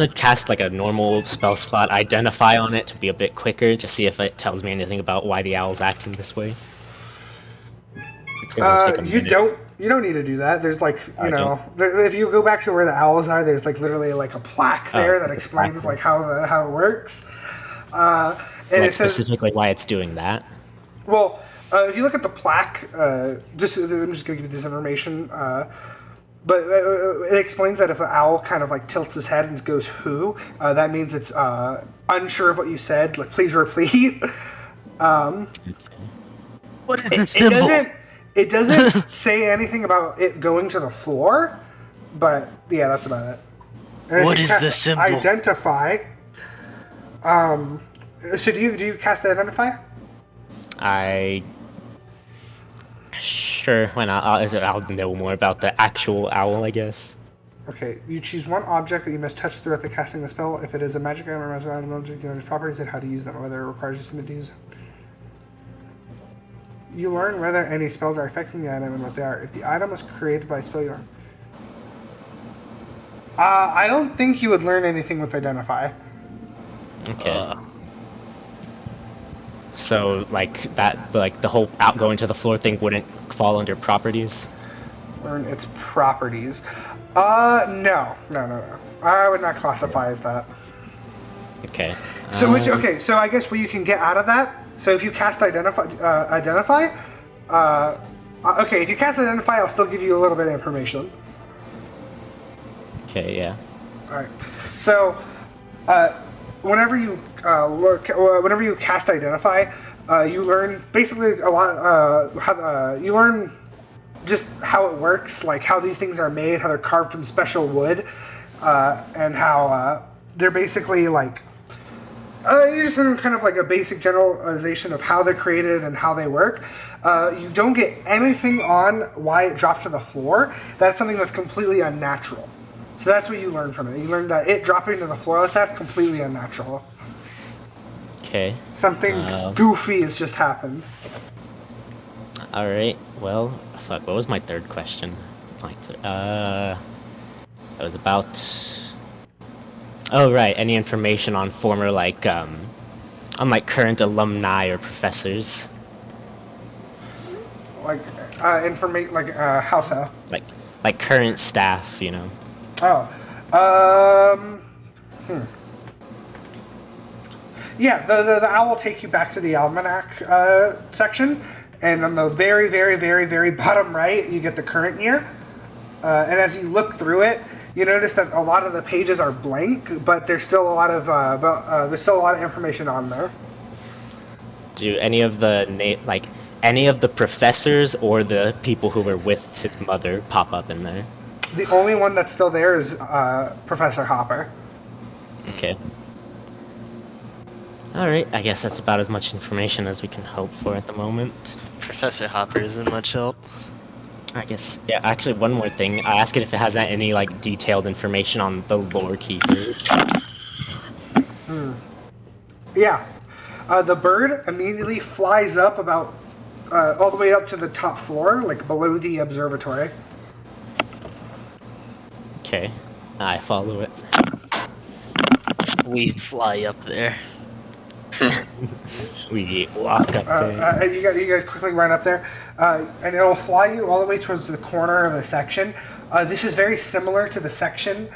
to cast like a normal spell slot identify on it to be a bit quicker to see if it tells me anything about why the owl's acting this way. It's gonna take a minute. You don't need to do that. There's like, if you go back to where the owls are, there's like literally like a plaque there that explains like how it works. And Like it says specifically why it's doing that. well, if you look at the plaque, I'm just going to give you this information. But it explains that if an owl kind of like tilts his head and goes "who," that means it's unsure of what you said. Like, please repeat. What is the symbol? It doesn't say anything about it going to the floor, but yeah, that's about it. And What if you is cast the symbol? Identify. So do you cast Identify? Sure, why not? I'll know more about the actual owl, I guess. Okay, you choose one object that you must touch throughout the casting the spell. If it is a magic item or magic item, you learn its properties and how to use them, whether it requires you to use. You learn whether any spells are affecting the item and what they are. If the item was created by a spell, you learn. I don't think you would learn anything with Identify. Okay. So, like, the whole going to the floor thing wouldn't fall under properties? Learn its properties. No. I would not classify as that. Okay. So so I guess what you can get out of that. So if you cast Identify, if you cast Identify, I'll still give you a little bit of information. Okay, yeah. All right. So, whenever you cast Identify, you learn basically a lot. You learn just how it works, like how these things are made, how they're carved from special wood, and how they're basically like. You just learn kind of like a basic generalization of how they're created and how they work. You don't get anything on why it dropped to the floor. That's something that's completely unnatural. So that's what you learn from it. You learn that it dropping to the floor like that's completely unnatural. Okay. Something goofy has just happened. Alright, well, fuck, what was my third question? That was about... Oh, right, any information on former, current alumni or professors? How so? Like current staff, you know? Yeah, the owl will take you back to the almanac section, and on the very, very, very, very bottom right, you get the current year. And as you look through it, you notice that a lot of the pages are blank, but there's still a lot of information on there. Do any of the any of the professors or the people who were with his mother pop up in there? The only one that's still there is Professor Hopper. Okay. Alright, I guess that's about as much information as we can hope for at the moment. Professor Hopper isn't much help. I guess, yeah, actually one more thing. I asked it if it has any, like, detailed information on the lore keepers. Yeah. The bird immediately flies up about all the way up to the top floor, like below the observatory. Okay, I follow it. We fly up there. We walk up there. You guys quickly run up there, and it'll fly you all the way towards the corner of a section. This is very similar to the section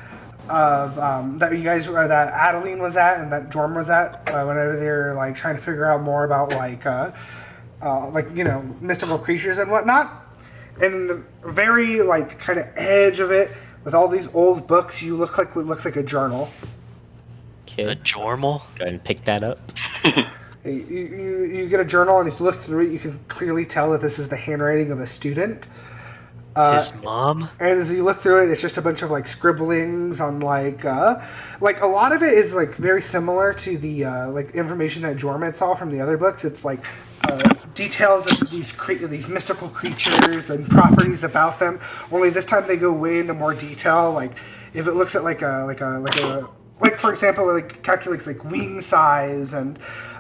of that you guys that Adaline was at and that Jourmal was at whenever they're like trying to figure out more about like mystical creatures and whatnot. And in the very like kind of edge of it, with all these old books, you look like what looks like a journal. Okay. A Jourmal? Go ahead and pick that up. You get a journal, and as you look through it, you can clearly tell that this is the handwriting of a student. His mom? And as you look through it, it's just a bunch of like scribblings on like a lot of it is like very similar to the like information that Jourmal saw from the other books. It's like details of these mystical creatures and properties about them. Only this time they go way into more detail. Like if it looks at like for example, it like calculates like wing size and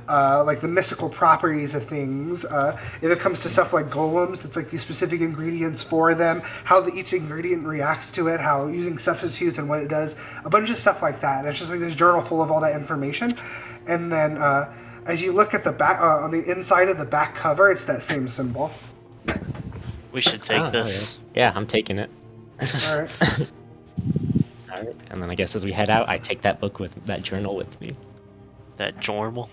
like the mystical properties of things. If it comes to stuff like golems, it's like the specific ingredients for them, how each ingredient reacts to it, how using substitutes and what it does, a bunch of stuff like that. And it's just like this journal full of all that information. And then as you look at the back, on the inside of the back cover, it's that same symbol. We should take this. Yeah, I'm taking it. All right. Alright, and then I guess as we head out, I take that journal with me. That Jourmal?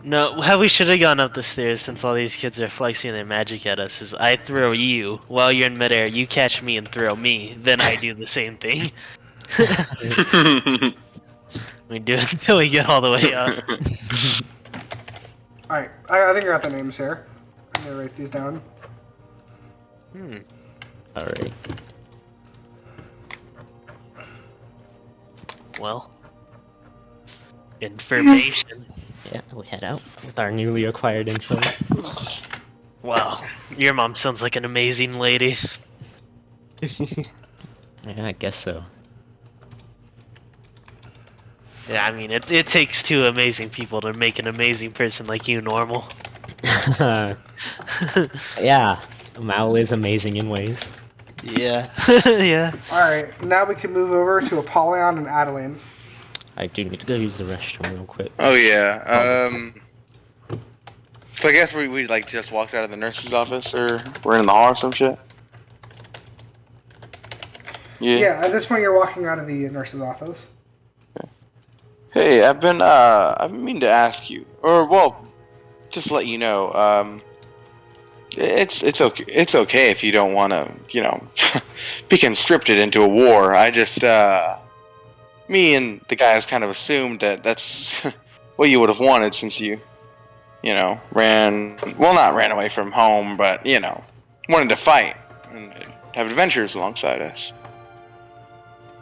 No, how we should have gone up the stairs since all these kids are flexing their magic at us is I throw you while you're in midair, you catch me and throw me, then I do the same thing. We do it until we get all the way up. All right. I think I got the names here. I'm gonna write these down. Alright. Well, information. Yeah, we head out with our newly acquired info. Wow, your mom sounds like an amazing lady. Yeah, I guess so. Yeah, I mean, it takes two amazing people to make an amazing person like you, Nourmal. Yeah, Mal is amazing in ways. Yeah. Yeah. All right. Now we can move over to Apollyon and Adeline. I do need to go use the restroom real quick. Oh yeah. So I guess we like just walked out of the nurse's office, or we're in the hall or some shit. Yeah. At this point, you're walking out of the nurse's office. Hey, I've been meaning to ask you, or well, just let you know. It's okay. It's okay if you don't want to, be conscripted into a war. I just, me and the guys kind of assumed that that's what you would have wanted since you not ran away from home, but wanted to fight and have adventures alongside us.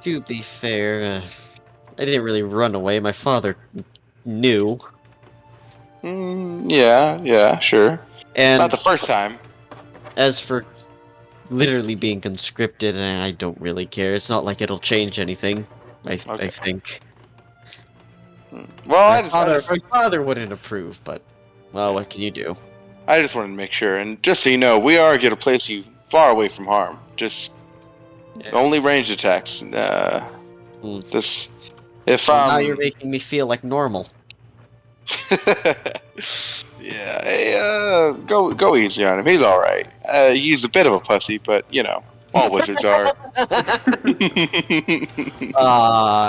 To be fair, I didn't really run away. My father knew. Yeah, sure. And not the first time. As for literally being conscripted, I don't really care. It's not like it'll change anything. I think. Well, my father wouldn't approve, but well, what can you do? I just wanted to make sure, and just so you know, we are going to place you far away from harm. Just only ranged attacks. Now you're making me feel like Nourmal. Yeah, hey, go easy on him. He's all right. He's a bit of a pussy, but all wizards are.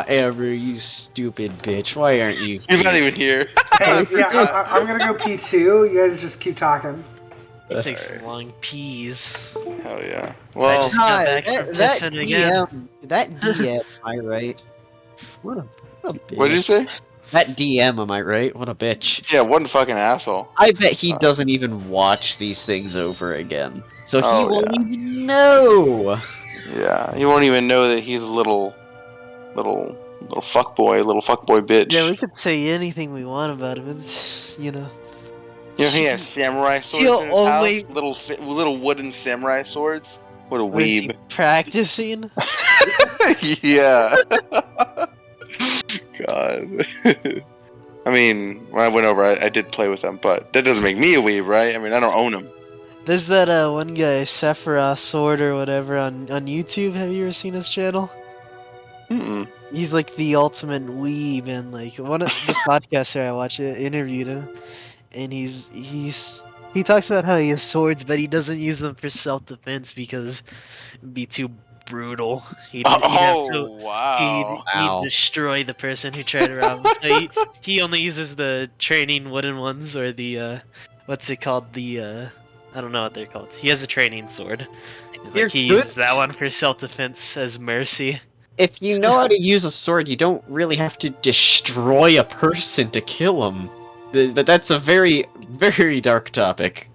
Amber, you stupid bitch. Why aren't you? He's not even here. Hey, yeah, I'm gonna go pee too. You guys just keep talking. It takes some long peas. Hell yeah. I Well, just got back from pissing again. That DM, am I right? What a bitch. what did you say? That DM, am I right? What a bitch. Yeah, what a fucking asshole. I bet he doesn't even watch these things over again. So he Oh, won't yeah. even know. Yeah, he won't even know that he's a little fuckboy bitch. Yeah, we could say anything we want about him. It's, you know. You know, he has samurai swords He'll in his only- house. Little wooden samurai swords. What a Was he weeb. practicing? Yeah. God. I mean, when I went over, I did play with them, but that doesn't make me a weeb, right? I mean, I don't own them. There's that one guy, Sephiroth Sword or whatever, on YouTube. Have you ever seen his channel? Mm-mm. He's like the ultimate weeb, and like one of the podcaster I watch interviewed him, and he talks about how he has swords, but he doesn't use them for self-defense because it'd be too brutal. He'd have to. Wow. Wow. He'd destroy the person who tried to rob him. So he only uses the training wooden ones or the what's it called? The I don't know what they're called. He has a training sword. He's You're like he good. uses that one for self-defense as mercy. If you know how to use a sword, you don't really have to destroy a person to kill him. But that's a very, very dark topic.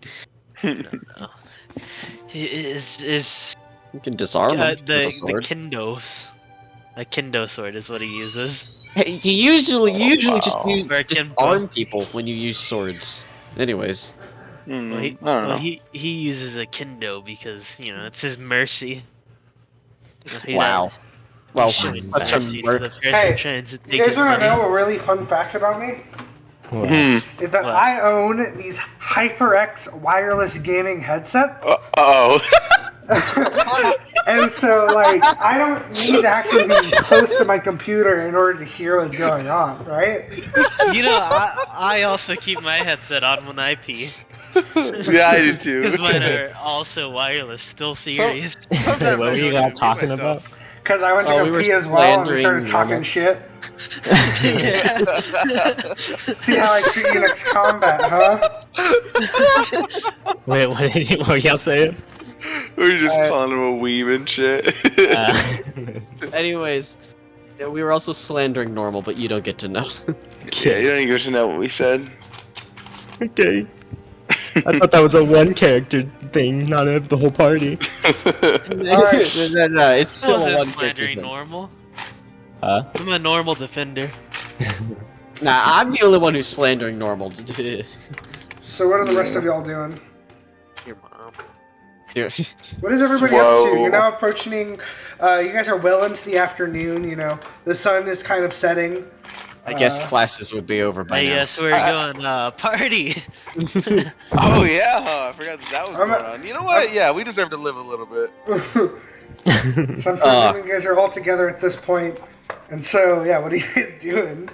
Is You can disarm him with a the sword. kindos. A kendo sword is what he uses. Hey, you usually wow. just use Or a kinpo. disarm people when you use swords. Anyways. Well, he, I don't know. he uses a kendo because you know it's his mercy. You know, he Wow. doesn't- Well, he shows such mercy a to the person Hey, trying to take You guys his want to money. know a really fun fact about me? Is that What? I own these HyperX wireless gaming headsets. Uh-oh. And so, like, I don't need to actually be close to my computer in order to hear what's going on, right? You know, I also keep my headset on when I pee. Yeah, I do too. Because mine are also wireless, still series. Sometimes What I were you don't all even talking read myself. Because I went to Oh, go we were pee as well, and they started slandering talking Nourmal. shit. See how I treat you next combat, huh? Wait, what were y'all saying? We were just calling him a weeb and shit. anyways, yeah, we were also slandering Nourmal, but you don't get to know. Yeah, you don't even get to know what we said. Okay. I thought that was a one character thing, not of the whole party. No, it's still a Wasn't one slandering thing. normal. Huh? I'm a normal defender. Nah, I'm the only one who's slandering Nourmal. So what are the rest of y'all doing? Your mom. What is everybody up to? Whoa. You're now approaching. You guys are well into the afternoon. You know the sun is kind of setting. I guess classes would be over by now. Yes, we're going party. Oh yeah, I forgot that was I'm going a- on. You know what? Yeah, we deserve to live a little bit. So I'm presuming you guys are all together at this point. And so, yeah, what are you guys doing?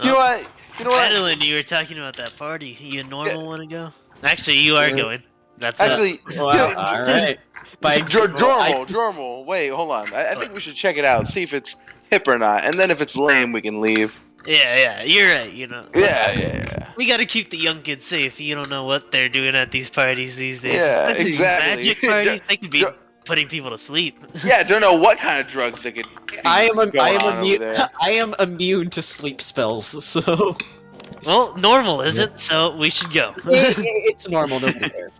You know what? You know what? Adeline, you were talking about that party. You normal want to go? Actually, you are going. That's Actually, Well, alright. By example, Jourmal. Wait, hold on. I think we should check it out, see if it's hip or not, and then if it's lame, we can leave. yeah, you're right. You know. Yeah. We gotta keep the young kids safe. You don't know what they're doing at these parties these days. Yeah, Especially these exactly. Magic parties, they could be Don't- putting people to sleep. Yeah, don't know what kind of drugs they could. Be I am going on over there. I am immune to sleep spells, so Well, normal isn't, so we should go. it's normal. Nobody cares.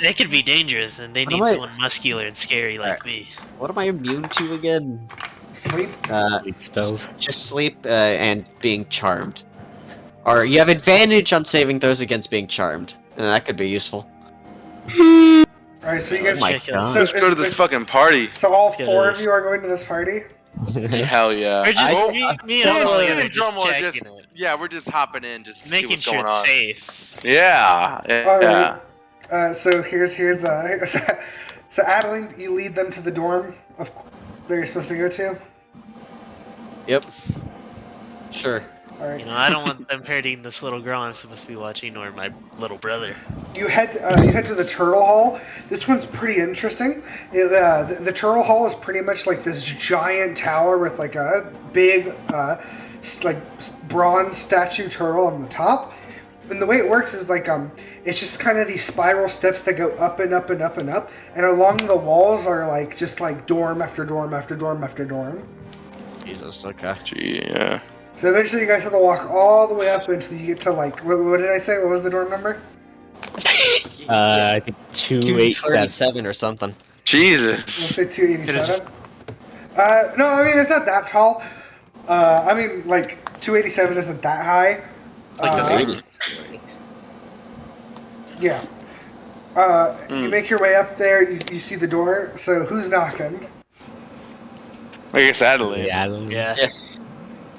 They could be dangerous, and they What need am I- someone muscular and scary like me. What am I immune to again? Sleep? Spells. Just sleep and being charmed. Or you have advantage on saving throws against being charmed, and that could be useful. Alright, so you guys. my Check it God. out. Let's go to this fucking party. So all Yeah, four it of is. you are going to this party? Hell yeah. We're just Oh, me and Jourmal Apollyon are and just Jourmal are checking just it, yeah, we're just hopping in just to see making what's sure going it's on. safe. Yeah. Alright. So here's so Adeline, you lead them to the dorm of that you're supposed to go to. Yep. Sure. All right. You know, I don't want them hurting this little girl I'm supposed to be watching, or my little brother. You head to the turtle hall. This one's pretty interesting. The turtle hall is pretty much like this giant tower with like a big bronze statue turtle on the top. and the way it works is like it's just kind of these spiral steps that go up and up and up and up, and along the walls are like just like dorm after dorm after dorm after dorm. Jesus, okay. Gee, yeah. So eventually you guys have to walk all the way up until you get to like what did I say? What was the dorm number? I think 287. 237 or something. Jesus. Let's say 287. No, I mean it's not that tall. I mean like 287 isn't that high. Yeah. You make your way up there. You see the door. So who's knocking? I guess Adaline. Yeah, I don't know. Yeah.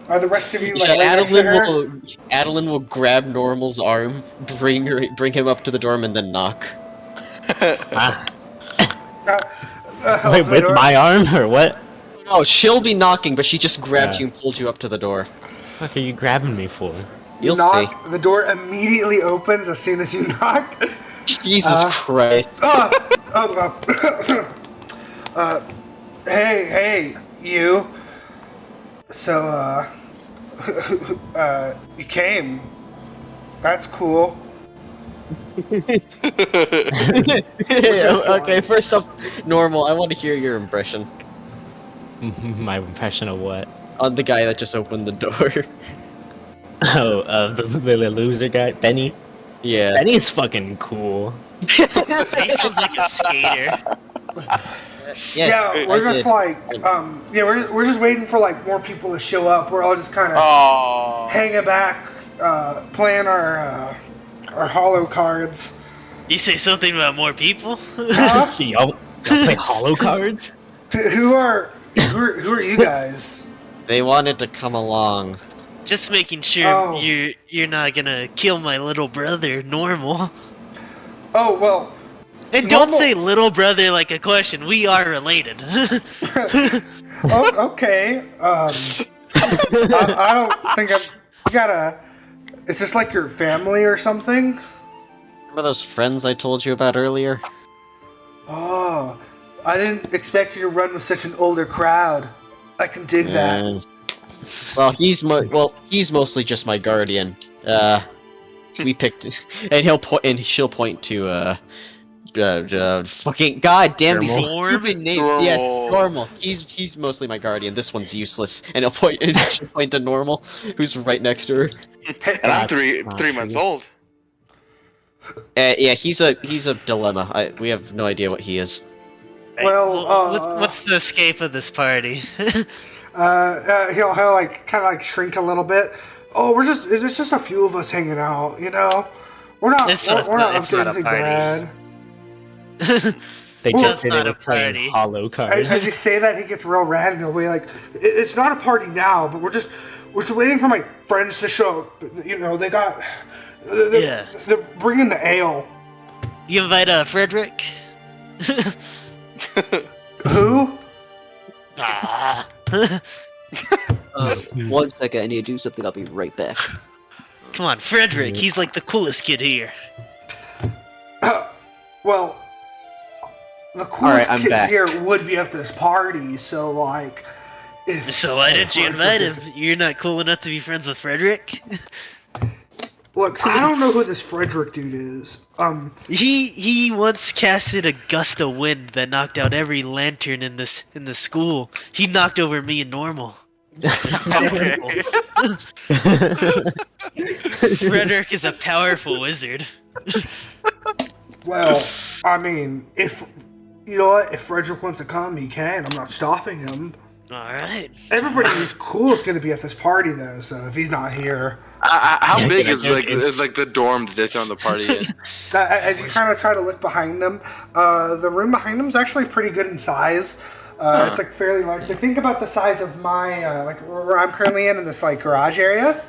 Are the rest of you like Yeah, right next to her? Adeline will grab Nourmal's arm, bring him up to the dorm, and then knock. Wait, with my arm or what? No, she'll be knocking, but she just grabbed Yeah. you and pulled you up to the door. What the fuck are you grabbing me for? You'll Knock. The door immediately opens as soon as you knock. see. Jesus Christ. Hey, you. So, you came. That's cool. Okay, first up, Nourmal, I want to hear your impression My impression of what? on the guy that just opened the door. Oh, the loser guy, Benny. Yeah. Benny's fucking cool. He sounds like a skater. Yeah, we're just like, we're just waiting for like more people to show up. We're all just kind of Oh. hanging back, playing our hollow cards. You say something about more people? Y'all play hollow cards? Who are you guys? They wanted to come along. Just making sure Oh. you're not gonna kill my little brother, Nourmal. Oh well. And don't Nourmal- say little brother like a question. We are related. Oh, okay. I don't think you gotta. Is this like your family or something? Remember those friends I told you about earlier? Oh, I didn't expect you to run with such an older crowd. I can dig that. Well, he's mostly just my guardian. We picked, and she'll point to fucking goddamn these Jourmal. stupid names. Jourmal. Yes, Nourmal. He's mostly my guardian. This one's useless, and she'll point to Nourmal, who's right next to her. And I'm That's three not months true. old. Yeah, he's a dilemma. We have no idea what he is. Well, what's the escape of this party? He'll like kind of like shrink a little bit. Oh, it's just a few of us hanging out. You know, we're not up to anything bad. They Well, just say they not were a playing party. hollow As cards. you say that, he gets real rad and he'll be like, "It's not a party now, but we're just waiting for my friends to show up. You know, they're bringing the ale." You invite Frederick? Who? Ah. 1 second, I need to do something. I'll be right back. Come on, Frederick. He's like the coolest kid here. Well, the coolest I'm kids back. here would be at this party, so like, if So why didn't you invite him? Frederick You're not cool enough to be friends with Frederick? Look, I don't know who this Frederick dude is. He once casted a gust of wind that knocked out every lantern in the school. He knocked over me and Nourmal. Frederick is a powerful wizard. Well, I mean, if you know what, if Frederick wants to come, he can. I'm not stopping him. Alright. Everybody who's cool is going to be at this party, though. So if he's not here, How Yeah, big yeah, is yeah, like the dorm that they're throwing the party in? as you kind of try to look behind them, the room behind them is actually pretty good in size. It's like fairly large. So think about the size of my like where I'm currently in this like garage area.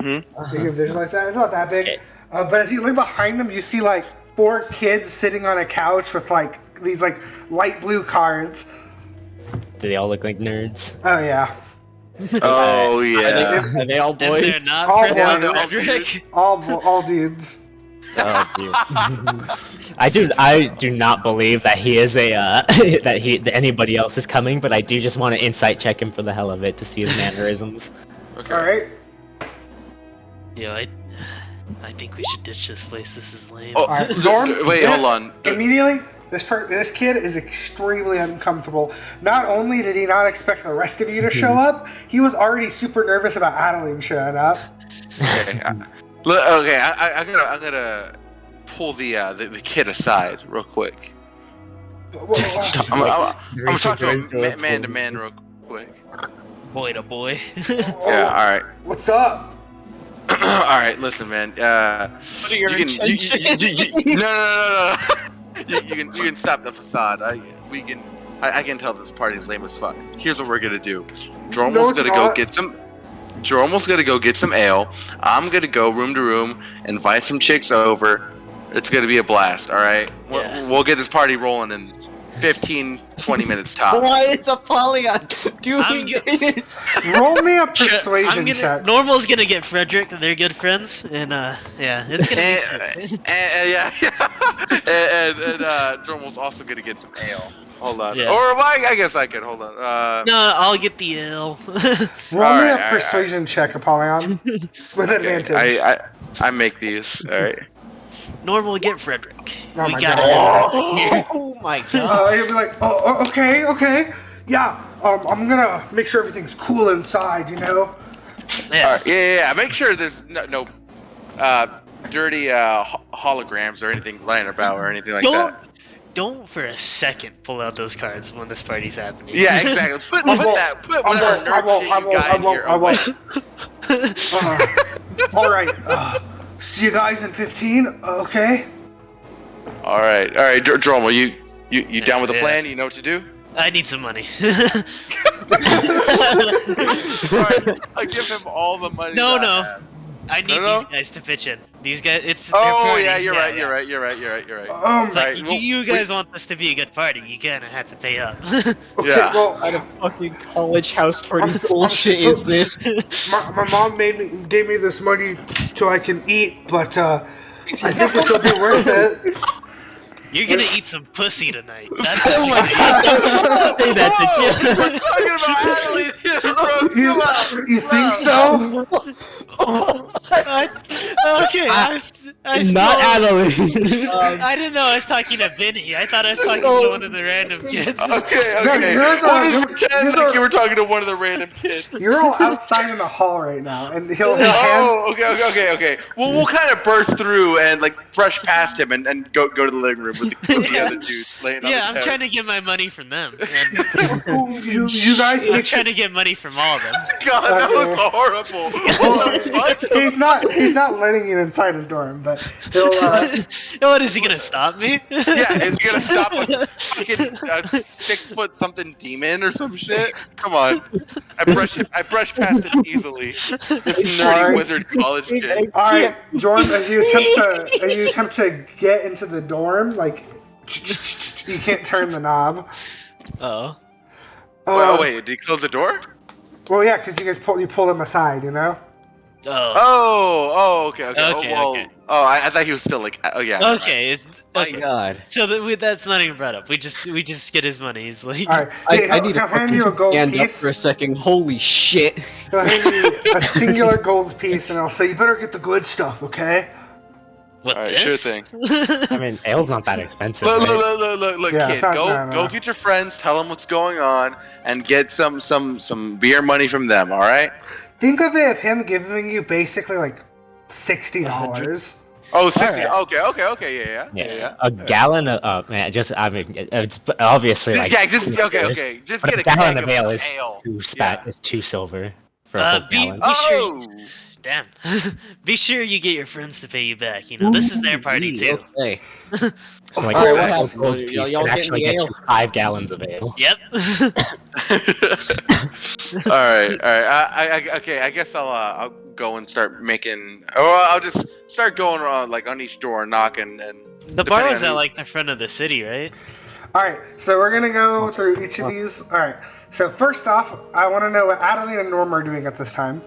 You can visualize that. It's not that big. Okay. But as you look behind them, you see like 4 kids sitting on a couch with like these like light blue cards. Do they all look like nerds? Oh yeah, Oh yeah. Are they all And boys? they're not All friends with boys. Frederick? all dudes. Oh, dear. I do not believe that he is a that anybody else is coming, but I do just want to insight check him for the hell of it to see his mannerisms. All right. Yeah, I think we should ditch this place. This is lame. Oh, Alright, Norm, wait, hold on. Immediately, this kid is extremely uncomfortable. Not only did he not expect the rest of you to show up, he was already super nervous about Adaline showing up. Okay, I'm gonna pull the kid aside real quick. I'm gonna talk to him man to man real quick. Boy to boy. Yeah, all right. What's up? All right, listen, man. What are your intentions? No. You can stop the facade. I can tell this party's lame as fuck. Here's what we're gonna do. Jourmal's gonna go get some. Jourmal's gonna go get some ale. I'm gonna go room to room, invite some chicks over. It's gonna be a blast. All right. Yeah. We'll get this party rolling in 15, 20 minutes tops. Why is Apollyon doing this? Roll me a persuasion check. Normal's gonna get Frederick, and they're good friends, and yeah, it's gonna be sick. and Jourmal's also gonna get some ale. Hold on. Yeah. Or I guess I can. Hold on. No, I'll get the ale. Roll me a persuasion check, Apollyon, with advantage. I make these. All right. Normal, get Frederick. Oh we my gotta God. get Oh my god. He'll be like, oh, okay. Yeah, I'm gonna make sure everything's cool inside, you know? Yeah. All right. Yeah. Make sure there's no dirty holograms or anything lying about or anything like that. Don't for a second pull out those cards when this party's happening. Yeah, exactly. Put whatever nerd shit you got in here. I won't. All right. See you guys in 15. Okay. All right. Jourmal, you down with the plan? You know what to do? I need some money. Alright, I give him all the money. No. that I have. I need No. these guys to pitch in. These guys, it's. Oh their party. yeah, you're right. Yeah. You're right. Like, Right, Do you guys want this to be a good party? You kind of have to pay up. Okay, Yeah. well, What kind of fucking college house party I'm bullshit is this? my mom gave me this money so I can eat, but I think this will be worth it. You're gonna eat some pussy tonight. That's Oh my god! Don't say that to We're talking about Adaline here, bro. Chill out. You think so? Okay, I Not Adeline. I didn't know I was talking to Vinny. I thought I was talking to one of the random kids. Okay. here's We'll our- just pretend here's like our- you were talking to one of the random kids. You're all outside in the hall right now, and he'll hand. Oh, okay. Well, we'll kind of burst through and like brush past him and go to the living room with the other dudes laying on Yeah, the I'm trying to get my money from them. And You guys I'm make sure. trying to get money from all of them. God, that was horrible. What the fuck? He's not letting you inside his dorm, but he'll. What, is he gonna stop me? Yeah, it's gonna stop a fucking 6 foot something demon or some shit. Come on, I brush past him easily. This nerdy Sorry. wizard college kid. All right, Jordan. As you attempt to get into the dorm, like you can't turn the knob. Oh. Well, wait, did he close the door? Well, yeah, because you pull him aside, you know. Oh. Oh, okay. Okay, okay. Oh, I thought he was still like, oh yeah. Okay. My Okay. god. So that's not even brought up. We just get his money. He's like, All right, I need to he'll hand fucking you a gold stand up piece. for a second. Holy shit. He'll hand you a singular gold piece, and I'll say, "You better get the good stuff, okay?" what Alright, this? sure I mean, ale's not that expensive. Look, right? look, Yeah, kid. it's not- Go no. get your friends. Tell them what's going on, and get some beer money from them. All right. Think of it of him giving you basically like $60. Oh, 60. Alright. Okay. Yeah. A gallon of man, it's obviously like Just $2, okay. Just but get a a gallon keg of ale is ale. is 2 silver for a whole Be gallon. sure. Damn. Be sure you get your friends to pay you back. You know, this is their party too. Okay. So like Alright, a what single happened? gold Y'all piece getting could actually the get ale? you 5 gallons of ale. Yep. All right. I guess I'll go and start making. Or I'll just start going around like on each door, knocking, and The bar depending was on at who- like the front of the city, right? All right, so we're gonna go through each of these. All right, so first off, I want to know what Adeline and Norm are doing at this time.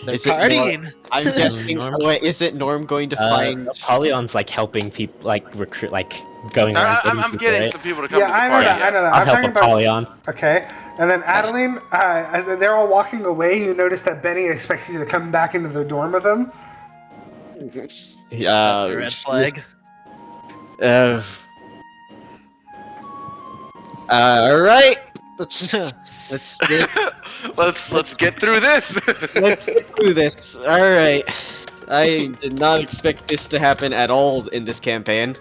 They're Is it Norm? partying. I'm guessing. Norm? Wait, is it Norm going to find? Apollion's like helping people, like recruit, like going around. I'm people, getting right? some people to come Yeah, to the I know party. that. I know that. I'll I'm help talking about. Apollyon. Okay, and then Adeline, as they're all walking away, you notice that Benny expects you to come back into the dorm with him. The red flag. All right. Let's get, Let's get through this. let's get through this. All right. I did not expect this to happen at all in this campaign.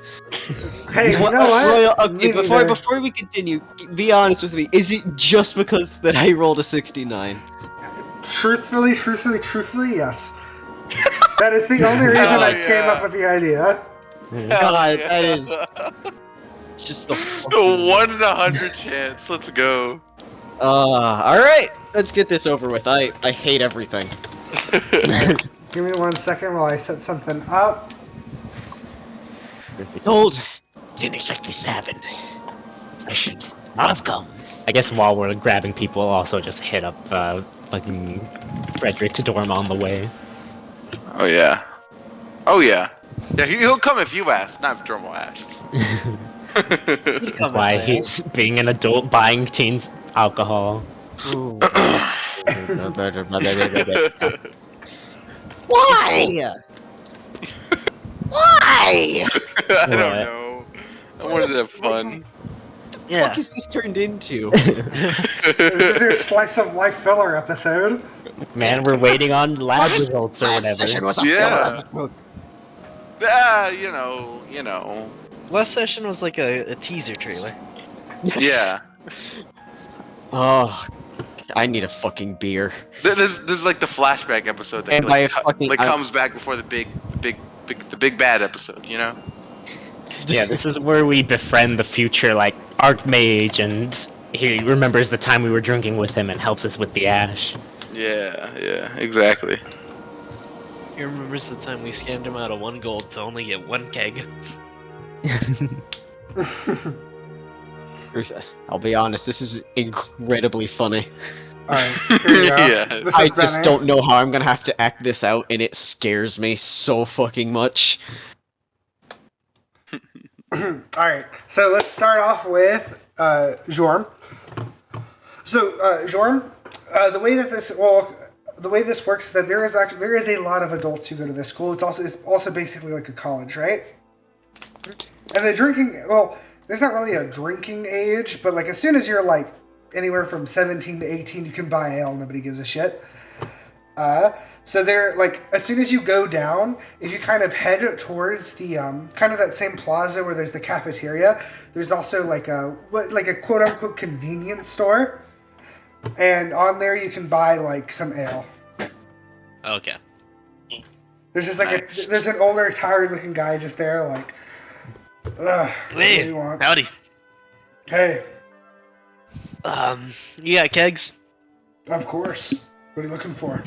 Hey, you know what? Okay, Me neither. before we continue, be honest with me. Is it just because that I rolled a 69? Truthfully, yes. That is the only reason I came up with the idea. God, that is just the A 1 in 100 chance. Let's go. all right. Let's get this over with. I hate everything. Give me 1 second while I set something up. Truth be told, didn't expect this to happen. I should not have come. I guess while we're grabbing people, also just hit up fucking Frederick's dorm on the way. Oh yeah. Oh yeah. Yeah, he'll come if you ask, not if Jourmal asks. That's why he's being an adult buying teens alcohol. Why? Why? I don't know. I wanted to have fun. Yeah. What is this turned into? This is your slice of life filler episode. Man, we're waiting on lab results or whatever. Yeah. You know. Last session was like a teaser trailer. Yeah. Oh, I need a fucking beer. This is like the flashback episode that And by a fucking- comes back before the big bad episode, you know? Yeah, this is where we befriend the future, like, Archmage, and he remembers the time we were drinking with him and helps us with the ash. Yeah, exactly. He remembers the time we scammed him out of 1 gold to only get 1 keg. I'll be honest, this is incredibly funny. Alright, here we go. Yeah. This I is just Benny. don't know how I'm gonna have to act this out, and it scares me so fucking much. Alright, so let's start off with Jourm. So, Jourm, the way this works is that there is a lot of adults who go to this school. It's also basically like a college, right? And the drinking, well, there's not really a drinking age, but like as soon as you're like anywhere from 17 to 18, you can buy ale. Nobody gives a shit. So they're like, as soon as you go down, if you kind of head towards the kind of that same plaza where there's the cafeteria, there's also like a quote unquote convenience store, and on there you can buy like some ale. Okay. There's just like there's an older, tired looking guy just there, like, ugh, what do you want? Howdy. Hey, You got kegs? of course. What are you looking for?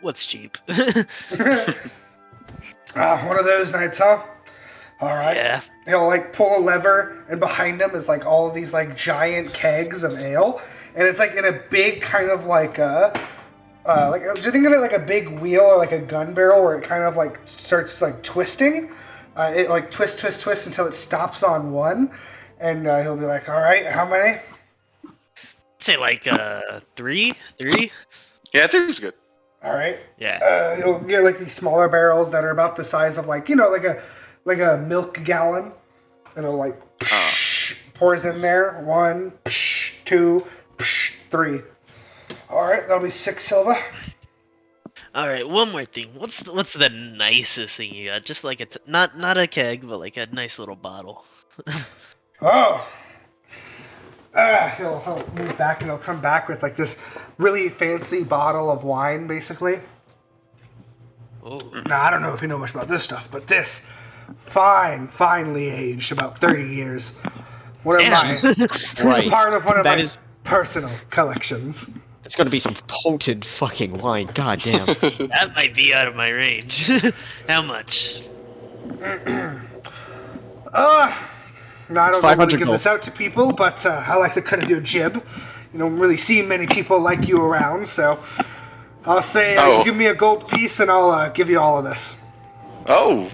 What's cheap? One of those nights, huh? All right. Yeah. He'll like pull a lever, and behind him is like all of these like giant kegs of ale, and it's like in a big kind of like like, do you think of it like a big wheel or like a gun barrel where it kind of like starts like twisting? It like twist until it stops on one, and he'll be like, "All right, how many?" Say like 3? Yeah, I think it's good. All right. Yeah. You'll get like these smaller barrels that are about the size of like like a milk gallon, and it'll like pours in there. 1, 2, 3. All right, that'll be 6 silver. All right. One more thing. What's the nicest thing you got? Just like not a keg, but like a nice little bottle. Oh. He'll move back and he'll come back with like this really fancy bottle of wine, basically. Oh. Now, I don't know if you know much about this stuff, but this finely aged, about 30 years. One of my Right. part of one of That my is- personal collections. It's gonna be some potent fucking wine. God damn. That might be out of my range. How much? Now, I don't 500 normally give gold. this out to people, but I like to cut it to a jib. you don't really see many people like you around, so I'll say give me a gold piece and I'll give you all of this. Oh,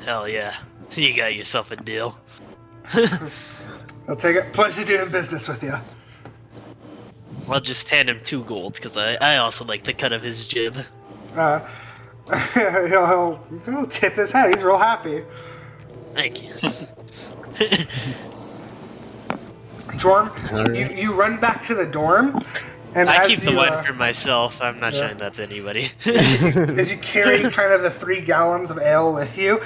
Hell yeah. You got yourself a deal. I'll take it. Pleasure doing business with you. I'll just hand him 2 gold, because I also like the cut of his jib. He'll tip his head. He's real happy. Thank you. Jorm, you run back to the dorm, and I as keep the you, wine for myself. I'm not showing that to anybody. as you carry kind of the 3 gallons of ale with you,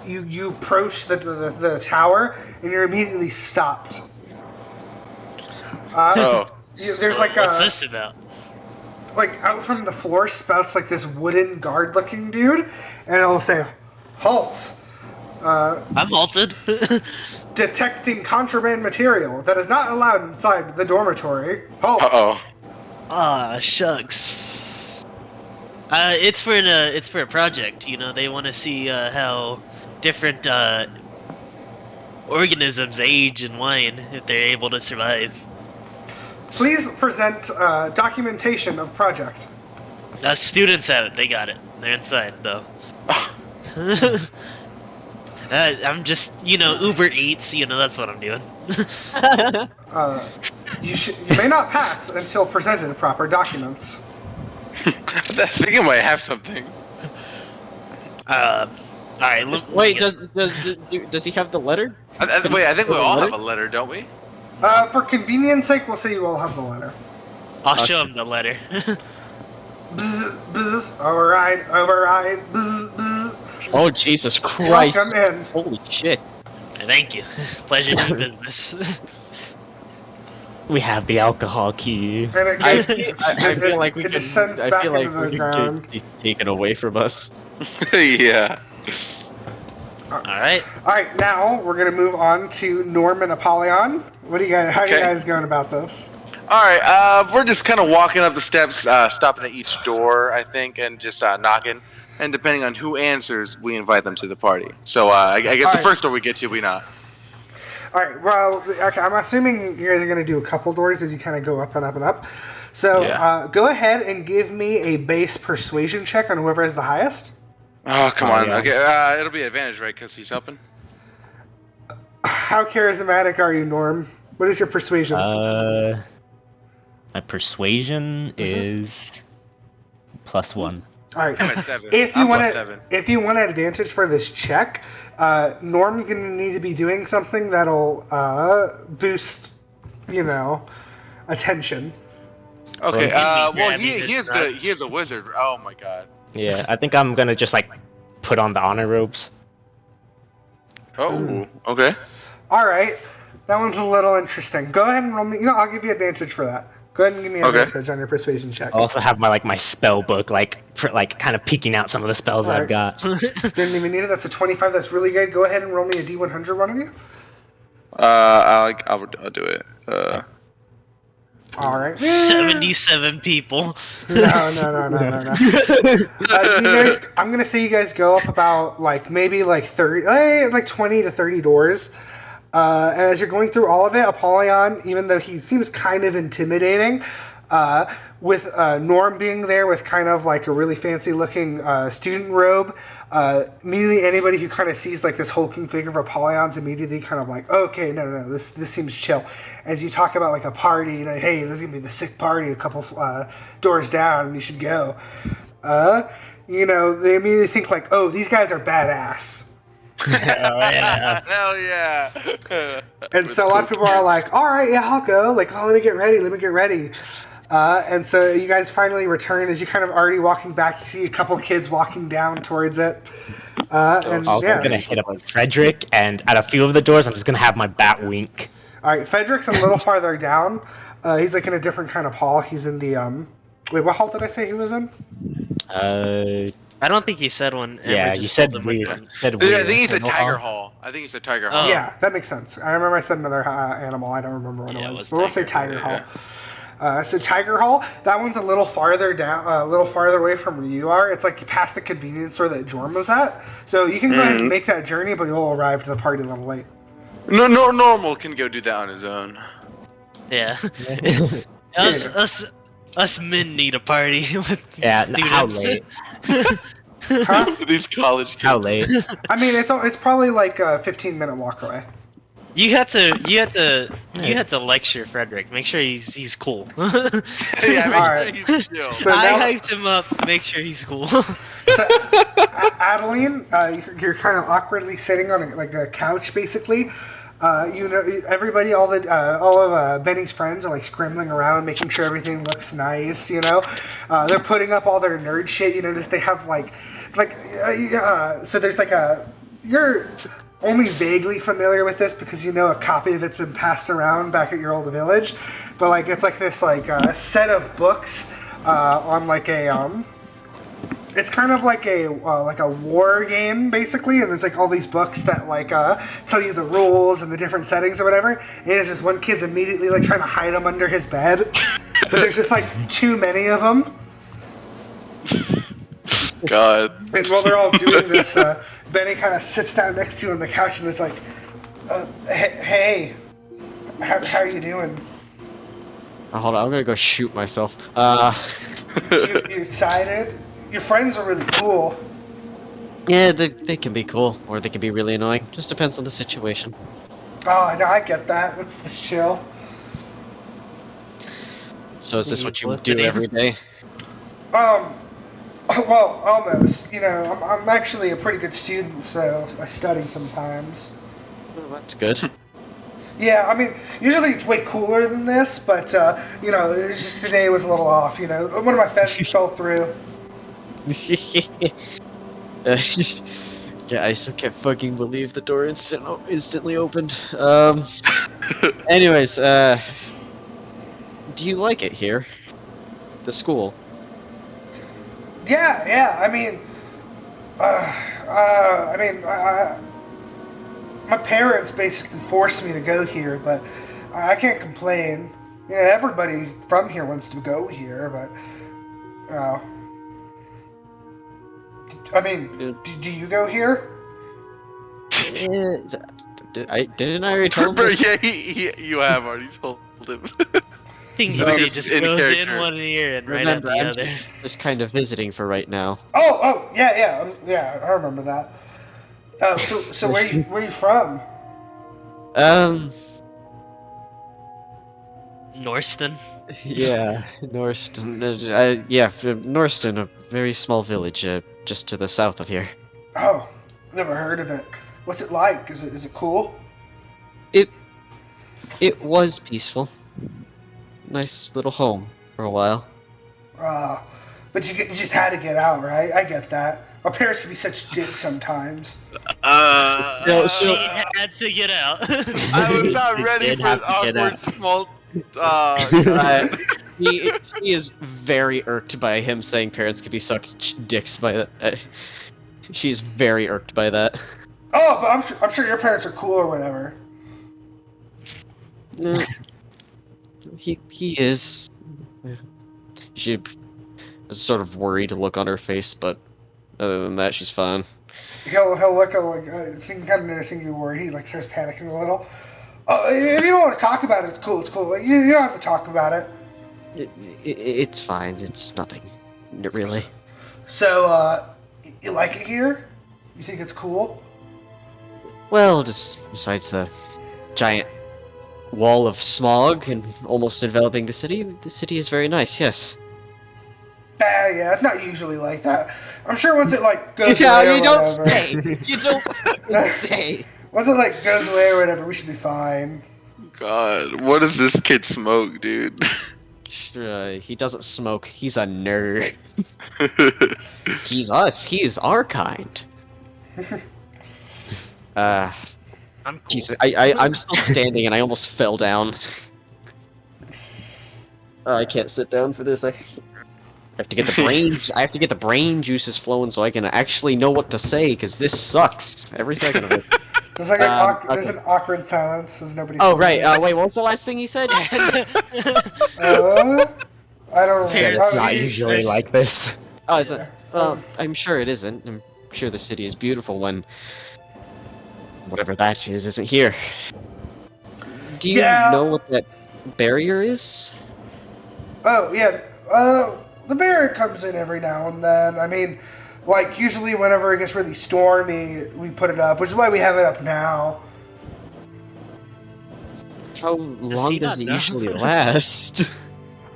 you approach the tower, and you're immediately stopped. There's like What's this about? like out from the floor spouts like this wooden guard-looking dude, and it'll say, "Halt! I'm halted. Detecting contraband material that is not allowed inside the dormitory. Halt!" Ah, shucks. It's for a project. You know, they want to see how different organisms age in wine if they're able to survive. Please present documentation of project. Students have it. They got it. They're inside though. I'm just, Uber Eats. That's what I'm doing. You may not pass until presented proper documents. I think I might have something. All right. Wait, does he have the letter? Wait, I think we all have a letter, don't we? For convenience sake, we'll say you all have the letter. I'll show him the letter. Bzz, bzz, override, bzz, bzz. Oh, Jesus Christ. Welcome in. Holy shit. Thank you. Pleasure doing business. We have the alcohol key. And it I goes, feel like we it can, just sends I back feel like into we the can ground. get these taken away from us. Yeah. All right. All right, now we're gonna move on to Norm and Apollyon. What do you guys? How are you Okay. guys going about this? All right, we're just kind of walking up the steps, stopping at each door, I think, and just knocking. And depending on who answers, we invite them to the party. So I guess the Alright. first door we get to, we knock. All right. Well, okay. I'm assuming you guys are gonna do a couple doors as you kind of go up and up and up. So Yeah. go ahead and give me a base persuasion check on whoever has the highest. Oh, come on. yeah. Okay, it'll be advantage, right? Because he's helping. How charismatic are you, Norm? What is your persuasion? My persuasion is +1. All right. I'm at 7. If you I'm want plus to, 7. if you want an advantage for this check, Norm's gonna need to be doing something that'll boost, attention. Okay. Well, Well, he is a wizard. Oh my god. Yeah, I think I'm gonna just put on the honor robes. Oh. Okay. All right. That one's a little interesting. Go ahead and roll me. I'll give you advantage for that. Go ahead and give me Okay. advantage on your persuasion check. I also have my spell book, kind of peeking out some of the spells that I've got. Didn't even need it. That's a 25. That's really good. Go ahead and roll me a D100, one of you. I'll do it. All right. 77 people. No. You guys, I'm gonna say you guys go up about maybe 30, 20 to 30 doors. And as you're going through all of it, Apollyon, even though he seems kind of intimidating, with Norm being there with kind of a really fancy looking student robe, immediately anybody who kind of sees this hulking figure of Apollyon's immediately kind of okay, no, this seems chill. As you talk about a party, hey, this is gonna be the sick party a couple doors down, you should go. They immediately think oh, these guys are badass. Hell yeah. And so a lot of people are all right, yeah, I'll go. Let me get ready. And so you guys finally return. As you kind of already walking back, you see a couple of kids walking down towards it. And I'm gonna hit up Frederick, and at a few of the doors, I'm just gonna have my bat wink. All right, Frederick's a little farther down. He's in a different kind of hall. He's in the wait, what hall did I say he was in? I don't think you said one. Yeah, you said weird. I think he's a tiger hall. Oh. Yeah, that makes sense. I remember I said another animal. I don't remember what Yeah, it it was. was But we'll say tiger. Tiger Hall. So Tiger Hall, that one's a little farther down, a little farther away from where you are. It's past the convenience store that Jorm was at. So you can go ahead and make that journey, but you'll arrive to the party a little late. No, Nourmal can go do that on his own. Yeah. Us men need a party with Yeah, students. how late? Huh? These college kids. How late? I mean, it's probably like a 15-minute walk away. You had to lecture Frederick. Make sure he's cool. Yeah, make Alright. sure he's chill. So I now, hyped him up. Make sure he's cool. so, Adaline, you're kind of awkwardly sitting on a couch, basically. You know, everybody, all of Benny's friends are like scrambling around, making sure everything looks nice. You know, they're putting up all their nerd shit. You notice they have so there's you're only vaguely familiar with this because you know a copy of it's been passed around back at your old village, but it's like this set of books on it's kind of like a war game basically, and there's all these books that tell you the rules and the different settings or whatever. And there's this one kid's immediately trying to hide them under his bed, but there's just too many of them. God. And while they're all doing this, Benny kind of sits down next to you on the couch and is like, "Hey, how are you doing? Oh, hold on, I'm gonna go shoot myself. You excited? Your friends are really cool." Yeah, they can be cool, or they can be really annoying. Just depends on the situation. Oh, no, I get that. Let's chill. So is this what you Felicity. do every day? Well, almost. You know, I'm actually a pretty good student, so I study sometimes. Well, that's good. Yeah, I mean, usually it's way cooler than this, but, you know, it's just today was a little off, you know. One of my fences fell through. Yeah, I still can't fucking believe the door instantly opened. Anyways, do you like it here? The school? Yeah, I mean, my parents basically forced me to go here, but I can't complain. You know, everybody from here wants to go here, but, I mean, do you go here? Didn't I already tell him? Yeah, you have already told him. I think No, he it's just in goes character. in one ear and right out Remember, the I'm other. just kind of visiting for right now. Yeah, I remember that. So where you from? Norston. Yeah, Norston. Norston, a very small village, just to the south of here. Oh, never heard of it. What's it like? Is it cool? It was peaceful. Nice little home for a while. But you just had to get out, right? I get that. Our parents can be such dicks sometimes. She had to get out. I was not ready did for have this to get awkward out. small. He is very irked by him saying parents can be such dicks by that. She's very irked by that. Oh, but I'm sure your parents are cool or whatever. He is. She has a sort of worried look on her face, but other than that, she's fine. He'll look kind of noticing you worried. He starts panicking a little. If you don't want to talk about it, it's cool. It's cool. You don't have to talk about it. It's fine. It's nothing, really. So, you like it here? You think it's cool? Well, just besides the giant wall of smog and almost enveloping the city is very nice. Yes. Yeah, it's not usually like that. I'm sure once it goes Yeah, away or you don't whatever. say. You don't fucking say. Once it goes away or whatever, we should be fine. God, what does this kid smoke, dude? He doesn't smoke. He's a nerd. He's us. He is our kind. I'm cool. Jesus, I'm still standing and I almost fell down. I can't sit down for this. I have to get the brain. I have to get the brain juices flowing so I can actually know what to say. Because this sucks every second of it. There's there's Okay. an awkward silence as nobody. Oh right. Wait. What was the last thing he said? I don't Parents It's know. not usually like this. Oh, is it? Well, I'm sure it isn't. I'm sure the city is beautiful when whatever that is isn't here. Do you Yeah. know what that barrier is? Oh, yeah. The barrier comes in every now and then. I mean, like, usually whenever it gets really stormy, we put it up, which is why we have it up now. How long he does not it know? usually last?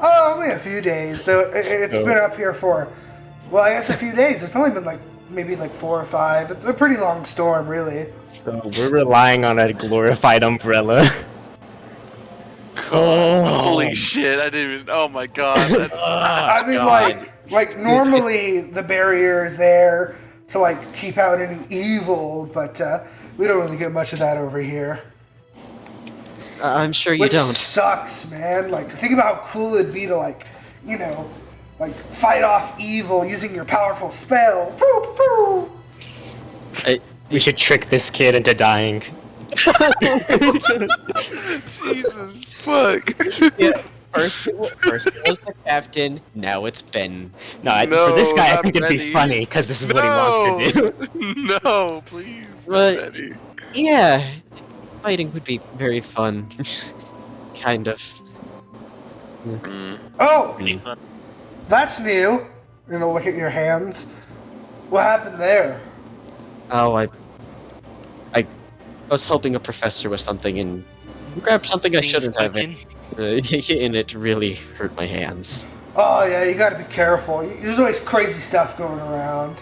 Oh, only a few days, though. It's been up here for, well, I guess a few days. It's only been, like, maybe, like, 4 or 5. It's a pretty long storm, really. So we're relying on a glorified umbrella. Holy shit! I didn't even. Oh my god! I mean, like normally the barrier is there to like keep out any evil, but we don't really get much of that over here. I'm sure you Which don't. sucks, man. Like, think about how cool it'd be to like, like fight off evil using your powerful spells. Poo, poo, poo. We should trick this kid into dying. Jesus fuck! Yeah, first it was the captain, now it's Ben. No, No, for this guy, I not think it'd be Benny. funny because this is what he wants to do. No, please. But- Benny. Yeah, fighting would be very fun. Kind of. Oh, Pretty fun. that's new. Look at your hands. What happened there? Oh, I was helping a professor with something and grabbed something I shouldn't have, and it really hurt my hands. Oh yeah, you gotta be careful. There's always crazy stuff going around.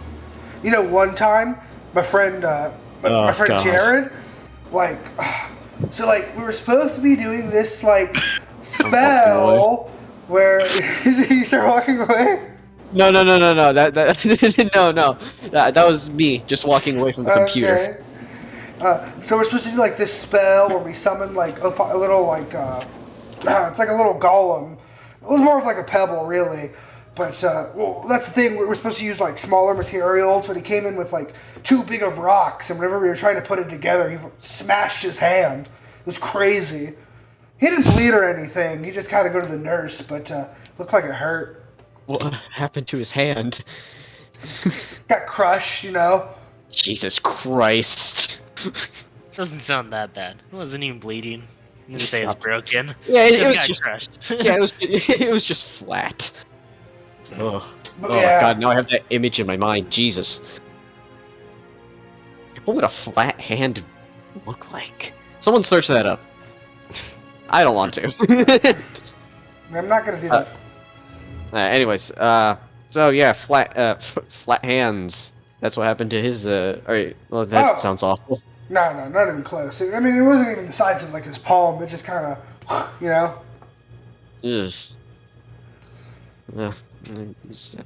One time, my friend God. Jared, like, so like we were supposed to be doing this like spell where you start walking away. No, that was me just walking away from the computer. Okay. So we're supposed to do like this spell where we summon like a little like it's like a little golem. It was more of like a pebble, really. But well, that's the thing. We're supposed to use like smaller materials, but he came in with like too big of rocks, and whenever we were trying to put it together, he smashed his hand. It was crazy. He didn't bleed or anything. He just had to go to the nurse, but looked like it hurt. What happened to his hand? Got crushed, Jesus Christ. Doesn't sound that bad. It wasn't even bleeding. You didn't say it was broken. Yeah, it Just was got just crushed. yeah, it was just flat. Ugh. But Oh yeah. god, now I have that image in my mind. Jesus. What would a flat hand look like? Someone search that up. I don't want to. I'm not gonna do that. Anyways, so yeah, flat hands. That's what happened to his. Alright, well that Oh. sounds awful. No, not even close. I mean, it wasn't even the size of like his palm. It just kind of, Ugh.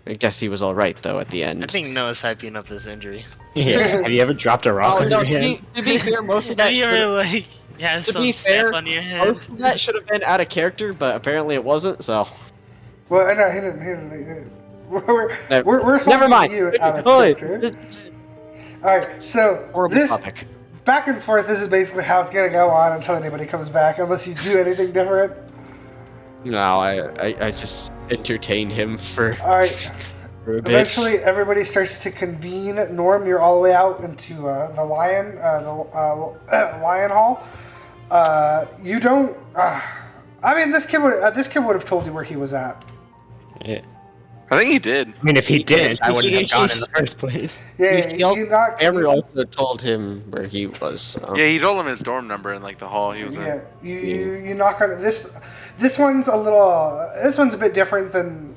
I guess he was all right though at the end. I think Noah's hyping up this injury. Yeah. Have you ever dropped a rock Oh on no! your hand? To be fair, most of that. Have you ever like To some be step fair, on your head? Most of that should have been out of character, but apparently it wasn't. So Well, I know he didn't. We're supposed never to mind. be you out of Oh, character. All right, so horrible this topic. back and forth. This is basically how it's gonna go on until anybody comes back, unless you do anything different. No, I just entertained him for All right. a bit. Eventually, everybody starts to convene. Norm, you're all the way out into the lion hall. You don't. I mean, this kid would have told you where he was at. Yeah. I think he did. I mean, if he didn't, I he- wouldn't have he- gone in the first place. Yeah, He you not. Amber also told him where he was. So. Yeah, he told him his dorm number in like the hall he was Yeah, in. you knock on this. This one's a little. This one's a bit different than.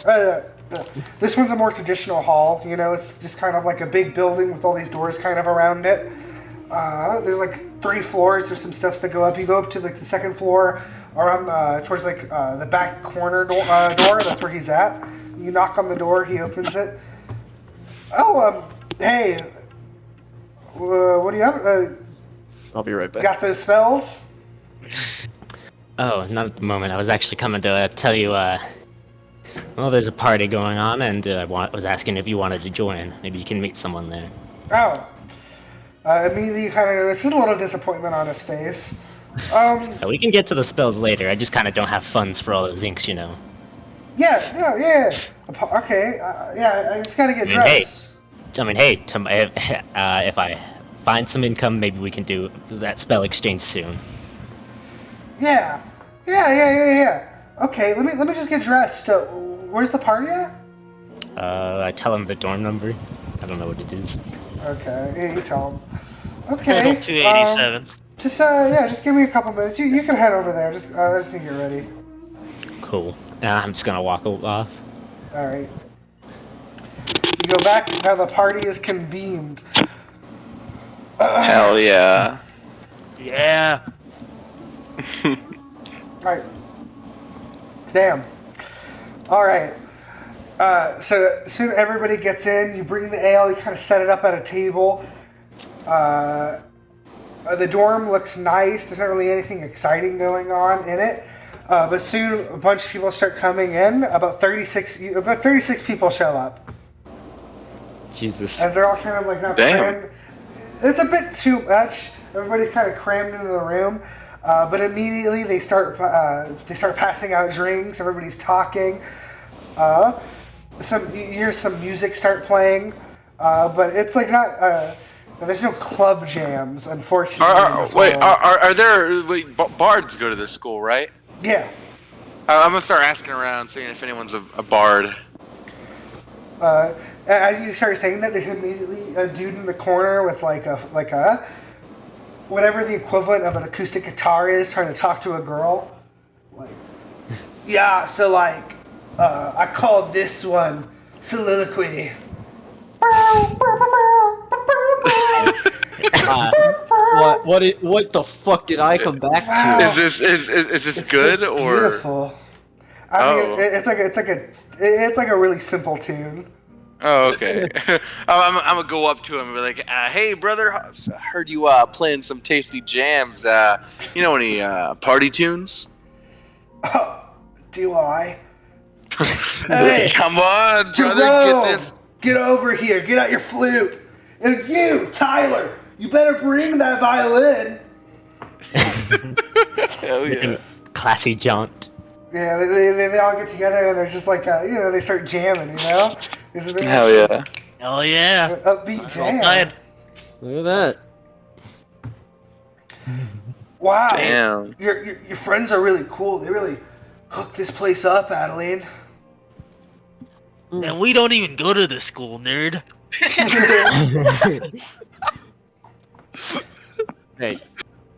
This one's a more traditional hall. It's just kind of like a big building with all these doors kind of around it. There's like 3 floors. There's some steps that go up. You go up to like the second floor, around towards like the back corner door. That's where he's at. You knock on the door. He opens it. Oh, hey. What do you have? I'll be right back. Got those spells? Oh, not at the moment. I was actually coming to tell you, well, there's a party going on, and I was asking if you wanted to join. Maybe you can meet someone there. Oh. Immediately you kind of notice there's a little disappointment on his face. We can get to the spells later. I just kind of don't have funds for all those inks, Yeah. Okay, yeah, I just gotta get dressed. If I find some income, maybe we can do that spell exchange soon. Yeah. Yeah. Okay, let me just get dressed. Where's the party at? I tell him the dorm number. I don't know what it is. Okay, yeah, you tell him. Portal Okay. 287. Just give me a couple minutes. You can head over there. I just need to get ready. Cool. I'm just gonna walk off. All right. You go back. Now the party is convened. Hell yeah. Yeah. All right. Damn. All right. So soon everybody gets in. You bring the ale. You kind of set it up at a table. The dorm looks nice. There's not really anything exciting going on in it. But soon a bunch of people start coming in. About 36 people show up. Jesus. And they're all kind of like not crammed. It's a bit too much. Everybody's kind of crammed into the room. But immediately they start passing out drinks. Everybody's talking. You hear some music start playing. But it's like not... there's no club jams, unfortunately. Are there bards go to this school, right? Yeah. I'm gonna start asking around, seeing if anyone's a bard. As you start saying that, there's immediately a dude in the corner with like a whatever the equivalent of an acoustic guitar is, trying to talk to a girl. Like, yeah. So like, I called this one soliloquy. What the fuck did I come back Wow. to? Is this good so or? beautiful? I mean, it's like a really simple tune. Oh, okay. I'm gonna go up to him and be like, "Hey, brother, I heard you playing some tasty jams. You know any party tunes?" Do I? Hey, come on, brother, Jerome, get this. Get over here. Get out your flute. And you, Tyler, you better bring that violin. Hell yeah. Classy jaunt. Yeah, they all get together and they're just like, they start jamming, Hell yeah. Hell yeah. An upbeat jam. Well, Look at that. Wow. Damn. Your friends are really cool. They really hooked this place up, Adeline. and we don't even go to the school, nerd. Hey,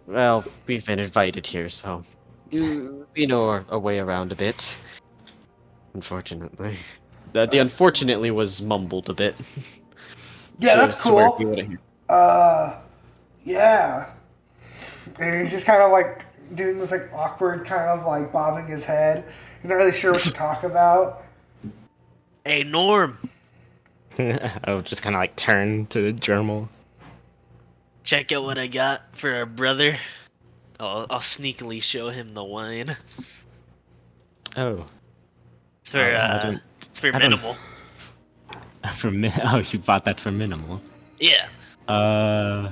well, we've been invited here, so we know our way around a bit. Unfortunately, the unfortunately was mumbled a bit. Yeah, So I that's swear cool. if you would've heard- Yeah. And he's just kind of like doing this like awkward kind of like bobbing his head. He's not really sure what to talk about. Hey, Norm. I'll just kind of like turn to Jourmal. Check out what I got for our brother. I'll sneakily show him the wine. Oh. It's for, it's for I don't- minimal. Oh, you bought that for minimal. Yeah. I'm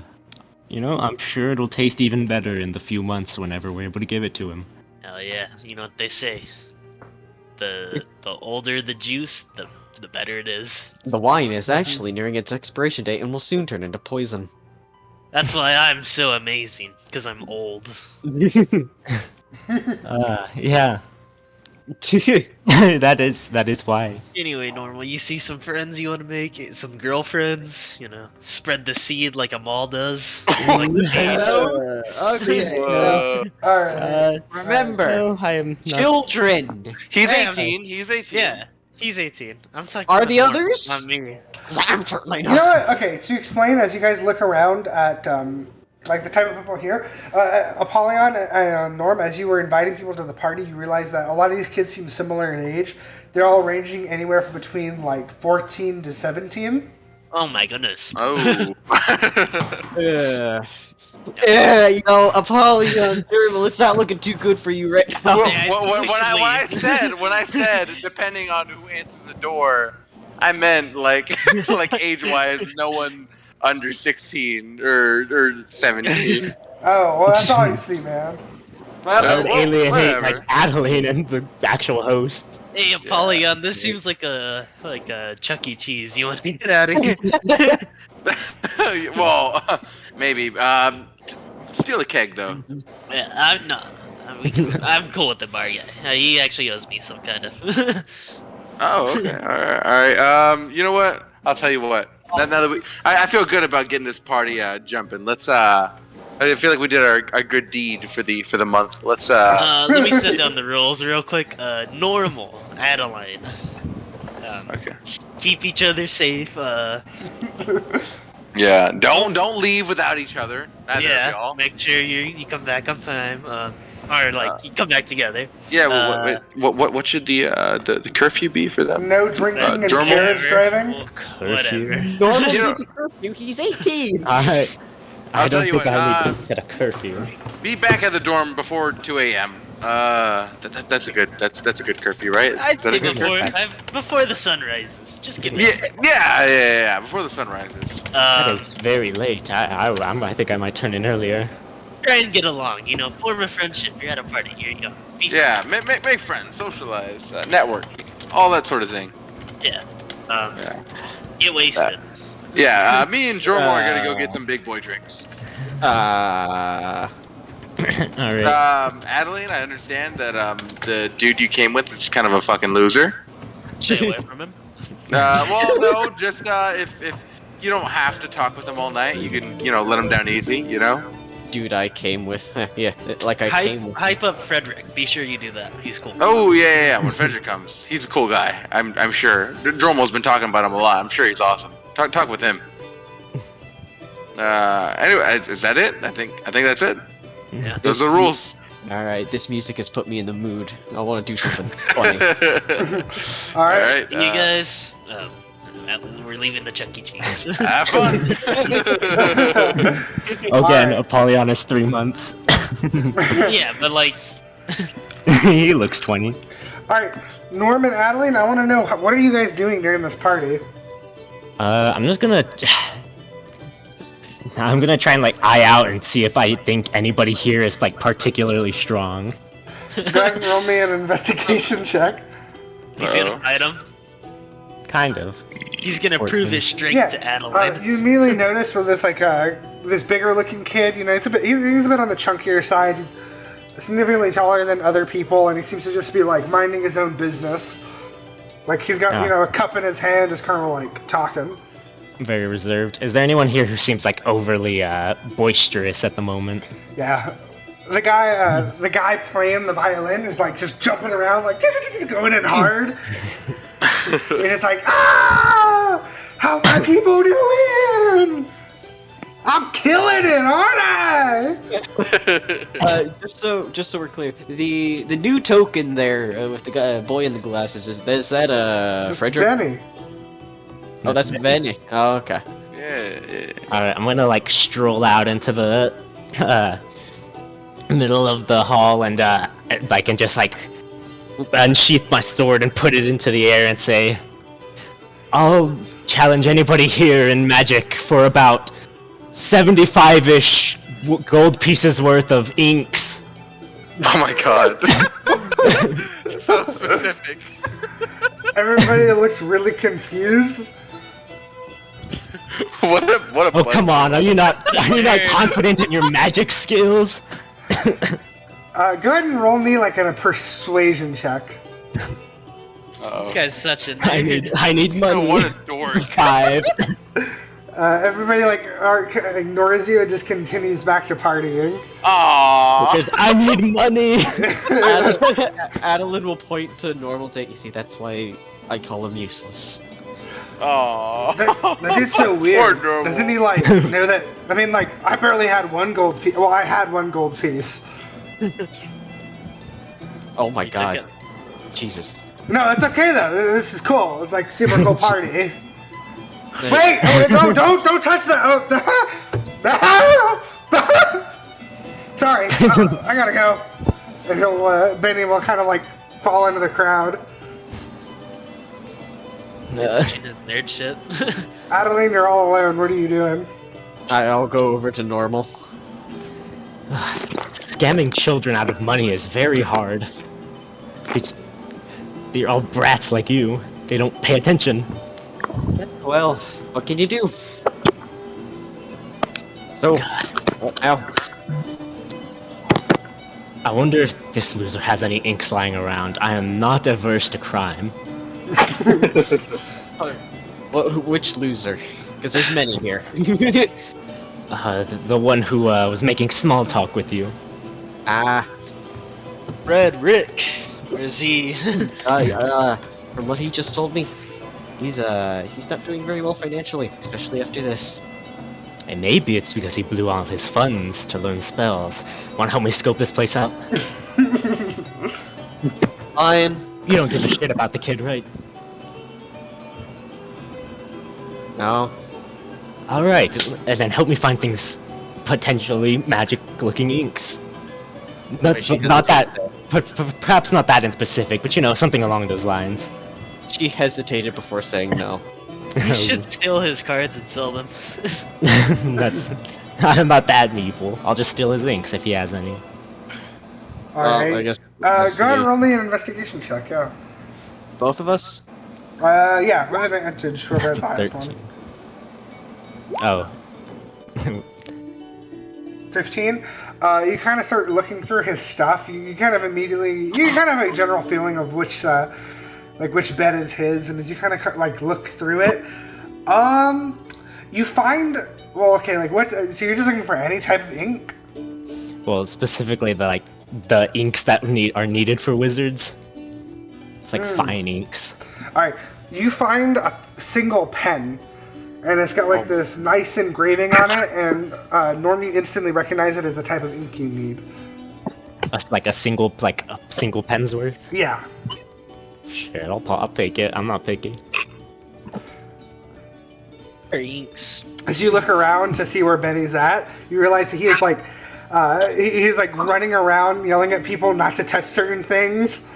sure it'll taste even better in the few months whenever we're able to give it to him. Hell yeah. You know what they say. The older the juice, the better it is. The wine is actually nearing its expiration date and will soon turn into poison. That's why I'm so amazing, because I'm old. Yeah. that is why. Anyway, Normal, you see some friends you want to make? Some girlfriends? Spread the seed like Amal does? Like the Okay. All right. Remember, No, I am not. children. He's Hey, 18. He's 18. Yeah, he's 18. I'm talking Are about the Norm, others? Not me. I'm certainly You not. know what? Okay, to explain, as you guys look around at like the type of people here, Apollyon and Norm, as you were inviting people to the party, you realize that a lot of these kids seem similar in age. They're all ranging anywhere from between like 14 to 17. Oh my goodness. Oh. Apollyon, Jourmal, it's not looking too good for you right now. When I said, depending on who answers the door, I meant like age-wise, no one under 16 or 17. Oh, well, that's all I see, man. I would alienate whatever. like Adaline and the actual host. Hey, Apollyon, this seems like a Chuck E. Cheese. You want to get out of here? Well, maybe. Steal a keg though. Yeah, I'm not. I'm cool with the bar guy. He actually owes me some kind of. Oh, okay. All right. You know what? I'll tell you what. Now that I feel good about getting this party jumping. Let's. I feel like we did our good deed for the month. Let's. Let me set down the rules real quick. Nourmal, Adeline. Okay. Keep each other safe. Yeah. Don't leave without each other. Neither of Yeah. y'all. Make sure you come back on time. Or like you come back together. Yeah. What should the curfew be for them? No drinking and Jourmal? carriage driving. Curfew. Whatever. Normal You know- needs a curfew. He's 18. I I'll tell don't you think what, I need to set a curfew. Be back at the dorm before 2 a.m. That's a good curfew, right? I'd Is that a say good Before, curfew? before the sun rises. Just give me. Yeah. Before the sun rises. That is very late. I think I might turn in earlier. Try and get along. Form a friendship. You're at a party. You're be Yeah, make friends, socialize, network, all that sort of thing. Yeah. Yeah. Get wasted. Yeah, me and Jourmal are gonna go get some big boy drinks. All right. Adaline, I understand that the dude you came with is kind of a fucking loser. Stay away from him. Well, no, just if you don't have to talk with him all night, you can let him down easy, Dude, I came with. Yeah, like I came with. Hype up Frederick. Be sure you do that. He's cool. Oh yeah. When Frederick comes, he's a cool guy. I'm sure. Jourmal's been talking about him a lot. I'm sure he's awesome. Talk with him. Anyway, is that it? I think that's it. Yeah. Those are the rules. All right, this music has put me in the mood. I want to do something funny. All All right. right. You guys. We're leaving the Chuck E. Cheese. Have fun. Again, right. Apollyon is 3 months. Yeah, but like. He looks 20. All right, Norm and Adeline, I want to know what are you guys doing during this party? I'm gonna try and eye out and see if I think anybody here is particularly strong. Go ahead and roll me an investigation check. He's gonna fight him. Kind of. He's gonna prove his strength Yeah, to Adeline. you immediately notice with this this bigger looking kid. He's a bit on the chunkier side, significantly taller than other people, and he seems to just be minding his own business. He's got a cup in his hand, just kind of talking. Very reserved. Is there anyone here who seems overly boisterous at the moment? Yeah, the guy playing the violin is just jumping around, going in hard. And it's how my people doing? I'm killing it, aren't I? Just so we're clear, the new token there with the guy, boy in the glasses is that Frederick? Benny. Oh, that's Benny. Oh, okay. Yeah. Alright, I'm gonna stroll out into the middle of the hall and just unsheath my sword and put it into the air and say, I'll challenge anybody here in magic for about 75-ish gold pieces worth of inks. Oh my god. So specific. Everybody looks really confused. What a Oh, come on, are you not confident in your magic skills? Go ahead and roll me a persuasion check. This guy's such a I need money. What a dork. 5. Everybody ignores you and just continues back to partying. Aww. Because I need money. Adeline will point to Normal take. You see, that's why I call him useless. Aww. That dude's so weird. Poor Nourmal. Doesn't he know that? I mean, I barely had one gold piece. Well, I had one gold piece. Oh my took god. it. Jesus. No, it's okay though. This is cool. It's super cool party. Wait! Don't touch that! Sorry, I gotta go. And Benny will kind of fall into the crowd. his nerd shit. Adeline, you're all alone. What are you doing? I'll go over to Normal. Scamming children out of money is very hard. They're all brats like you. They don't pay attention. Well, what can you do? So, what now? I wonder if this loser has any inks lying around. I am not averse to crime. Which loser? Because there's many here. The one who was making small talk with you. Red Rick. Where is he? From what he just told me, he's not doing very well financially, especially after this. And maybe it's because he blew all his funds to learn spells. Wanna help me scope this place out? Fine. You don't give a shit about the kid, right? No. Alright, and then help me find things potentially magic-looking inks. Not that, but perhaps not that in specific, but you know, something along those lines. She hesitated before saying no. You should steal his cards and sell them. I'm not that evil. I'll just steal his inks if he has any. Alright. I guess. Go ahead and roll me an investigation check, yeah. Both of us? Yeah, with advantage, whoever has the highest 13. one. Oh. 15. You kind of start looking through his stuff. You kind of have a general feeling of which bed is his, and as you kind of like look through it, you find what? So you're just looking for any type of ink? Well, specifically the inks that are needed for wizards. It's like fine inks. All right, you find a single pen. And it's got this nice engraving on it, and Norm, you instantly recognize it as the type of ink you need. A single pen's worth? Yeah. Shit, I'll take it. I'm not picky. Or inks. As you look around to see where Benny's at, you realize that he is he's running around yelling at people not to touch certain things.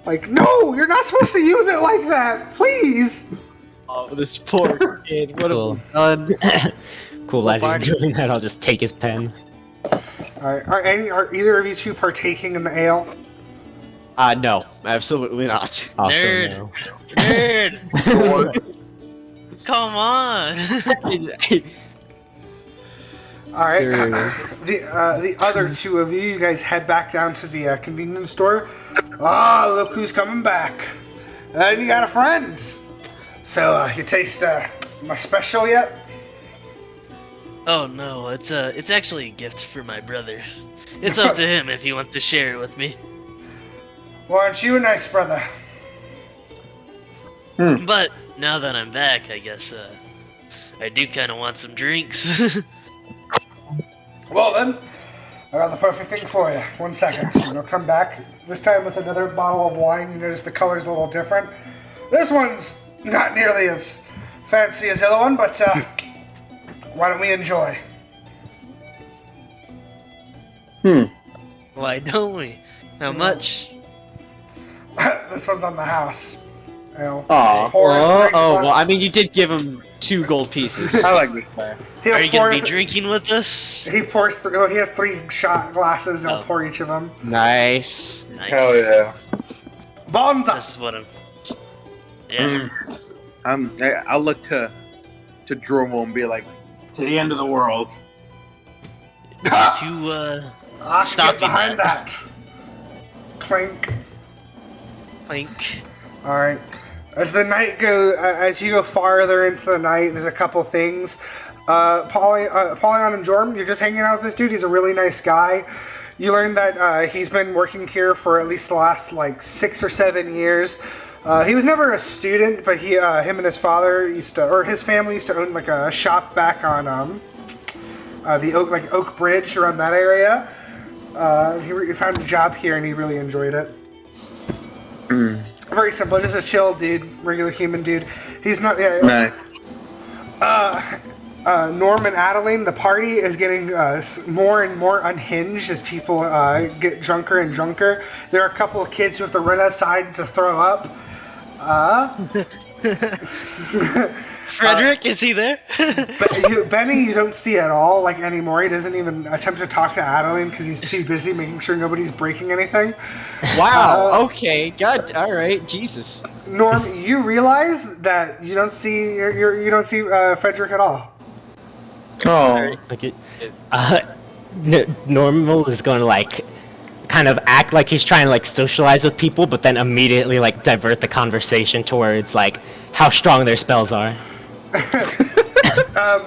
Like, no, you're not supposed to use it like that, please. Oh, this poor kid. What Cool. have we done? Cool, as he's doing that, I'll just take his pen. Alright, are either of you two partaking in the ale? No, absolutely not. Also, Nerd. no. Nerd! Come on! Alright, the other two of you guys head back down to the convenience store. Ah, look who's coming back. And you got a friend. So, you taste my special yet? Oh no, it's actually a gift for my brother. It's up to him if he wants to share it with me. Well, aren't you a nice brother? But now that I'm back, I guess I do kind of want some drinks. Well then, I got the perfect thing for you. 1 second. You'll come back, this time with another bottle of wine. You notice the color's a little different. This one's not nearly as fancy as the other one, but why don't we enjoy? Why don't we? How much? This one's on the house. Aw. Well, I mean, you did give him 2 gold pieces. I like this guy. Are you gonna be drinking with us? He pours through. He has 3 shot glasses, and he'll Oh. pour each of them. Nice. Nice. Hell yeah. Bonza. This is what I'm. Yeah. I'll look to Jourmal and be like, to the end of the world. To stop Get you, behind man. that. Clink. Clink. All right. As the night as you go farther into the night, there's a couple things. Apollyon and Jourmal, you're just hanging out with this dude. He's a really nice guy. You learn that he's been working here for at least the last 6 or 7 years. He was never a student, but him and his father his family used to own a shop back on the Oak Bridge around that area. He found a job here and he really enjoyed it. Very simple, just a chill dude, regular human dude. He's not. Nice. Norm and Adeline, the party is getting more and more unhinged as people get drunker and drunker. There are a couple of kids who have to run outside to throw up. Frederick, is he there? Benny, you don't see at all anymore. He doesn't even attempt to talk to Adeline because he's too busy making sure nobody's breaking anything. Wow. Okay. God. All right. Jesus. Norm, you realize that you don't see Frederick at all. Oh. Okay. Nourmal is going to kind of act like he's trying to like socialize with people, but then immediately like divert the conversation towards like how strong their spells are.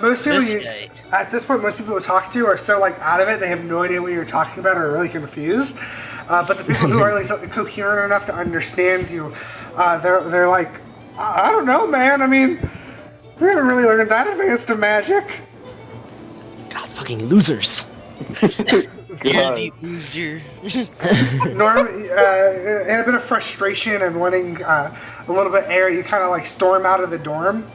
Most people, This guy. at this point, most people we talk to are so like out of it, they have no idea what you're talking about, or are really confused. But the people who are at least coherent enough to understand you, they're like, I don't know, man. I mean, we haven't really learned that advanced of magic. God, fucking losers. You're the loser. Norm, in a bit of frustration and wanting a little bit of air, you kind of like storm out of the dorm.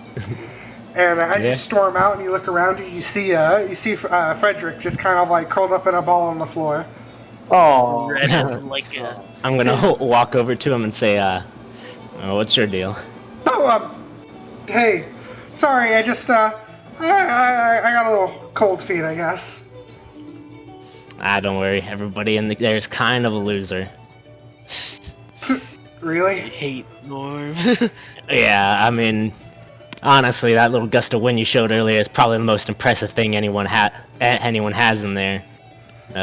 And as you storm out and you look around you, you see Frederick just kind of like curled up in a ball on the floor. Oh. Like I'm gonna walk over to him and say, what's your deal? Oh, hey, sorry, I just, I got a little cold feet, I guess. Don't worry. Everybody in there is kind of a loser. Really? hate Norm. Yeah, I mean, honestly, that little gust of wind you showed earlier is probably the most impressive thing anyone has in there.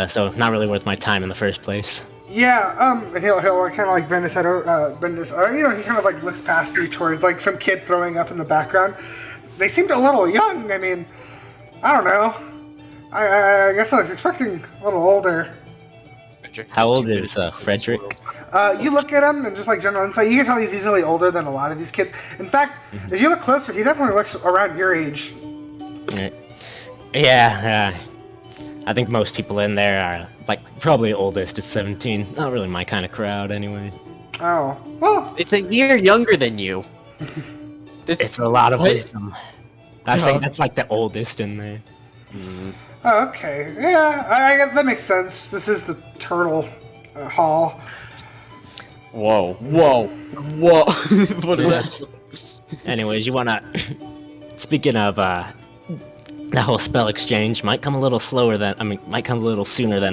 So not really worth my time in the first place. Yeah, and he'll kind of like bend his head, he kind of like looks past you towards like some kid throwing up in the background. They seemed a little young. I mean, I don't know. I guess I was expecting a little older. How old is Frederick? You look at him and just like general insight, you can tell he's easily older than a lot of these kids. In fact, as you look closer, he definitely looks around your age. Yeah, I think most people in there are like probably oldest is 17. Not really my kind of crowd, anyway. Oh, well, It's a year younger than you. It's a lot of wisdom. I'm saying that's like the oldest in there. oh, okay. Yeah, that makes sense. This is the Turtle Hall. Whoa. What is that? Anyways, you wanna... Speaking of, that whole spell exchange might come a little sooner than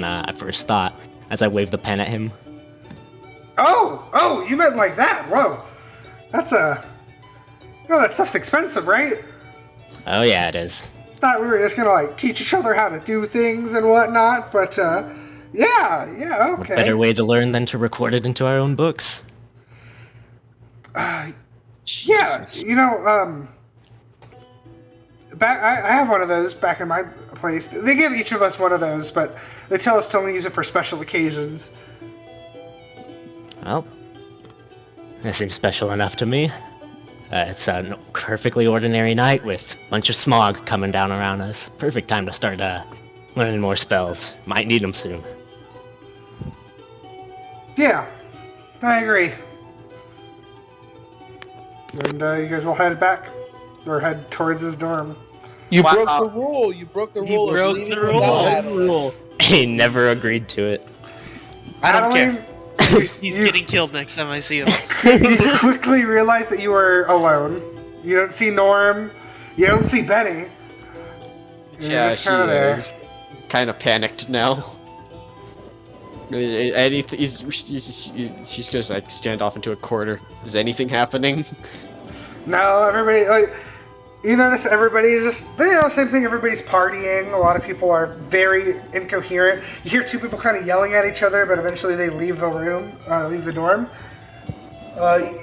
I first thought, as I waved the pen at him. Oh, you meant like that? Whoa. That's that stuff's expensive, right? Oh yeah, it is. Thought we were just gonna like teach each other how to do things and whatnot, but yeah, okay. What better way to learn than to record it into our own books? Yeah, I have one of those back in my place. They give each of us one of those, but they tell us to only use it for special occasions. Well, that seems special enough to me. It's a perfectly ordinary night with a bunch of smog coming down around us. Perfect time to start learning more spells. Might need them soon. Yeah, I agree. And you guys will head back, or head towards his dorm. You Wow. broke the rule. You broke the rule. broke of the leaving rule. without Adeline. He never agreed to it. I don't care. Adeline, He's getting killed next time I see him. you quickly realize that you are alone. You don't see Norm. You don't see Benny. You're just kind of there. Kind of panicked now. Anything? She's gonna like stand off into a corner. Is anything happening? No, everybody, like, you notice everybody's just, same thing, everybody's partying. A lot of people are very incoherent. You hear two people kind of yelling at each other, but eventually they leave the room, leave the dorm.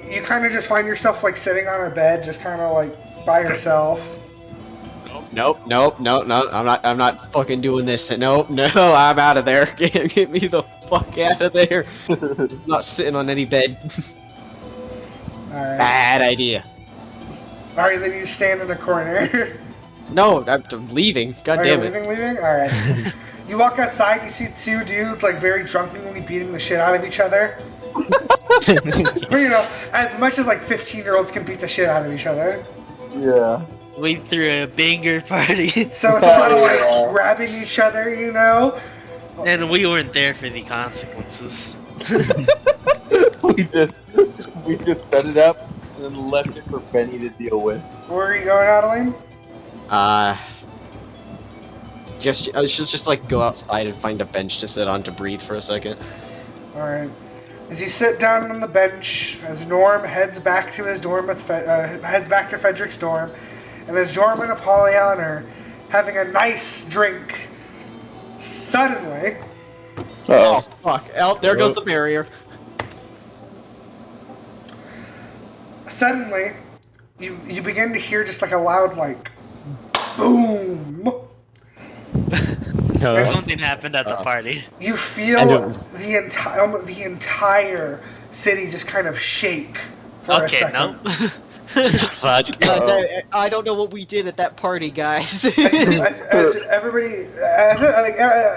You kind of just find yourself, like, sitting on a bed, just kind of, like, by yourself. Nope. I'm not fucking doing this. No, I'm out of there. Get me the fuck out of there. I'm not sitting on any bed. Alright. Bad idea. Alright, then you stand in a corner. No, I'm leaving. God Are you damn it. leaving? Alright. You walk outside, you see two dudes, like, very drunkenly beating the shit out of each other. But, as much as, like, 15-year-olds can beat the shit out of each other. Yeah. We threw a banger party, So it's a lot of, like, grabbing each other, and we weren't there for the consequences. we just set it up and then left it for Benny to deal with. Where are you going, Adeline? I should just like go outside and find a bench to sit on to breathe for a second. Alright. As you sit down on the bench, as Norm heads back to his dorm heads back to Frederick's dorm, and as Jourmal and Apollyon are having a nice drink, suddenly, Oh fuck! Oh, there goes the barrier. Suddenly, you begin to hear just like a loud like boom. No. Something happened at the party. You I feel don't- the entire city just kind of shake for a Okay, second. no. Fuck. I don't know what we did at that party, guys. As everybody,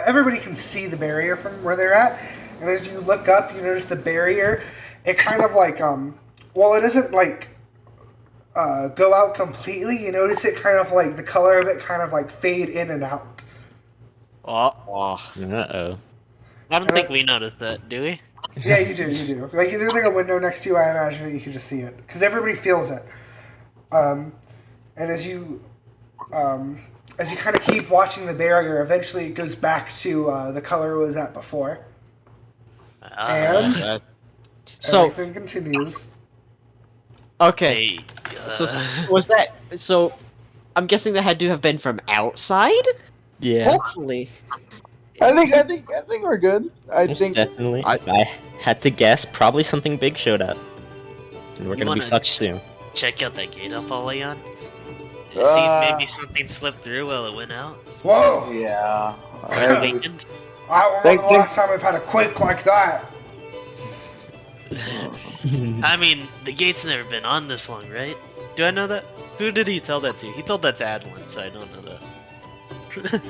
everybody can see the barrier from where they're at, and as you look up, you notice the barrier. It kind of like well, it doesn't like go out completely. You notice it kind of like the color of it kind of like fade in and out. Oh. Uh-oh. I don't think we noticed that, do we? Yeah, you do. Like there's like a window next to you. I imagine that you can just see it because everybody feels it. And as you kind of keep watching the barrier, eventually it goes back to the color it was at before, and So everything continues. okay, Hey, so was that so? I'm guessing that had to have been from outside. Yeah. Hopefully. I think we're good. I think Definitely. If I had to guess, probably something big showed up. And we're You gonna be wanna fucked soon. check out that gate, Apollyon. See Uh, if maybe something slipped through while it went out. Whoa! yeah. Awakened. I remember Thank- the last time we've had a quake like that. I mean, the gate's never been on this long, right? Do I know that? Who did he tell that to? He told that to Adaline, so I don't know that.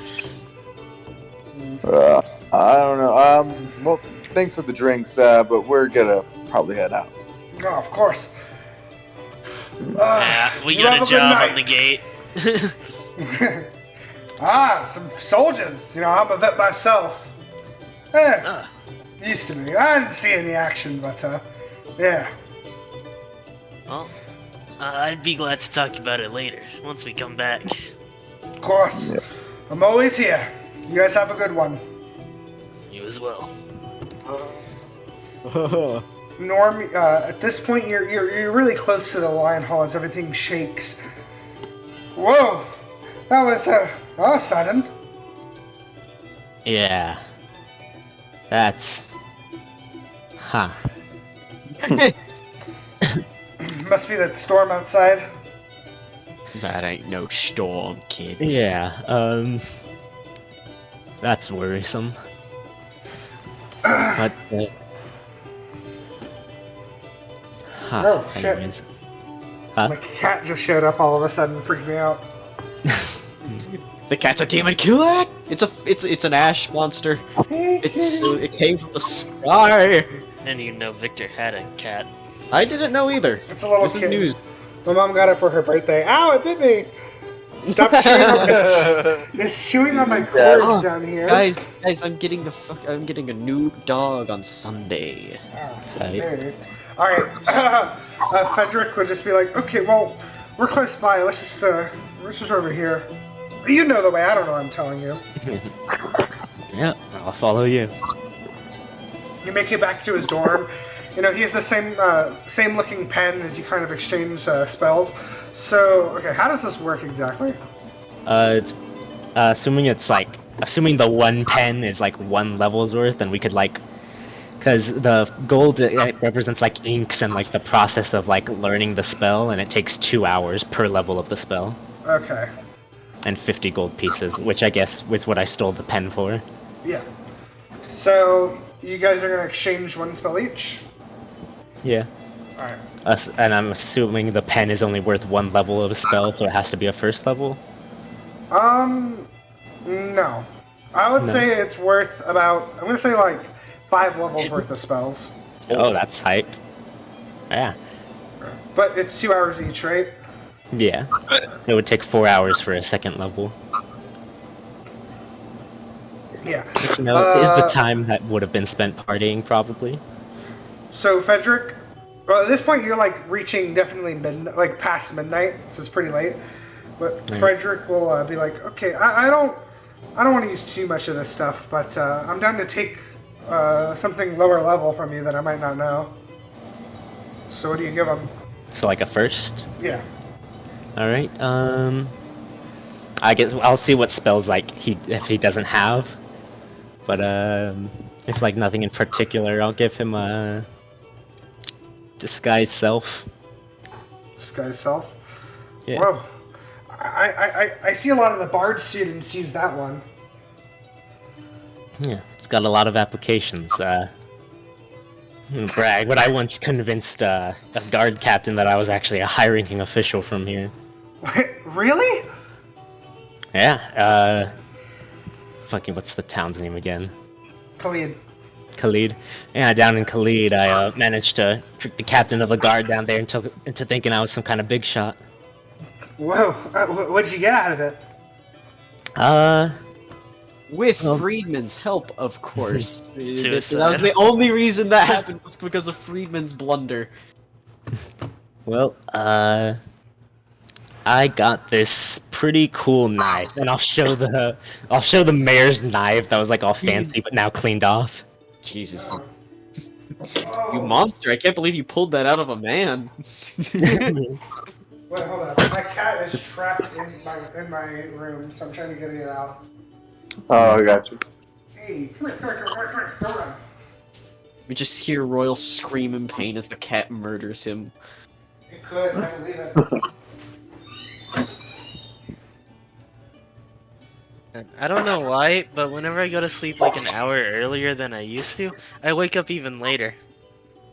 I don't know. Well, thanks for the drinks, but we're gonna probably head out. No, of course. Yeah, we you got have a a good job night. on the gate. Some soldiers. You know, I'm a vet myself. Used to be. I didn't see any action, but yeah. Well, I'd be glad to talk about it later, once we come back. Of course. I'm always here. You guys have a good one. You as well. Norm, at this point, you're really close to the lion hall as everything shakes. Whoa, that was sudden. Yeah. That's... Huh. Must be that storm outside. That ain't no storm, kid. Yeah, that's worrisome. But, huh, Oh, shit. anyways. Huh? My cat just showed up all of a sudden, freaked me out. The cat's a demon killer. It's an ash monster. It came from the sky. And you know Victor had a cat. I didn't know either. It's a little This is kid. news. My mom got it for her birthday. Ow, it bit me! Stop chewing on it's chewing on my cords down here. Guys, I'm getting a new dog on Sunday. Okay. Alright. Frederick would just be like, okay, well, we're close by. Let's just over here. You know the way. I don't know. I'm telling you. Yeah, I'll follow you. You make it back to his dorm. You know, he has the same looking pen as you kind of exchange spells. So, okay, how does this work exactly? It's assuming the one pen is like 1 level's worth, then we could because the gold it represents like inks and like the process of like learning the spell, and it takes 2 hours per level of the spell, Okay. and 50 gold pieces, which I guess was what I stole the pen for. Yeah. So, you guys are going to exchange 1 spell each? Yeah. Alright. And I'm assuming the pen is only worth 1 level of a spell, so it has to be a first level. No. I would say it's worth about, I'm going to say like 5 levels worth of spells. Oh, that's hype. Yeah. But it's 2 hours each, right? Yeah. So it would take 4 hours for a second level. Yeah. You know, is the time that would have been spent partying, probably. So, Frederick, well, at this point you're like reaching definitely past midnight, so it's pretty late. But Frederick will be like, okay, I don't want to use too much of this stuff, but I'm down to take something lower level from you that I might not know. So what do you give him? So like a first? Yeah. Alright, I guess I'll see what spells if he doesn't have. But If like nothing in particular, I'll give him a disguise self. Disguise self. Yeah. Whoa. I see a lot of the Bard students use that one. Yeah, it's got a lot of applications. Brag, but I once convinced a guard captain that I was actually a high-ranking official from here. Really? Yeah, fucking, what's the town's name again? Khalid. Khalid. Yeah, down in Khalid, I managed to trick the captain of the guard down there into thinking I was some kind of big shot. Whoa. What'd you get out of it? With Friedman's help, of course. That Suicide. was the only reason that happened was because of Friedman's blunder. Well, I got this pretty cool knife, and I'll show the mayor's knife that was like all fancy but now cleaned off. Jesus. You monster, I can't believe you pulled that out of a man. Wait, hold on. My cat is trapped in my room, so I'm trying to get it out. Oh, I got you. Hey, come here. Go run. We just hear Royal scream in pain as the cat murders him. It could, I believe it. I don't know why, but whenever I go to sleep like an hour earlier than I used to, I wake up even later.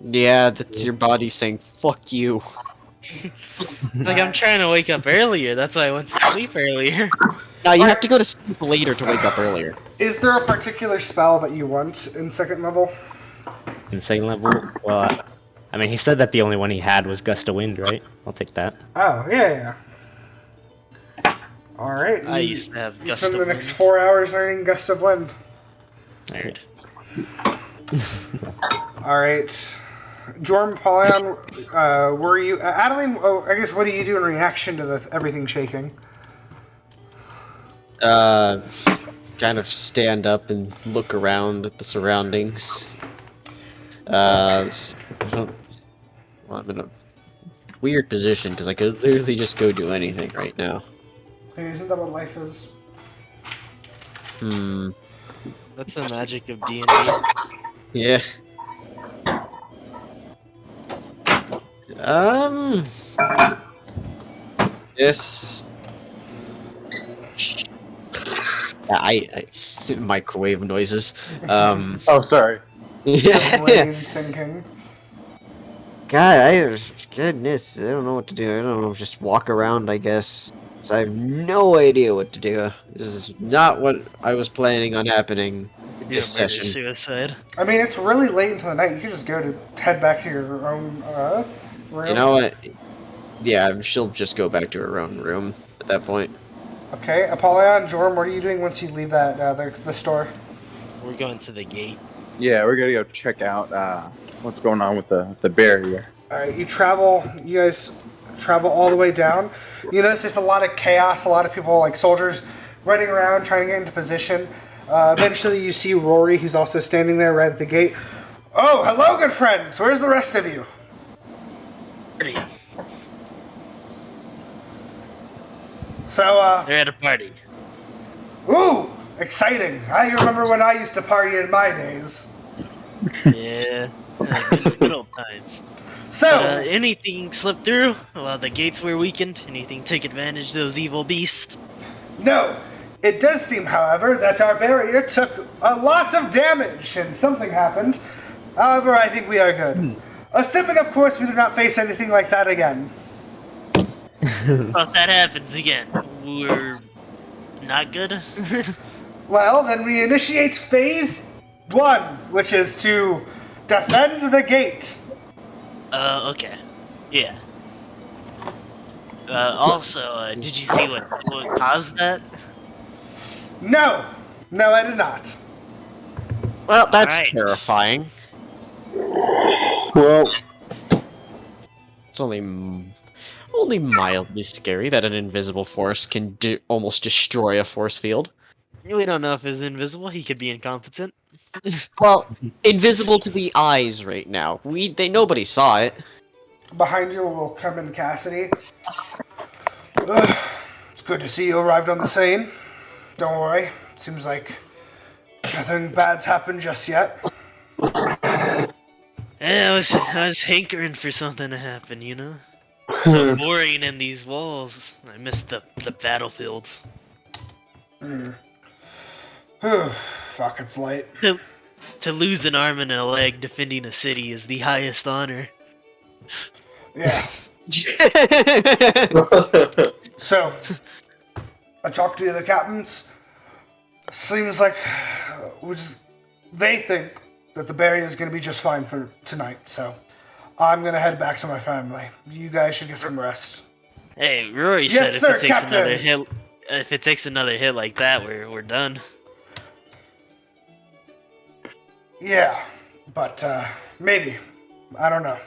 Yeah, that's your body saying, fuck you. It's like I'm trying to wake up earlier, that's why I went to sleep earlier. No, you have to go to sleep later to wake up earlier. Is there a particular spell that you want in second level? In second level, well, I mean, he said that the only one he had was Gust of Wind, right? I'll take that. Oh, yeah. Alright. I used to have You Gust spend of the Wind. next 4 hours learning Gust of Wind. Alright. Alright. Jorm, Apollyon, were you... Adaline, I guess, what do you do in reaction to everything shaking? Kind of stand up and look around at the surroundings. I'm in a weird position because I could literally just go do anything right now. Hey, isn't that what life is? That's the magic of D&D. Yeah. This. I microwave noises. Oh, sorry. Yeah. Brain thinking. God, goodness, I don't know what to do. I don't know, just walk around, I guess. 'Cause I have no idea what to do. This is not what I was planning on happening Do this a murder session. suicide. I mean, it's really late into the night. You could just head back to your own room. You know what? Yeah, she'll just go back to her own room at that point. Okay, Apollyon, Jorm, what are you doing once you leave that the store? We're going to the gate. Yeah, we're gonna go check out what's going on with the barrier. Alright, you guys travel all the way down. You notice there's a lot of chaos, a lot of people, like soldiers, running around trying to get into position. Eventually you see Rory, who's also standing there right at the gate. Oh, hello, good friends! Where's the rest of you? Party. So, They're at a party. ooh, exciting. I remember when I used to party in my days. Yeah. Good old times. So, Anything slipped through while the gates were weakened? Anything take advantage of those evil beasts? no. It does seem, however, that our barrier took a lot of damage and something happened. However, I think we are good. Assuming, of course, we do not face anything like that again. Well, if that happens again, we're not good. Well, then we initiate phase 1, which is to defend the gate. Okay. Yeah. Also, did you see what caused that? No, I did not. Well, that's Alright. terrifying. Well, It's only mildly scary that an invisible force can almost destroy a force field. We don't know if he's invisible. He could be incompetent. Well, invisible to the eyes right now. Nobody saw it. Behind you will come in Cassidy. Ugh, it's good to see you arrived on the scene. Don't worry, seems like nothing bad's happened just yet. I was hankering for something to happen, you know? So boring in these walls. I missed the battlefield. Fuck, it's late. To lose an arm and a leg defending a city is the highest honor. Yeah. So, I talked to the other captains. Seems like they think that the barrier is going to be just fine for tonight. So, I'm going to head back to my family. You guys should get some rest. Hey, Rory Yes, said sir, if it takes Captain. another hit, if it takes another hit like that, we're done. Yeah, but maybe. I don't know.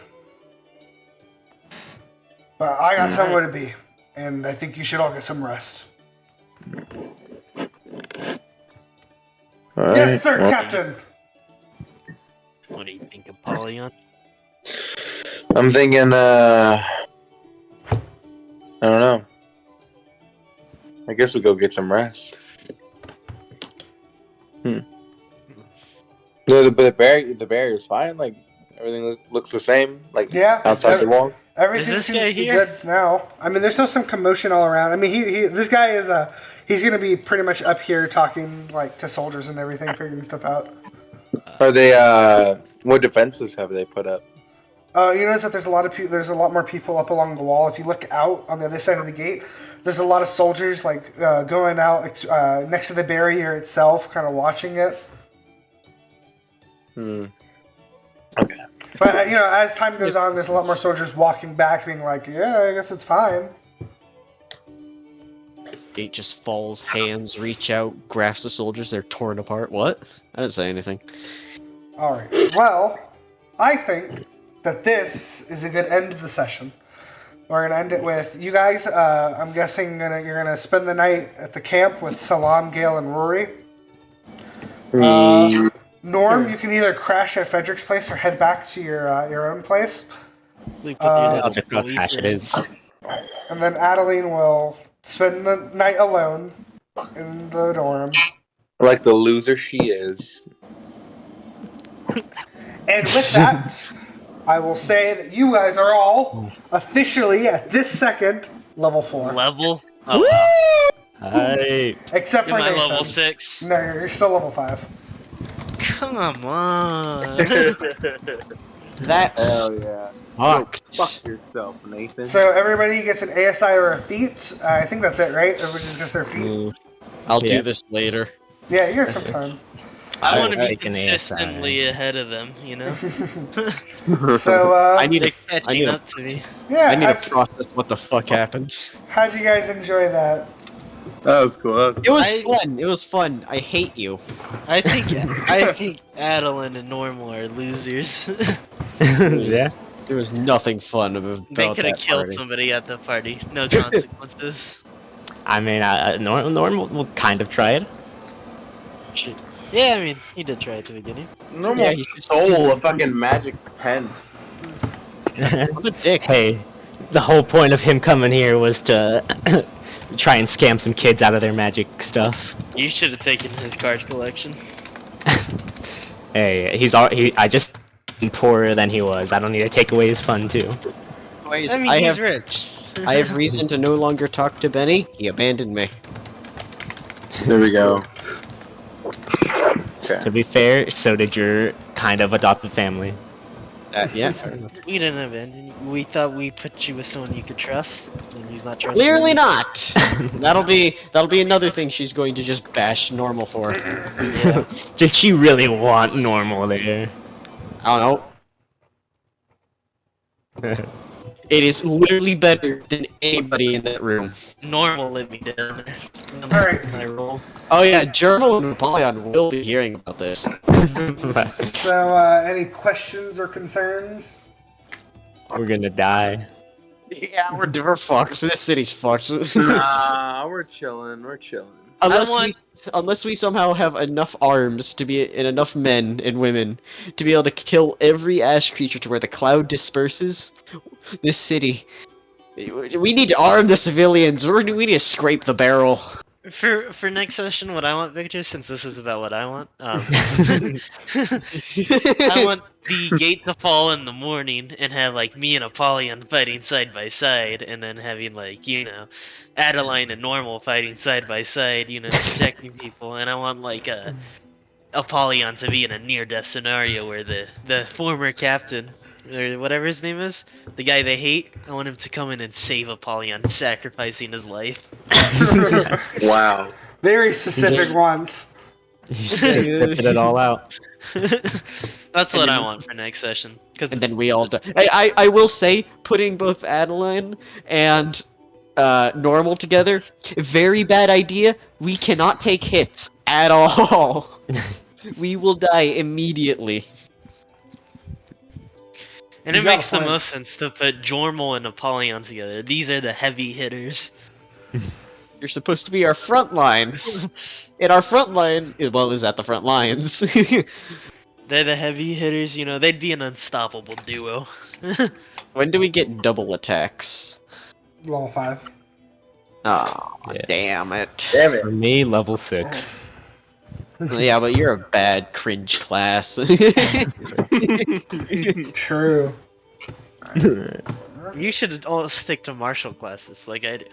But I got somewhere to be, and I think you should all get some rest. All Yes, sir, well, Captain. What do you think, Apollyon? I'm thinking, I don't know. I guess we go get some rest. The barrier's fine. Like everything looks the same. Like Yeah, outside the wall. Everything this seems guy to be here? good now. I mean, there's still some commotion all around. I mean, this guy is he's gonna be pretty much up here talking like to soldiers and everything, figuring stuff out. Are they? What defenses have they put up? You notice that there's a lot of there's a lot more people up along the wall. If you look out on the other side of the gate, there's a lot of soldiers like going out next to the barrier itself, kind of watching it. Okay. But as time goes on, there's a lot more soldiers walking back, being like, "Yeah, I guess it's fine." Gate just falls, hands reach out, grasps the soldiers, they're torn apart. What? I didn't say anything. All right. Well, I think that this is a good end to the session. We're gonna end it with you guys. I'm guessing you're gonna spend the night at the camp with Salam, Gale, and Rory. Norm, you can either crash at Frederick's place or head back to your own place. I'll check how trash it is. And then Adaline will spend the night alone in the dorm. Like the loser she is. And with that, I will say that you guys are all officially, at this second, level 4. Level? Oh, Hi. Except for am I Nathan. level 6? No, you're still level 5. Come on. That's Hell yeah. fucked. Fuck yourself, Nathan. So everybody gets an ASI or a feat. I think that's it, right? Everybody just gets their feat. I'll Yeah. do this later. Yeah, you got some time. I want to be like an ASI. consistently ahead of them, you know? So, I need They're to. I catching need up to. to me. yeah, I need to process what the fuck happened. how'd you guys enjoy that? That was cool. It was fun. It was fun. I hate you. I think Adeline and Nourmal are losers. Yeah. There was nothing fun about They could have that killed party. somebody at the party. No consequences. I mean, Normal will kind of try it. Shit. Yeah, I mean, he did try at the beginning. Normal Yeah, he stole a fucking magic pen. I'm a dick. Hey, the whole point of him coming here was to try and scam some kids out of their magic stuff. You should have taken his card collection. Hey, I just poorer than he was. I don't need to take away his fun too. Anyways, I mean, I he's have rich. I have reason to no longer talk to Benny. He abandoned me. There we go. To be fair, so did your kind of adopted family. Yeah. We didn't abandon you. We thought we put you with someone you could trust, and he's not trusting Clearly you. not. That'll be another thing she's going to just bash Normal for. Did she really want Normal there? I don't know. It is literally better than anybody in that room. Nourmal let me down there. Alright. My role. Oh yeah, Jourmal and Apollyon will be hearing about this. So, any questions or concerns? We're gonna die. Yeah, we're fucked. This city's fucked. Nah, we're chilling. We're chilling. Unless we somehow have enough arms to be and enough men and women to be able to kill every ash creature to where the cloud disperses, this city. We need to arm the civilians. We need to scrape the barrel. For next session, what I want, Victor, since this is about what I want, I want the gate to fall in the morning and have like me and Apollyon fighting side by side, and then having like Adeline and Nourmal fighting side by side, protecting people. And I want like Apollyon to be in a near-death scenario where the former captain or whatever his name is, the guy they hate, I want him to come in and save Apollyon, sacrificing his life. Wow. Very specific Just- ones. You just ripping it all out. That's what I want for next session. And then we all die. I will say, putting both Adeline and Nourmal together, very bad idea. We cannot take hits at all. We will die immediately. And it You got makes the one. most sense to put Jourmal and Apollyon together. These are the heavy hitters. You're supposed to be our front line. And our front line, well, is at the front lines. They're the heavy hitters, they'd be an unstoppable duo. When do we get double attacks? Level 5. Oh, Yeah. damn it. Damn it. For me, level 6. Yeah, but you're a bad cringe class. True. You should all stick to martial classes like I do.